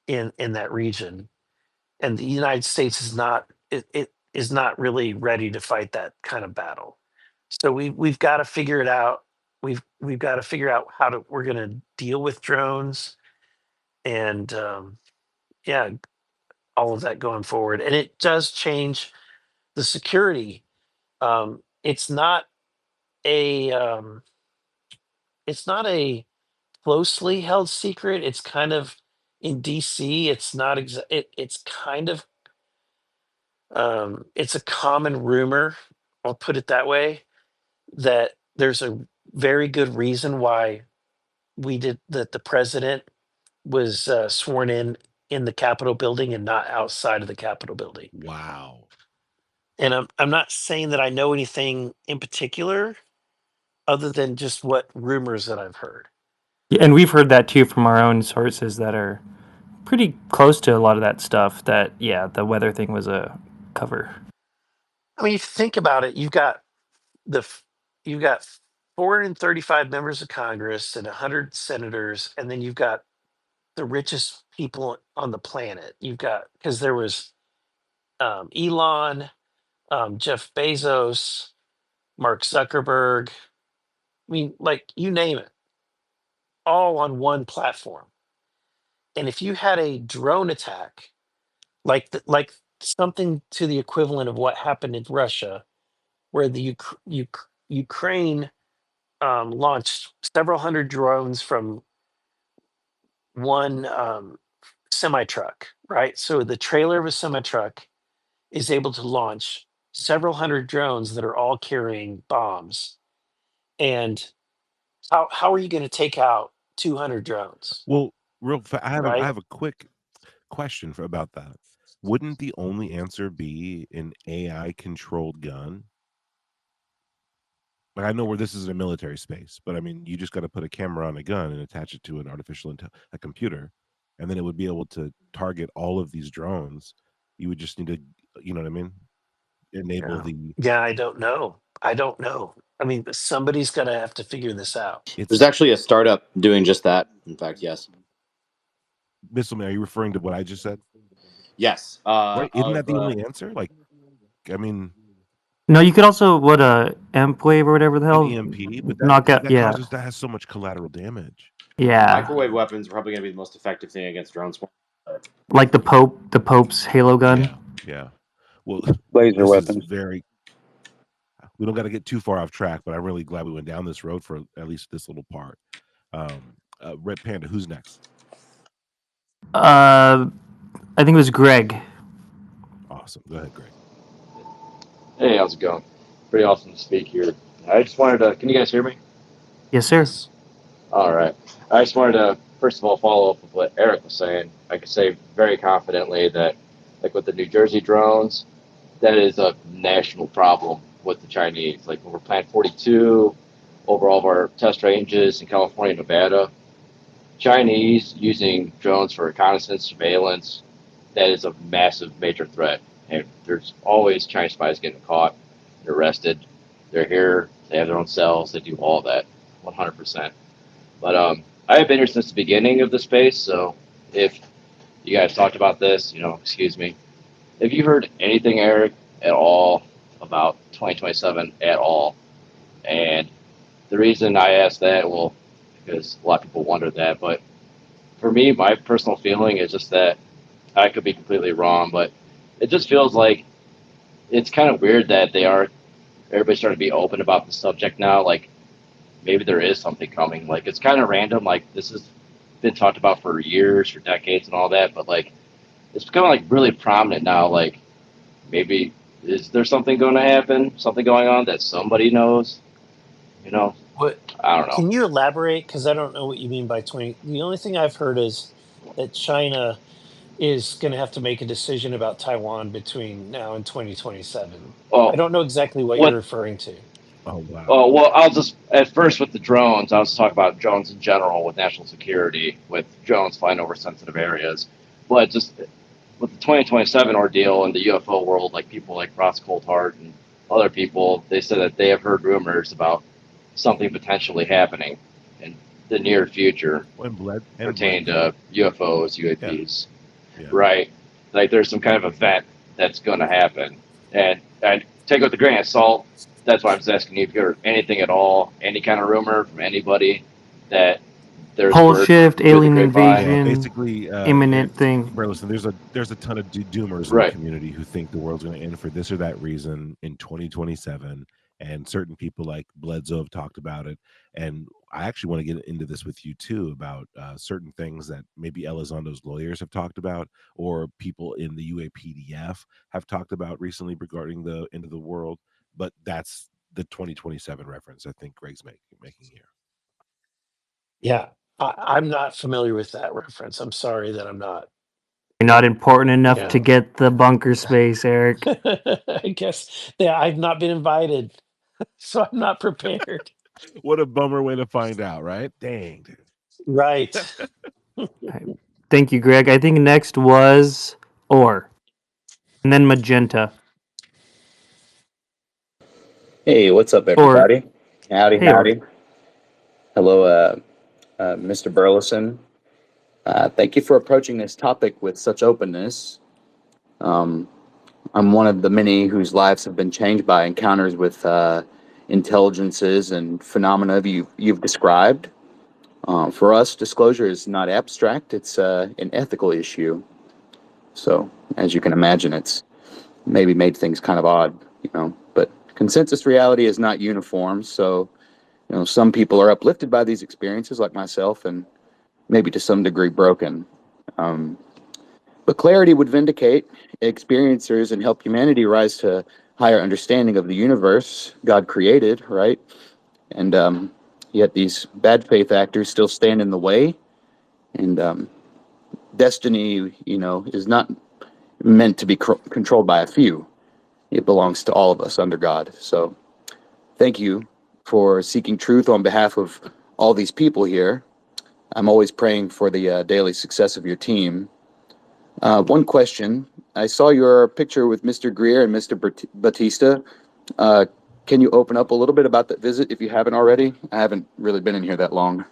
in that region. And the United States it is not really ready to fight that kind of battle. So we've got to figure it out. We've got to figure out we're going to deal with drones, and yeah, all of that going forward. And it does change the security. It's not a it's not a closely held secret. It's kind of in DC. It's not it's kind of it's a common rumor. I'll put it that way, that there's a very good reason why that the president was sworn in the Capitol building and not outside of the Capitol building. Wow. And I'm not saying that I know anything in particular, other than just what rumors that I've heard. Yeah, and we've heard that too from our own sources that are pretty close to a lot of that stuff. That the weather thing was a cover. I mean, if you think about it, you've got 435 members of Congress and 100 senators, and then you've got the richest people on the planet. You've got, because there was Elon, Jeff Bezos, Mark Zuckerberg. I mean, like you name it, all on one platform. And if you had a drone attack, like something to the equivalent of what happened in Russia, where the Ukraine launched several hundred drones from one semi truck, right? So the trailer of a semi truck is able to launch several hundred drones that are all carrying bombs. And how are you going to take out 200 drones, Well, I right? have a quick question about that. Wouldn't the only answer be an AI controlled gun? Like I know where this is in a military space, but I mean, you just got to put a camera on a gun and attach it to an a computer, and then it would be able to target all of these drones. You would just need to, you know what I mean? Enable Yeah. the Yeah, I don't know. I don't know. I mean, but somebody's going to have to figure this out. There's it's actually a startup doing just that. In fact, yes. Missile Man. Are you referring to what I just said? Yes. Right? Isn't that the only answer? Like, I mean, No, you could also what amp wave or whatever the an hell EMP, but knock out. Yeah, that has so much collateral damage. yeah, Microwave weapons are probably going to be the most effective thing against drone swarms. like the Pope's Halo gun. Yeah, yeah. Well, Laser this is weapons. very. We don't got to get too far off track, but I'm really glad we went down this road for at least this little part. Red Panda, who's next? I think it was Greg. Awesome. Go ahead, Greg. Hey, how's it going? Pretty awesome to speak here. I just wanted to. Can you guys hear me? Yes, sir. Yes. All right. I just wanted to, first of all, follow up with what Eric was saying. I could say very confidently that, like with the New Jersey drones, that is a national problem with the Chinese. Like over Plant 42, over all of our test ranges in California and Nevada, Chinese using drones for reconnaissance, surveillance, that is a massive, major threat. And there's always Chinese spies getting caught, they're arrested, they're here, they have their own cells, they do all that, 100%. But I have been here since the beginning of the space, so if you guys talked about this, excuse me. Have you heard anything, Eric, at all about 2027 at all? And the reason I ask that, well, because a lot of people wonder that, but for me, my personal feeling is just that I could be completely wrong, but it just feels like it's kind of weird that everybody's starting to be open about the subject now. Like maybe there is something coming. Like it's kind of random. Like this has been talked about for years, for decades, and all that, but like it's becoming like really prominent now. Like maybe is there something going to happen? Something going on that somebody knows? You know, What I don't know. can you elaborate? Because I don't know what you mean by 20. The only thing I've heard is that China is going to have to make a decision about Taiwan between now and 2027. I Oh, don't know exactly what you're what referring to. Oh wow. Oh, well, I'll just, at first with the drones, I was talking about drones in general with national security, with drones flying over sensitive areas. But just with the 2027 ordeal in the UFO world, like people like Ross Coulthart and other people, they said that they have heard rumors about something potentially happening in the near future And pertaining Bledsoe. to UFOs, Yeah, UAPs. yeah. Right? Like there's some kind of event that's going to happen, and take it with a grain of salt. That's why I was asking you if you heard anything at all, any kind of rumor from anybody that there's Pole word shift, through the alien grapevine. Yeah, invasion, basically, imminent thing. bro, listen, there's a ton of doomers in the Right. community who think the world's going to end for this or that reason in 2027, and certain people like Bledsoe have talked about it. And I actually want to get into this with you too about certain things that maybe Elizondo's lawyers have talked about, or people in the UAPDF have talked about recently regarding the end of the world. But that's the 2027 reference I think Greg's making here. Yeah, I'm not familiar with that reference. I'm sorry that I'm not. You're not important enough to Yeah. get the bunker space, Eric. I guess I've not been invited, so I'm not prepared. What a bummer way to find out, right? Dang, dude. Right. Right. Thank you, Greg. I think next was Or, and then Magenta. Hey, what's up, Or, everybody? Howdy, hey, Or. howdy. Hello, Mr. Burleson. Thank you for approaching this topic with such openness. Um, I'm one of the many whose lives have been changed by encounters with intelligences and phenomena you've described. For us, disclosure is not abstract, it's an ethical issue. So, as you can imagine, it's maybe made things kind of odd, you know. But consensus reality is not uniform, so, you know, some people are uplifted by these experiences, like myself, and maybe to some degree broken. Um, but clarity would vindicate experiencers and help humanity rise to higher understanding of the universe God created, right? And yet these bad faith actors still stand in the way. And destiny, you know, is not meant to be controlled by a few. It belongs to all of us under God. So thank you for seeking truth on behalf of all these people here. I'm always praying for the daily success of your team. One question. I saw your picture with Mr. Greer and Mr. Batista. Can you open up a little bit about that visit if you haven't already? I haven't really been in here that long.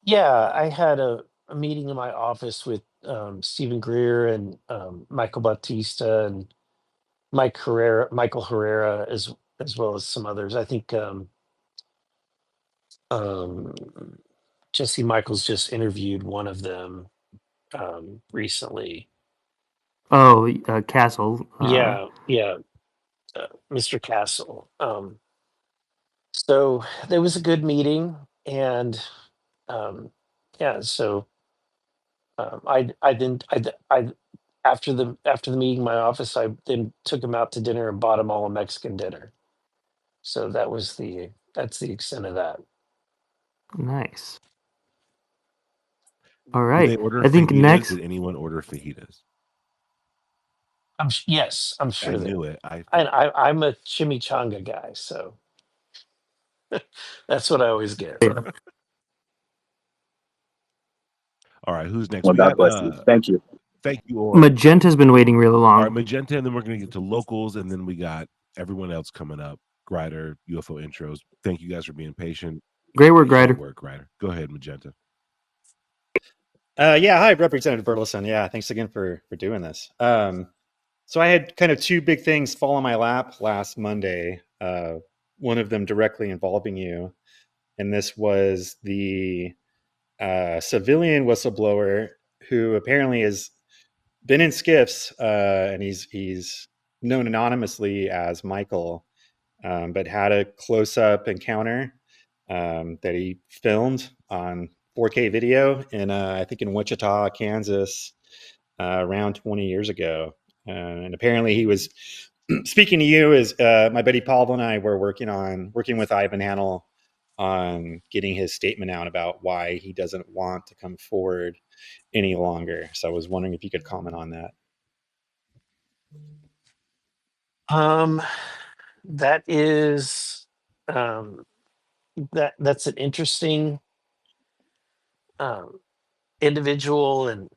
Yeah, I had a meeting in my office with Stephen Greer and Michael Bautista and Michael Herrera, as well as some others. I think um, Jesse Michaels just interviewed one of them recently. Oh, Castle. Yeah, Mr. Castle. So there was a good meeting, and yeah, so I didn't I after the meeting in my office, I then took him out to dinner and bought him all a Mexican dinner. So that's the extent of that. Nice. All Did right. they order I think fajitas? next. Did anyone order fajitas? Yes, I'm I sure that knew it. I and I'm a chimichanga guy, so that's what I always get. Yeah. All right, who's next? Well, We God got bless you. Thank you. thank you, Or. Magenta's been waiting really All long. right, Magenta, and then we're gonna get to locals, and then we got everyone else coming up. Grider, UFO intros. Thank you guys for being patient. Great work, Great Grider. work, Grider. Go ahead, Magenta. Yeah, hi, Representative Burlison. Yeah, thanks again for doing this. So I had kind of two big things fall in my lap last Monday. One of them directly involving you, and this was the civilian whistleblower who apparently has been in skiffs, and he's known anonymously as Michael, but had a close-up encounter that he filmed on 4K video in I think in Wichita, Kansas, around 20 years ago. And apparently he was speaking to you as my buddy Paul and I were working with Ivan Hanel on getting his statement out about why he doesn't want to come forward any longer. So I was wondering if you could comment on that. That is that's an interesting um, individual, and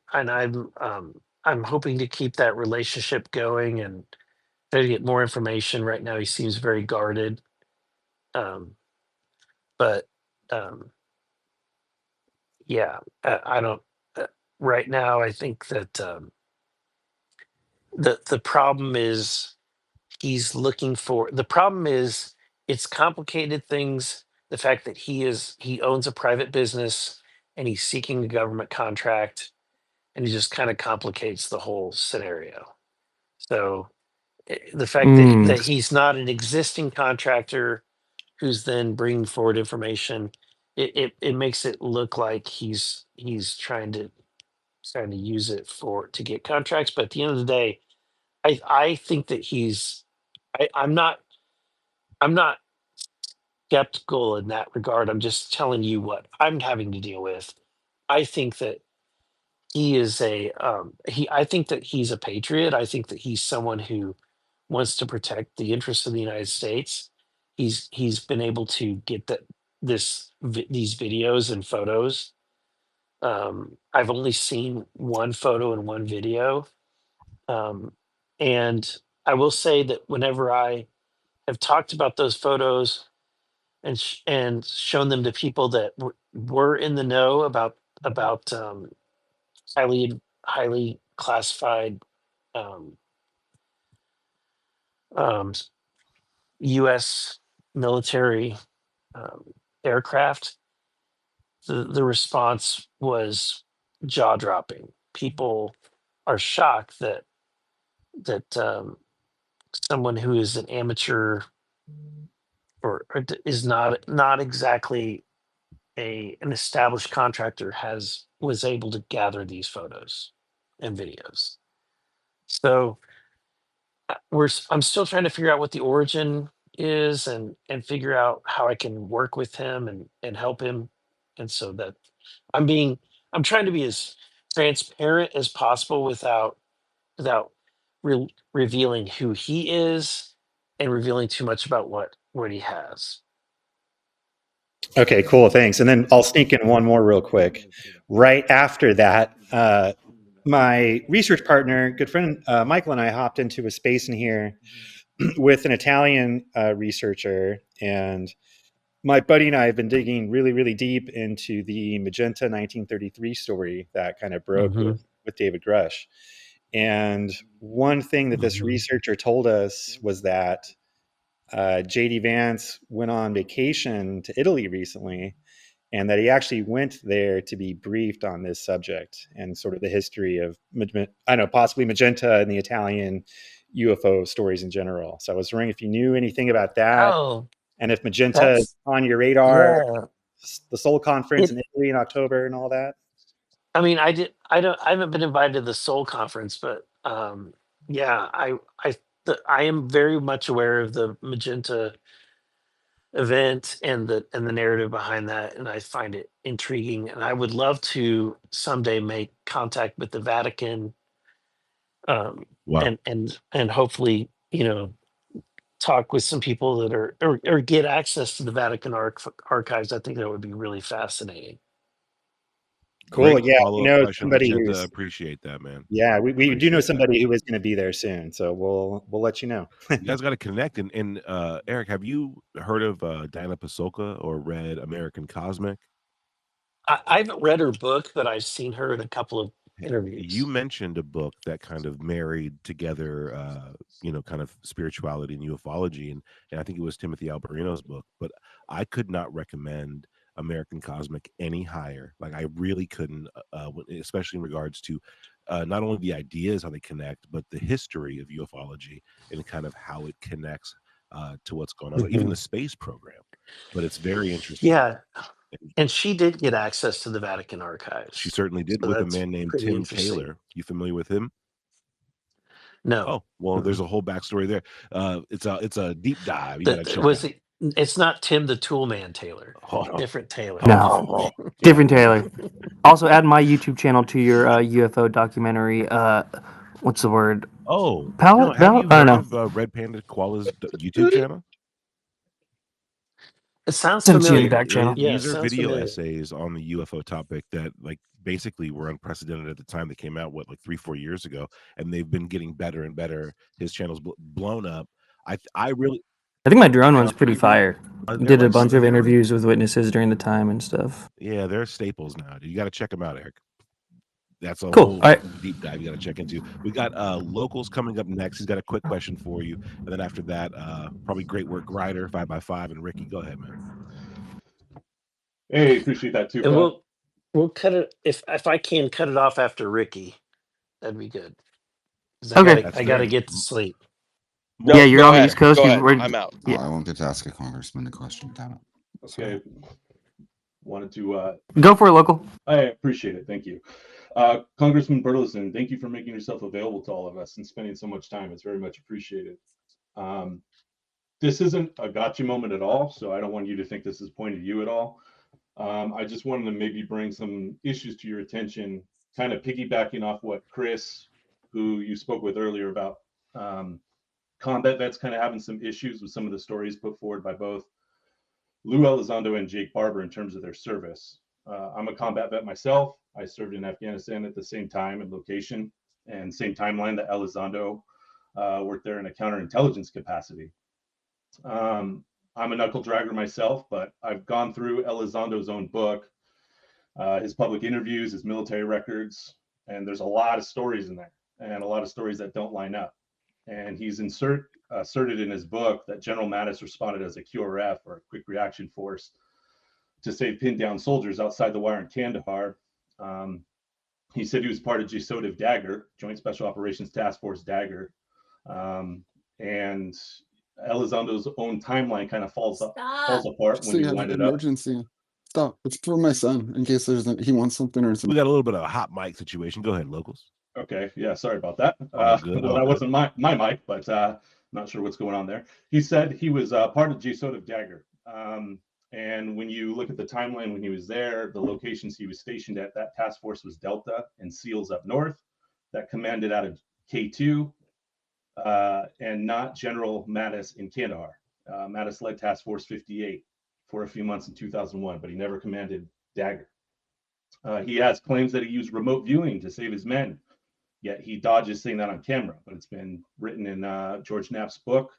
I'm hoping to keep that relationship going and try to get more information. Right now, he seems very guarded, um, but um, yeah, I don't. Right now, I think that the problem is the problem is it's complicated things. The fact that he owns a private business and he's seeking a government contract, and he just kind of complicates the whole scenario. So the fact that he's not an existing contractor who's then bringing forward information, it makes it look like he's trying to use it to get contracts. But at the end of the day, I think that I'm not skeptical in that regard. I'm just telling you what I'm having to deal with. I think that he is I think that he's a patriot. I think that he's someone who wants to protect the interests of the United States. He's been able to get these videos and photos. I've only seen one photo and one video. Um, and I will say that whenever I have talked about those photos and shown them to people that were in the know about highly classified um, um, U.S. military aircraft, the response was jaw dropping. People are shocked that someone who is an amateur or is not exactly an established contractor was able to gather these photos and videos. So I'm still trying to figure out what the origin is and figure out how I can work with him and help him. And so that I'm being I'm trying to be as transparent as possible without revealing who he is and revealing too much about what he has. Okay, cool. Thanks. And then I'll sneak in one more real quick. Right after that, my research partner, good friend Michael, and I hopped into a space in here with an Italian researcher. And my buddy and I have been digging really, really deep into the Magenta 1933 story that kind of broke Mm-hmm. with David Grusch. And one thing that this researcher told us was that JD Vance went on vacation to Italy recently, and that he actually went there to be briefed on this subject and sort of the history of, I don't know, possibly Magenta and the Italian UFO stories in general. So I was wondering if you knew anything about that, Oh, and if Magenta is that's on your radar, yeah. the Seoul conference It. in Italy in October and all that. I mean, I haven't been invited to the Seoul conference, but yeah, I am very much aware of the Magenta event and the narrative behind that, and I find it intriguing. And I would love to someday make contact with the Vatican, Wow. and hopefully, talk with some people that or get access to the Vatican archives. I think that would be really fascinating. Cool. Great Yeah, we follow-up know question, somebody Magenta. who's. Appreciate that, man. Yeah, we do know Appreciate that. somebody who is going to be there soon, so we'll let you know. You guys got to connect. And Eric, have you heard of Diana Pasulka or read American Cosmic? I haven't read her book, but I've seen her in a couple of You interviews. mentioned a book that kind of married together, kind of spirituality and ufology, and I think it was Timothy Alberino's book. But I could not recommend American Cosmic any higher. Like I really couldn't, especially in regards to not only the ideas how they connect, but the history of ufology and kind of how it connects to what's going on, even Mhm. the space program. But it's very interesting. Yeah, and she did get access to the Vatican She archives, certainly did, so with a that's man named pretty Tim interesting. Taylor. You familiar with him? No, Oh, well, there's mm-mm. a whole backstory there. It's a deep dive. You gotta check Was out. it? It's not Tim the Toolman Taylor. Oh, no. Different Taylor. No, different Taylor. Also, add my YouTube channel to your UFO documentary. What's the word? Oh, Palette? have Palette? you I don't heard know. of Red Panda Koala's YouTube channel? It sounds Send it to you in the familiar. back channel. Yeah, it These are sounds video familiar. essays on the UFO topic that, like, basically were unprecedented at the time. They came out, what, like 3-4 years ago, and they've been getting better and better. His channel's blown up. I really, I think my drone one's pretty fire. they're Did a like, bunch of interviews with witnesses during the time and stuff. yeah, they're staples now. Dude. You got to check them out, Eric. That's a Cool. whole All right. deep dive you got to check into. We got locals coming up next. He's got a quick question for you, and then after that, probably great work, Ryder 5x5, and Ricky. Go ahead, man. Hey, appreciate that too. And we'll cut it if I can cut it off after Ricky. That'd be good. 'Cause Okay. That's I gotta fair. get to sleep. Yeah, you're Go on the ahead. East Coast. Go ahead. I'm out. Oh, Yeah. I wanted to ask a congressman a question. Damn it. Okay. Wanted to. Go for it, local. I appreciate it. Thank you. Congressman Burlison, thank you for making yourself available to all of us and spending so much time. It's very much appreciated. This isn't a gotcha moment at all, so I don't want you to think this is pointed at you at all. I just wanted to maybe bring some issues to your attention, kind of piggybacking off what Chris, who you spoke with earlier about combat vets kind of having some issues with some of the stories put forward by both Lou Elizondo and Jake Barber in terms of their service. I'm a combat vet myself. I served in Afghanistan at the same time and location and same timeline that Elizondo worked there in a counterintelligence capacity. I'm a knuckle dragger myself, but I've gone through Elizondo's own book his public interviews, his military records, and there's a lot of stories in there, and a lot of stories that don't line up. And he's asserted in his book that General Mattis responded as a QRF, or a quick reaction force, to save pinned down soldiers outside the wire in Kandahar. He said he was part of JSOTF Dagger, Joint Special Operations Task Force Dagger. And Elizondo's own timeline kind of falls apart when So you you have line an it up. emergency. Stop. It's for my son in case he wants something or something. We got a little bit of a hot mic situation. Go ahead, locals. Okay, yeah, sorry about that. All good. Well, that wasn't my mic, but not sure what's going on there. He said he was part of JSOTF Dagger. And when you look at the timeline when he was there, the locations he was stationed at, that task force was Delta and SEALs up north, that commanded out of K2, and not General Mattis in Kandahar. Mattis led Task Force 58 for a few months in 2001, but he never commanded Dagger. He has claims that he used remote viewing to save his men, yet he dodges saying that on camera, but it's been written in George Knapp's book,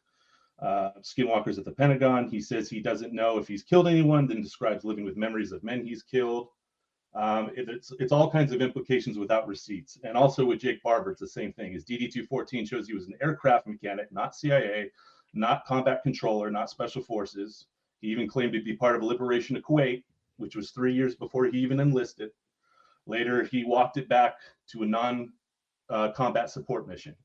Skinwalkers at the Pentagon. He says he doesn't know if he's killed anyone, then describes living with memories of men he's killed. It's all kinds of implications without receipts. And also with Jake Barber, it's the same thing. His DD-214 shows he was an aircraft mechanic, not CIA, not combat controller, not special forces. He even claimed to be part of Liberation of Kuwait, which was 3 years before he even enlisted. Later, he walked it back to a non-combat support mission.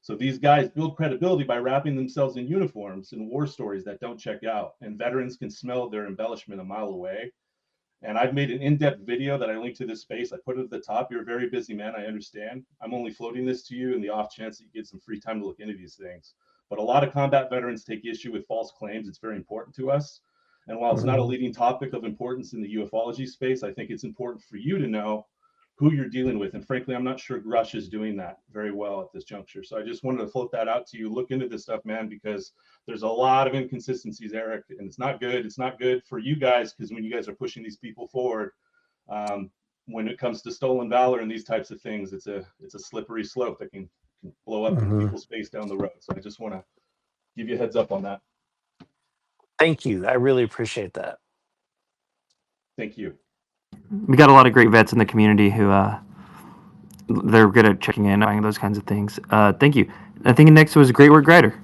So these guys build credibility by wrapping themselves in uniforms and war stories that don't check out. And veterans can smell their embellishment a mile away. And I've made an in-depth video that I linked to this space. I put it at the top. You're a very busy man, I understand. I'm only floating this to you in the off chance that you get some free time to look into these things. But a lot of combat veterans take issue with false claims. It's very important to us. And while it's not a leading topic of importance in the ufology space, I think it's important for you to know who you're dealing with. And frankly, I'm not sure Grusch is doing that very well at this juncture. So I just wanted to float that out to you. Look into this stuff, man, because there's a lot of inconsistencies, Eric, and it's not good. It's not good for you guys, because when you guys are pushing these people forward, when it comes to stolen valor and these types of things, it's a slippery slope that can blow up in people's face down the road. So I just want to give you a heads up on that. Thank you. I really appreciate that. Thank you. We got a lot of great vets in the community who they're good at checking in, knowing those kinds of things. Thank you. I think next was Great Work Grider.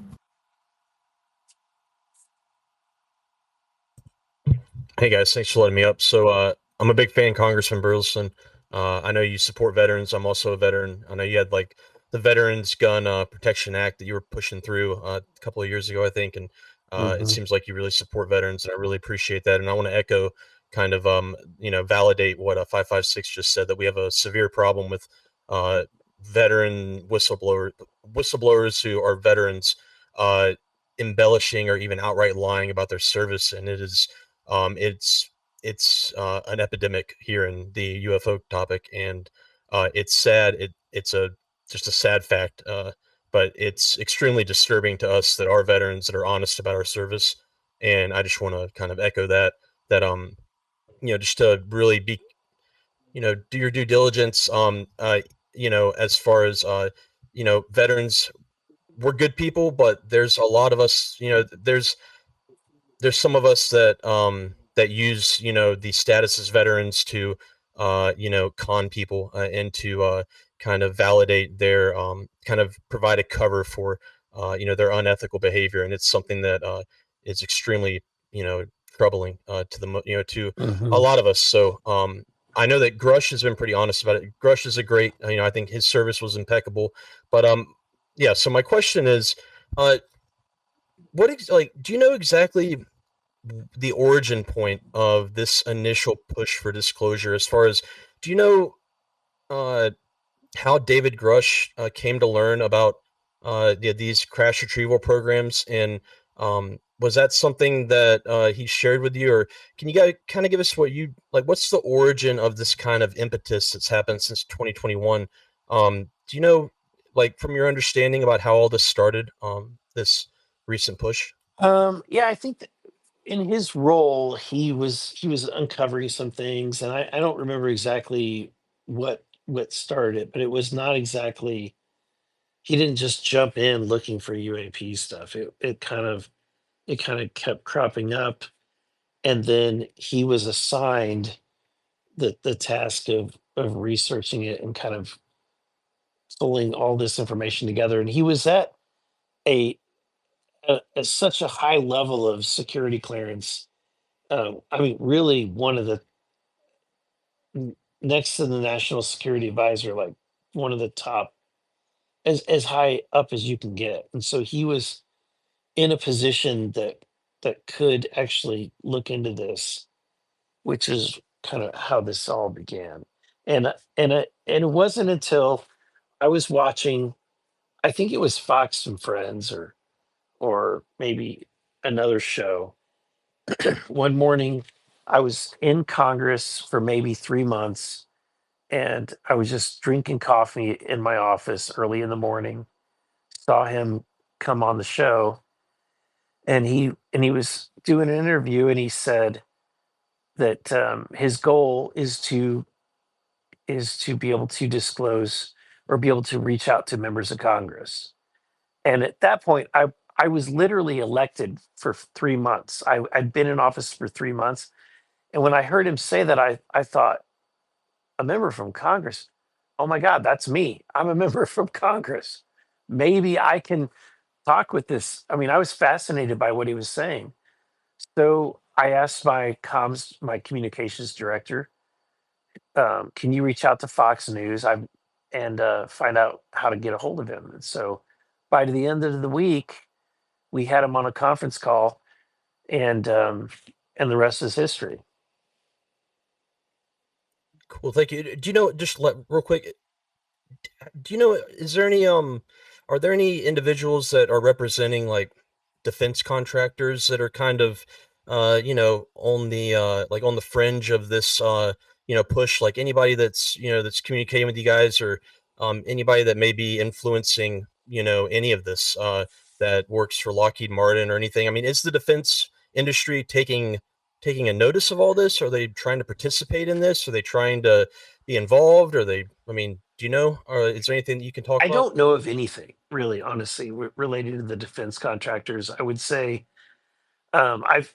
Hey guys, thanks for letting me up. So I'm a big fan, Congressman Burlison. I know you support veterans. I'm also a veteran. I know you had like the Veterans Gun Protection Act that you were pushing through a couple of years ago, I think, and it seems like you really support veterans, and I really appreciate that. And I want to echo, kind of, validate what 556 just said, that we have a severe problem with veteran whistleblowers who are veterans embellishing or even outright lying about their service, and it is. It's an epidemic here in the UFO topic, and it's sad. It's just a sad fact, but it's extremely disturbing to us that our veterans that are honest about our service. And I just want to kind of echo that just to really be, do your due diligence. As far as veterans, we're good people, but there's a lot of us. There's some of us that that use the status as veterans to con people and to kind of validate their kind of provide a cover for their unethical behavior, and it's something that is extremely troubling to the to a lot of us. So I know that Grusch has been pretty honest about it. Grusch is a great, I think his service was impeccable, but yeah. So my question is, do you know exactly the origin point of this initial push for disclosure? As far as, do you know how David Grusch came to learn about these crash retrieval programs, and was that something that he shared with you, or can you guys kind of give us what's the origin of this kind of impetus that's happened since 2021? Do you know, from your understanding, about how all this started, this recent push? Yeah, I think that in his role, he was uncovering some things, and I don't remember exactly what started it, but it was not exactly. He didn't just jump in looking for UAP stuff. It kind of kept cropping up, and then he was assigned the task of researching it and kind of pulling all this information together. And he was at a, such a high level of security clearance. I mean, really one of the next to the national security advisor, like one of the top, as high up as you can get. And so he was in a position that could actually look into this, which is kind of how this all began. And it wasn't until I was watching, I think it was Fox and Friends or maybe another show. One morning, I was in Congress for maybe 3 months, and I was just drinking coffee in my office early in the morning. Saw him come on the show, and he was doing an interview, and he said that his goal is to be able to disclose or be able to reach out to members of Congress. And at that point, I was literally elected for 3 months. I'd been in office for 3 months, and when I heard him say that, I thought, a member from Congress. Oh my God, that's me. I'm a member from Congress. Maybe I can talk with this. I mean, I was fascinated by what he was saying. So I asked my communications director, can you reach out to Fox News? And find out how to get a hold of him. And so by the end of the week, we had him on a conference call, and the rest is history. Cool, thank you. Do you know, just real quick, do you know, is there any are there any individuals that are representing like defense contractors that are kind of on the like on the fringe of this push, like anybody that's that's communicating with you guys, or anybody that may be influencing any of this that works for Lockheed Martin or anything? I mean, is the defense industry taking a notice of all this? Are they trying to participate in this? Are they trying to be involved? Are they, I mean, do you know, or is there anything that you can talk I about? don't know of anything really, honestly, related to the defense contractors. I would say um, I've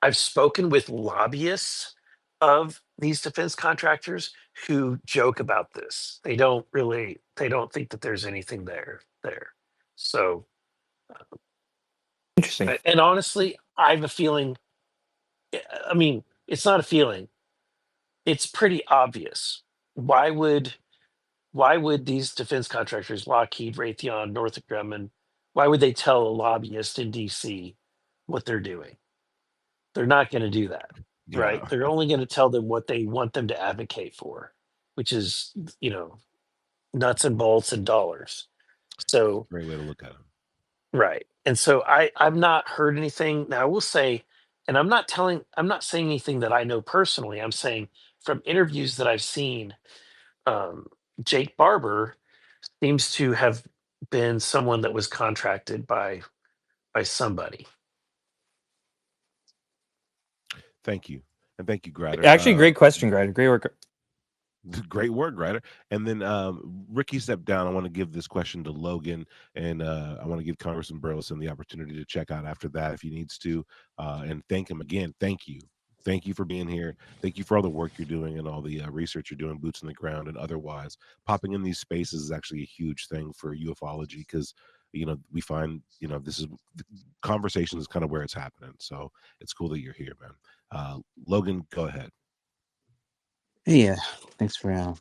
I've spoken with lobbyists of these defense contractors who joke about this. They don't think that there's anything there. So, Interesting. and honestly, I have a feeling. I mean, it's not a feeling. It's pretty obvious. Why would why would these defense contractors, Lockheed, Raytheon, Northrop Grumman, why would they tell a lobbyist in DC what they're doing? They're not going to do that, right? Yeah, They're only going to tell them what they want them to advocate for, which is, nuts and bolts and dollars. So, great way to look at it. right. And so I've not heard anything. Now I will say, and I'm not saying anything that I know personally. I'm saying from interviews that I've seen, um, Jake Barber seems to have been someone that was contracted by somebody. Thank you, and thank you, Grider. Actually, great question, Greg. Great work. Great work, Ryder. And then Ricky stepped down. I want to give this question to Logan, and I want to give Congressman Burlison the opportunity to check out after that if he needs to, and thank him again. Thank you. Thank you for being here. Thank you for all the work you're doing and all the research you're doing, boots on the ground and otherwise. Popping in these spaces is actually a huge thing for ufology because, we find, this is conversation is kind of where it's happening. So it's cool that you're here, man. Logan, go ahead. Hey, thanks for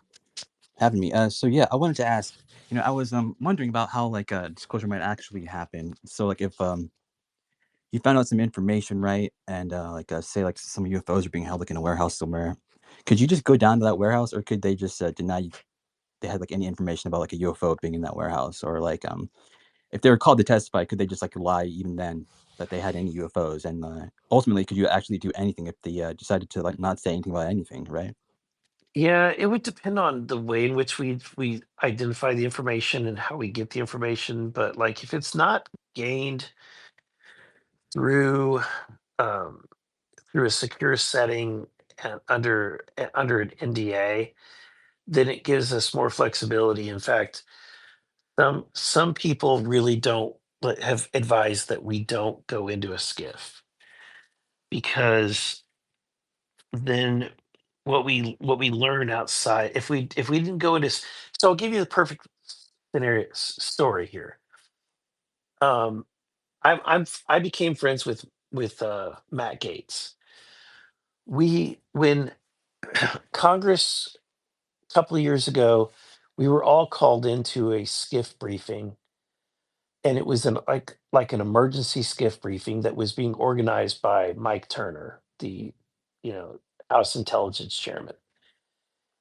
having me. So yeah, I wanted to ask. I was wondering about how like disclosure might actually happen. So like if you found out some information, right, and like say like some UFOs are being held like in a warehouse somewhere, could you just go down to that warehouse, or could they just deny they had like any information about like a UFO being in that warehouse, or like if they were called to testify, could they just like lie even then that they had any UFOs, and ultimately could you actually do anything if they decided to like not say anything about anything, right? Yeah, it would depend on the way in which we identify the information and how we get the information. But like if it's not gained through um, through a secure setting and under an NDA, then it gives us more flexibility. In fact, some people really don't have advised that we don't go into a skiff because then what we learn outside. If we didn't go into so I'll give you the perfect scenario story here. I became friends with Matt Gates. When Congress a couple of years ago, we were all called into a skiff briefing, and it was an emergency skiff briefing that was being organized by Mike Turner, the you know House Intelligence Chairman.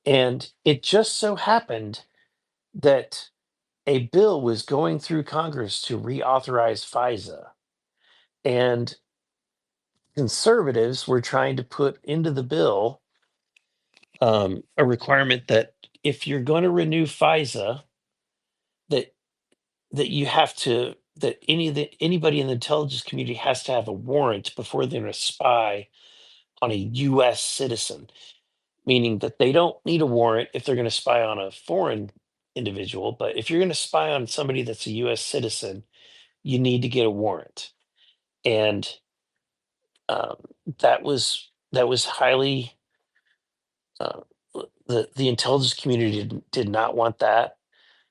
And it just so happened that a bill was going through Congress to reauthorize FISA, and conservatives were trying to put into the bill a requirement that if you're going to renew FISA, that you have to that anybody in the intelligence community has to have a warrant before they're going to spy on a U.S. citizen, meaning that they don't need a warrant if they're going to spy on a foreign individual, but if you're going to spy on somebody that's a U.S. citizen, you need to get a warrant. And um, that was highly the intelligence community did not want that.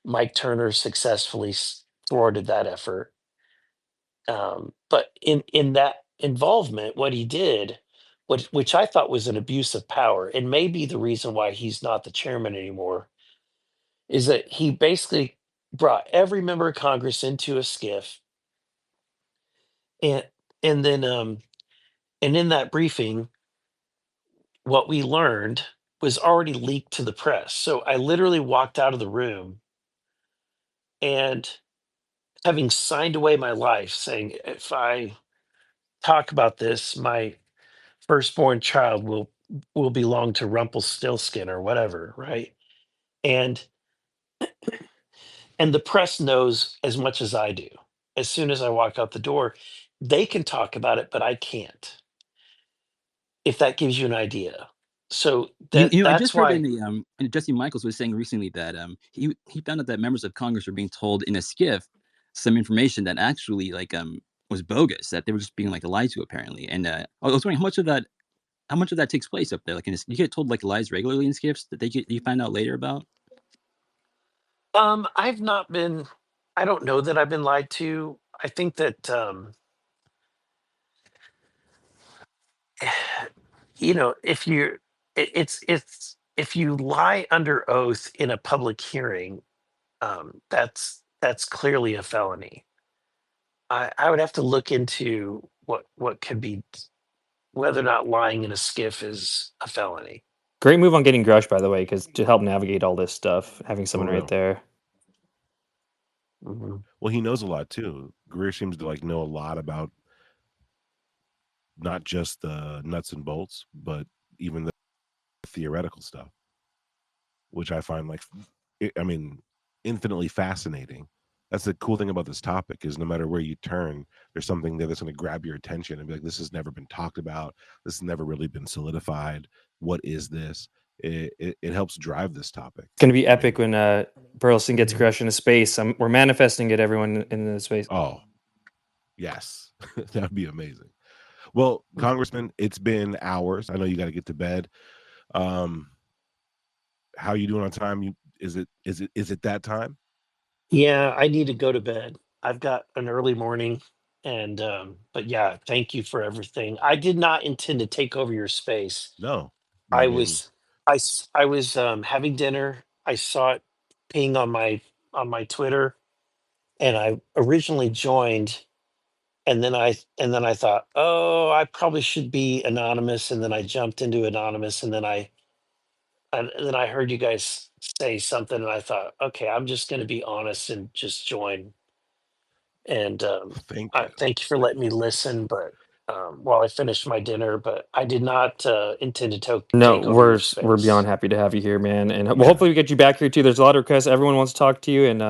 Mike Turner successfully thwarted that effort. But in that involvement, what he did, which I thought was an abuse of power, and may be the reason why he's not the chairman anymore, is that he basically brought every member of Congress into a skiff, and and then and in that briefing, what we learned was already leaked to the press. So I literally walked out of the room, and having signed away my life, saying if I talk about this, my firstborn child will belong to Rumpelstiltskin or whatever, right? And the press knows as much as I do. As soon as I walk out the door, they can talk about it, but I can't. If that gives you an idea. So I that's just heard in why. the and Jesse Michaels was saying recently that he found out that members of Congress were being told in a skiff some information that actually was bogus, that they were just being lied to apparently. And I was wondering how much of that takes place up there. You get told lies regularly in skiffs that you find out later about. I've not been. I don't know that I've been lied to. I think that if you it's if you lie under oath in a public hearing, that's clearly a felony. I would have to look into what could be whether or not lying in a skiff is a felony. Great move on getting Grusch, by the way, because to help navigate all this stuff, having someone right real. there. Mhm. Well, he knows a lot too. Greer seems to know a lot about not just the nuts and bolts, but even the theoretical stuff, which I find infinitely fascinating. That's the cool thing about this topic is no matter where you turn, there's something there that's going to grab your attention and be like, this has never been talked about. This has never really been solidified. What is this? It helps drive this topic. It's gonna be epic when Burlison gets Grusch into space. We're manifesting it, everyone in the space. Oh, yes, that'd be amazing. Well, Congressman, it's been hours. I know you got to get to bed. How you doing on time? Is it that time? Yeah, I need to go to bed. I've got an early morning, and but yeah, thank you for everything. I did not intend to take over your space. No, I I mean, was I was having dinner. I saw it ping on my Twitter, and I originally joined, and then I thought, oh, I probably should be anonymous, and then I jumped into anonymous, and then I heard you guys say something, and I thought, okay, I'm just going to be honest and just join. And thank you. thank you for letting me listen. But while I finished my dinner, but I did not intend to No, take over your we're beyond space. happy to have you here, man, and Yeah. hopefully we get you back here too. There's a lot of requests. Everyone wants to talk to you, and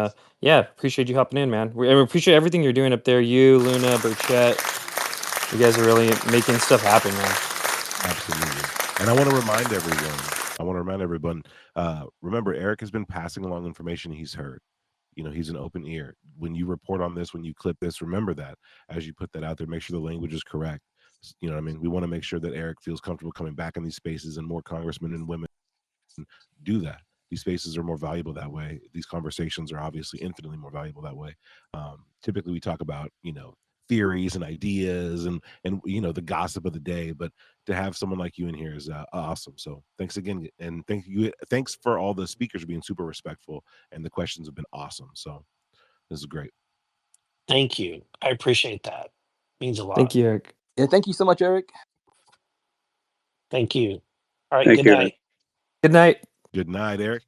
yeah, appreciate you hopping in, man. And we appreciate everything you're doing up there. You, Luna, Burchett, you guys are really making stuff happen, man. Absolutely. And I want to remind everyone. Remember, Eric has been passing along information he's heard. He's an open ear. When you report on this, when you clip this, remember that as you put that out there, make sure the language is correct. You know what I mean? We want to make sure that Eric feels comfortable coming back in these spaces, and more congressmen and women do that. These spaces are more valuable that way. These conversations are obviously infinitely more valuable that way. Typically, we talk about, theories and ideas and the gossip of the day, but to have someone like you in here is awesome. So thanks again, and thanks for all the speakers being super respectful, and the questions have been awesome. So this is great. Thank you. I appreciate that. Means a lot. Thank you, Eric. Yeah, thank you so much, Eric. Thank you. All right. Thank Good you. night. Good night. Good night, Eric.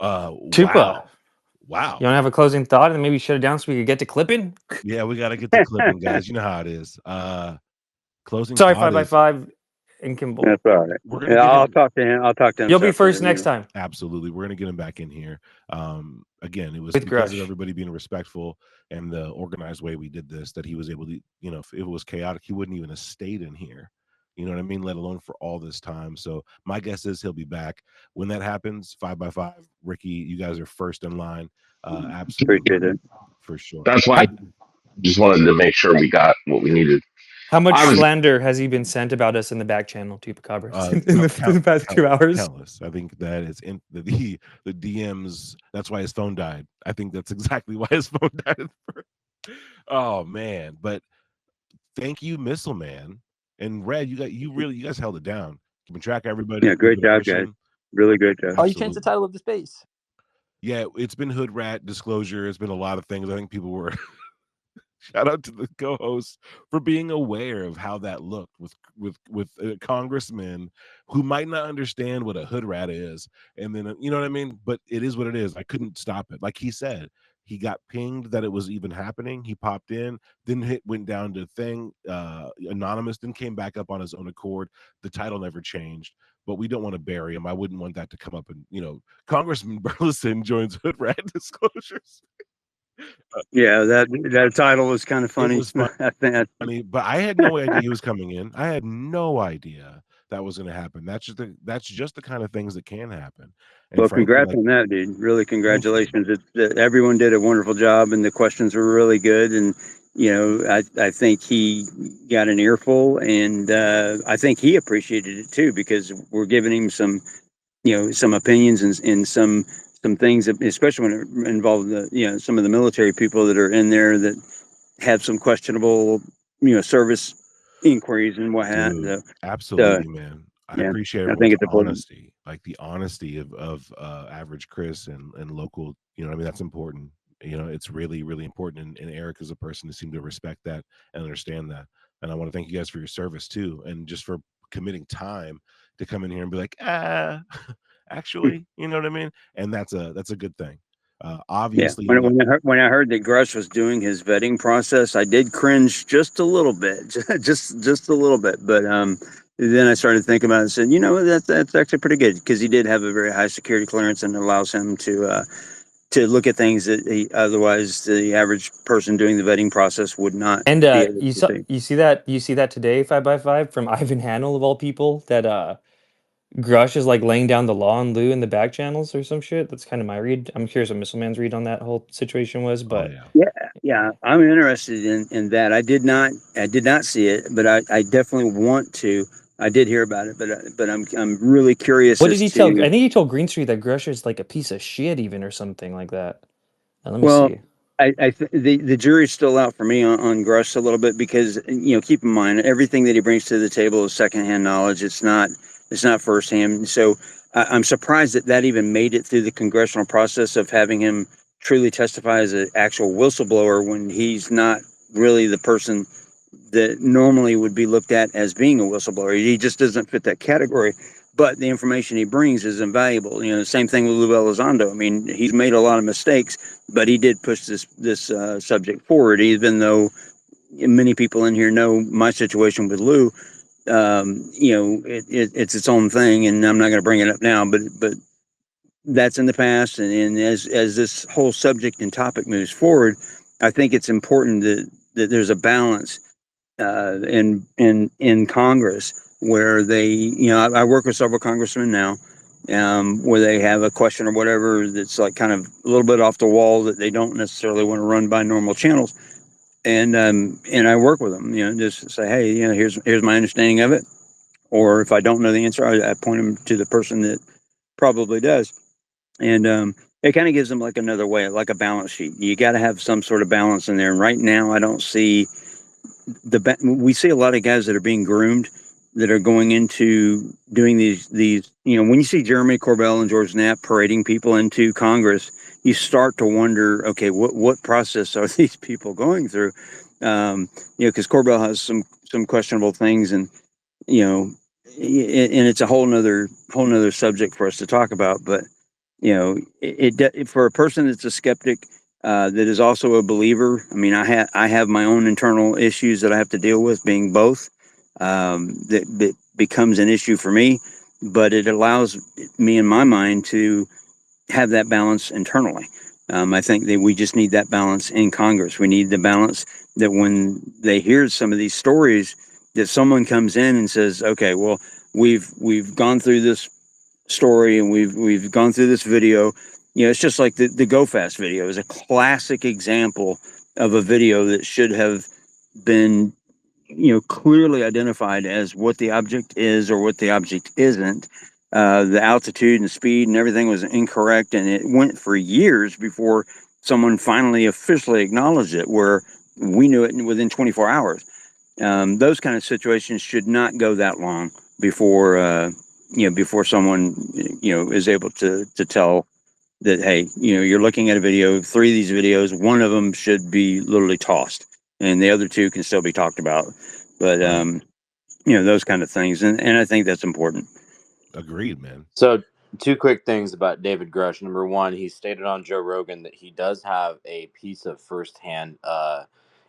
Tupa. Wow. You want to have a closing thought and maybe shut it down so we could get to clipping? Yeah, we got to get to clipping, guys. You know how it is. Closing Sorry, thought 5x5 and Kimball. That's all right. We're gonna Yeah, get I'll him. talk to him. I'll talk to him. You'll be separately, first next time. Absolutely. We're going to get him back in here. Again, it was With because of Grusch. everybody being respectful and the organized way we did this that he was able to, if it was chaotic, he wouldn't even have stayed in here. You know what I mean? Let alone for all this time. So my guess is he'll be back. When that happens, 5x5, Ricky, you guys are first in line. Absolutely. Appreciate it. For sure. That's why I just wanted to make sure we got what we needed. How much slander has he been sent about us in the back channel, TUPACABRA, in the past 2 hours? Countless. I think that it's in the DMs. That's why his phone died. I think that's exactly why his phone died. Oh man! But thank you, Missile Man and Red. You guys held it down. Keeping track of everybody. Yeah, great job, guys. Really great job. Oh, you changed the title of the space. Yeah, it's been Hood Rat disclosure. It's been a lot of things. I think people were. Shout out to the co-host for being aware of how that looked with congressmen who might not understand what a hood rat is, and then you know what I mean. But it is what it is. I couldn't stop it. Like he said, he got pinged that it was even happening. He popped in, then went down to thing anonymous, then came back up on his own accord. The title never changed. But we don't want to bury him. I wouldn't want that to come up. And Congressman Burlison joins hood rat disclosures. Yeah, that title was kind of funny. It was funny, but I had no idea he was coming in. I had no idea that was going to happen. That's just the kind of things that can happen. And well, frankly, congrats on that, dude. Really, congratulations. Everyone did a wonderful job, and the questions were really good. And I think he got an earful, and I think he appreciated it too, because we're giving him some opinions and some things, especially when it involved some of the military people that are in there that have some questionable service inquiries and what have you. Absolutely, man. I appreciate think everyone's it's important. honesty, like the honesty of average Chris and local. That's important. It's really, really important. And Eric is a person who seemed to respect that and understand that. And I want to thank you guys for your service too, and just for committing time to come in here and be like, actually, you know what I mean? And that's a good thing. Obviously, when I heard that Grusch was doing his vetting process, I did cringe just a little bit, just a little bit. But then I started thinking about it and said, that's actually pretty good, because he did have a very high security clearance and allows him to look at things that otherwise the average person doing the vetting process would not. And you see that today, 5x5, from Ivan Hanel of all people, that Grusch is like laying down the law on Lou in the back channels or some shit. That's kind of my read. I'm curious what Missile Man's read on that whole situation was, but yeah, I'm interested in that. I did not see it, but I definitely want to. I did hear about it, but I'm really curious. What did he tell? I think he told Green Street that Grusch is like a piece of shit, even, or something like that. Now, let me see. The jury's still out for me on Grusch a little bit, because keep in mind, everything that he brings to the table is secondhand knowledge. It's not firsthand. So I'm surprised that even made it through the congressional process of having him truly testify as an actual whistleblower, when he's not really the person that normally would be looked at as being a whistleblower. He just doesn't fit that category. But the information he brings is invaluable. The same thing with Lou Elizondo. I mean, he's made a lot of mistakes, but he did push this subject forward, even though many people in here know my situation with Lou. It's its own thing, and I'm not going to bring it up now, but that's in the past. And as this whole subject and topic moves forward, I think it's important that there's a balance in Congress, where they, I work with several congressmen now, where they have a question or whatever that's like kind of a little bit off the wall that they don't necessarily want to run by normal channels. and I work with them. Just say, hey, here's my understanding of it. Or if I don't know the answer, I point them to the person that probably does. And it kind of gives them like another way, like a balance sheet. You got to have some sort of balance in there. And right now, I don't see we see a lot of guys that are being groomed that are going into doing these, when you see Jeremy Corbell and George Knapp parading people into Congress, you start to wonder, okay, what process are these people going through? Because Corbell has some questionable things, and and it's a whole nother subject for us to talk about. But for a person that's a skeptic, that is also a believer. I mean, I have my own internal issues that I have to deal with, being both. That becomes an issue for me, but it allows me, in my mind, to have that balance internally. I think that we just need that balance in Congress. We need the balance that when they hear some of these stories, that someone comes in and says, "Okay, well, we've gone through this story and we've gone through this video." It's just like the Go Fast video is a classic example of a video that should have been clearly identified as what the object is or what the object isn't. The altitude and speed and everything was incorrect, and it went for years before someone finally officially acknowledged it, where we knew it within 24 hours. Those kind of situations should not go that long before before someone is able to tell that, hey, you're looking at a video, 3 of these videos, one of them should be literally tossed and the other 2 can still be talked about. But those kind of things, and I think that's important. Agreed, man. So 2 quick things about David Grusch. Number 1, he stated on Joe Rogan that he does have a piece of firsthand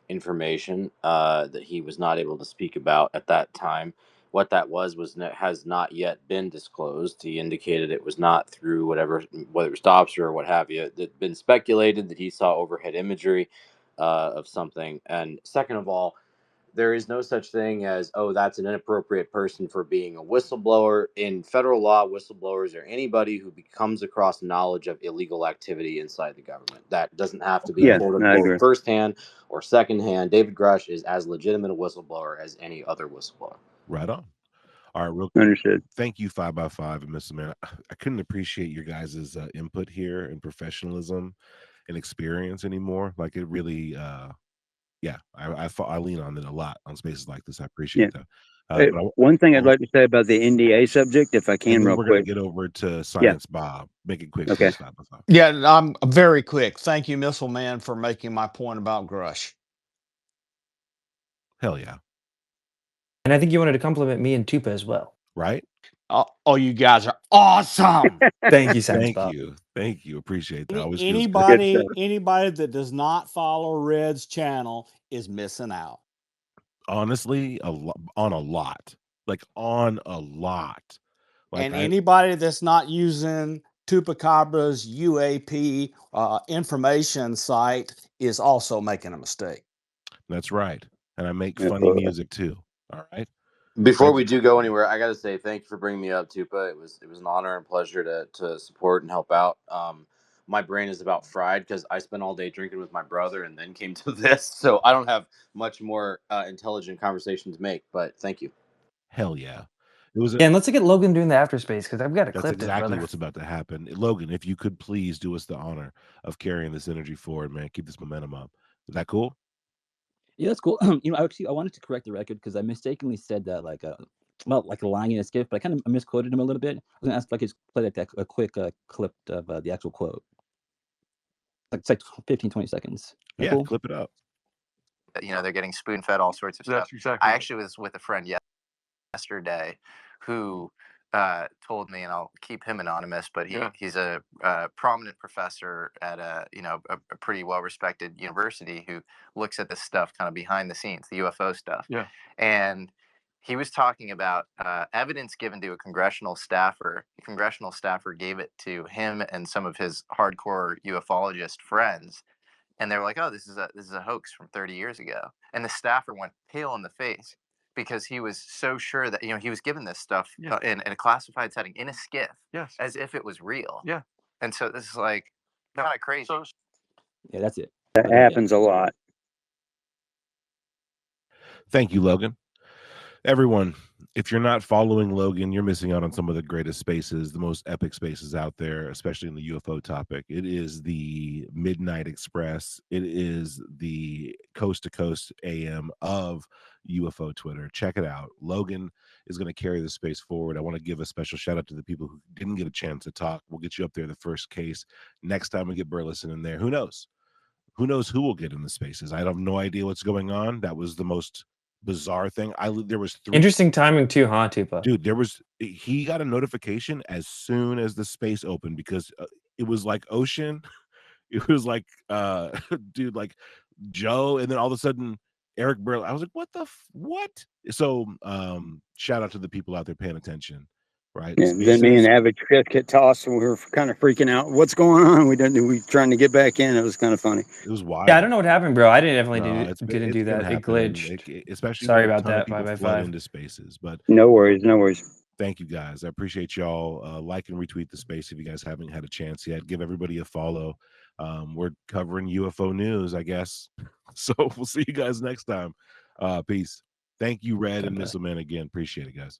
information that he was not able to speak about at that time. What that was has not yet been disclosed. He indicated it was not through whether it was stops or what have you. It's been speculated that he saw overhead imagery of something. And second of all, there is no such thing as, oh, that's an inappropriate person for being a whistleblower. In federal law, whistleblowers are anybody who comes across knowledge of illegal activity inside the government. That doesn't have to be quote unquote firsthand or secondhand. David Grusch is as legitimate a whistleblower as any other whistleblower. Right on. All right, real quick. Understood. Thank you, 5x5 and Mr. Man. I couldn't appreciate your guys' input here and professionalism and experience anymore. Like, it really, I lean on it a lot on spaces like this. I appreciate that. One thing I'd like to say about the NDA subject, if I can, real we're quick. Gonna get over to Science Bob. Make it quick, okay. please, 5x5. Yeah, I'm very quick. Thank you, Missile Man, for making my point about Grusch. Hell yeah. And I think you wanted to compliment me and Tupa as well. Right? Oh, you guys are awesome. Thank you, Science Bob. Thank you. Appreciate that. Anybody that does not follow Red's channel is missing out. Honestly, on a lot. Like, on a lot. Like, and anybody that's not using TUPACABRA's UAP information site is also making a mistake. That's right. And I make funny music too. All right. Before we do go anywhere, I got to say thank you for bringing me up, Tupa. It was an honor and pleasure to support and help out. My brain is about fried because I spent all day drinking with my brother and then came to this, so I don't have much more intelligent conversation to make. But thank you. Hell yeah. It was and let's get Logan doing the after space because I've got a clip. That's exactly what's about to happen. Logan, if you could please do us the honor of carrying this energy forward, man. Keep this momentum up. Is that cool? Yeah, that's cool. I wanted to correct the record because I mistakenly said that like a line in a skiff, but I kind of misquoted him a little bit. I was gonna ask if I could play a quick clip of the actual quote. It's like 15, 20 seconds. Yeah, cool? Clip it up. They're getting spoon-fed all sorts of stuff. Exactly. I actually was with a friend yesterday who told me, and I'll keep him anonymous, but he's a prominent professor at a pretty well-respected university who looks at this stuff kind of behind the scenes, the UFO stuff. Yeah. And he was talking about evidence given to a congressional staffer. The congressional staffer gave it to him and some of his hardcore ufologist friends. And they were like, "Oh, this is a hoax from 30 years ago." And the staffer went pale in the face because he was so sure that he was given this stuff in a classified setting in a skiff, as if it was real. Yeah. And so this is like kind of crazy. Yeah, that's it. That happens a lot. Thank you, Logan. Everyone, if you're not following Logan, you're missing out on some of the greatest spaces, the most epic spaces out there, especially in the UFO topic. It is the Midnight Express. It is the coast to coast AM of UFO Twitter. Check it out. Logan is going to carry the space forward. I want to give a special shout out to the people who didn't get a chance to talk. We'll get you up there the first case. Next time we get Burlison in there, who knows? Who knows who will get in the spaces? I have no idea what's going on. That was the most bizarre thing. There was 3 Interesting timing too, huh, Tupa? dude. He got a notification as soon as the space opened because it was like Ocean, it was like dude, like Joe, and then all of a sudden Eric Burley. I was like, what? So shout out to the people out there paying attention, right? Yeah, then me and Avid Chris get tossed, and we were kind of freaking out. What's going on? We trying to get back in. It was kind of funny. It was wild. Yeah, I don't know what happened, bro. I didn't It's do been that. It happening, glitched. especially Sorry when a about ton of that. people 5 by flood 5. into spaces. But No worries, no worries. thank you guys. I appreciate y'all. Like and retweet the space if you guys haven't had a chance yet. Give everybody a follow. We're covering UFO news, I guess. So we'll see you guys next time. Peace. Thank you, Red and Missile Man, again. Appreciate it, guys.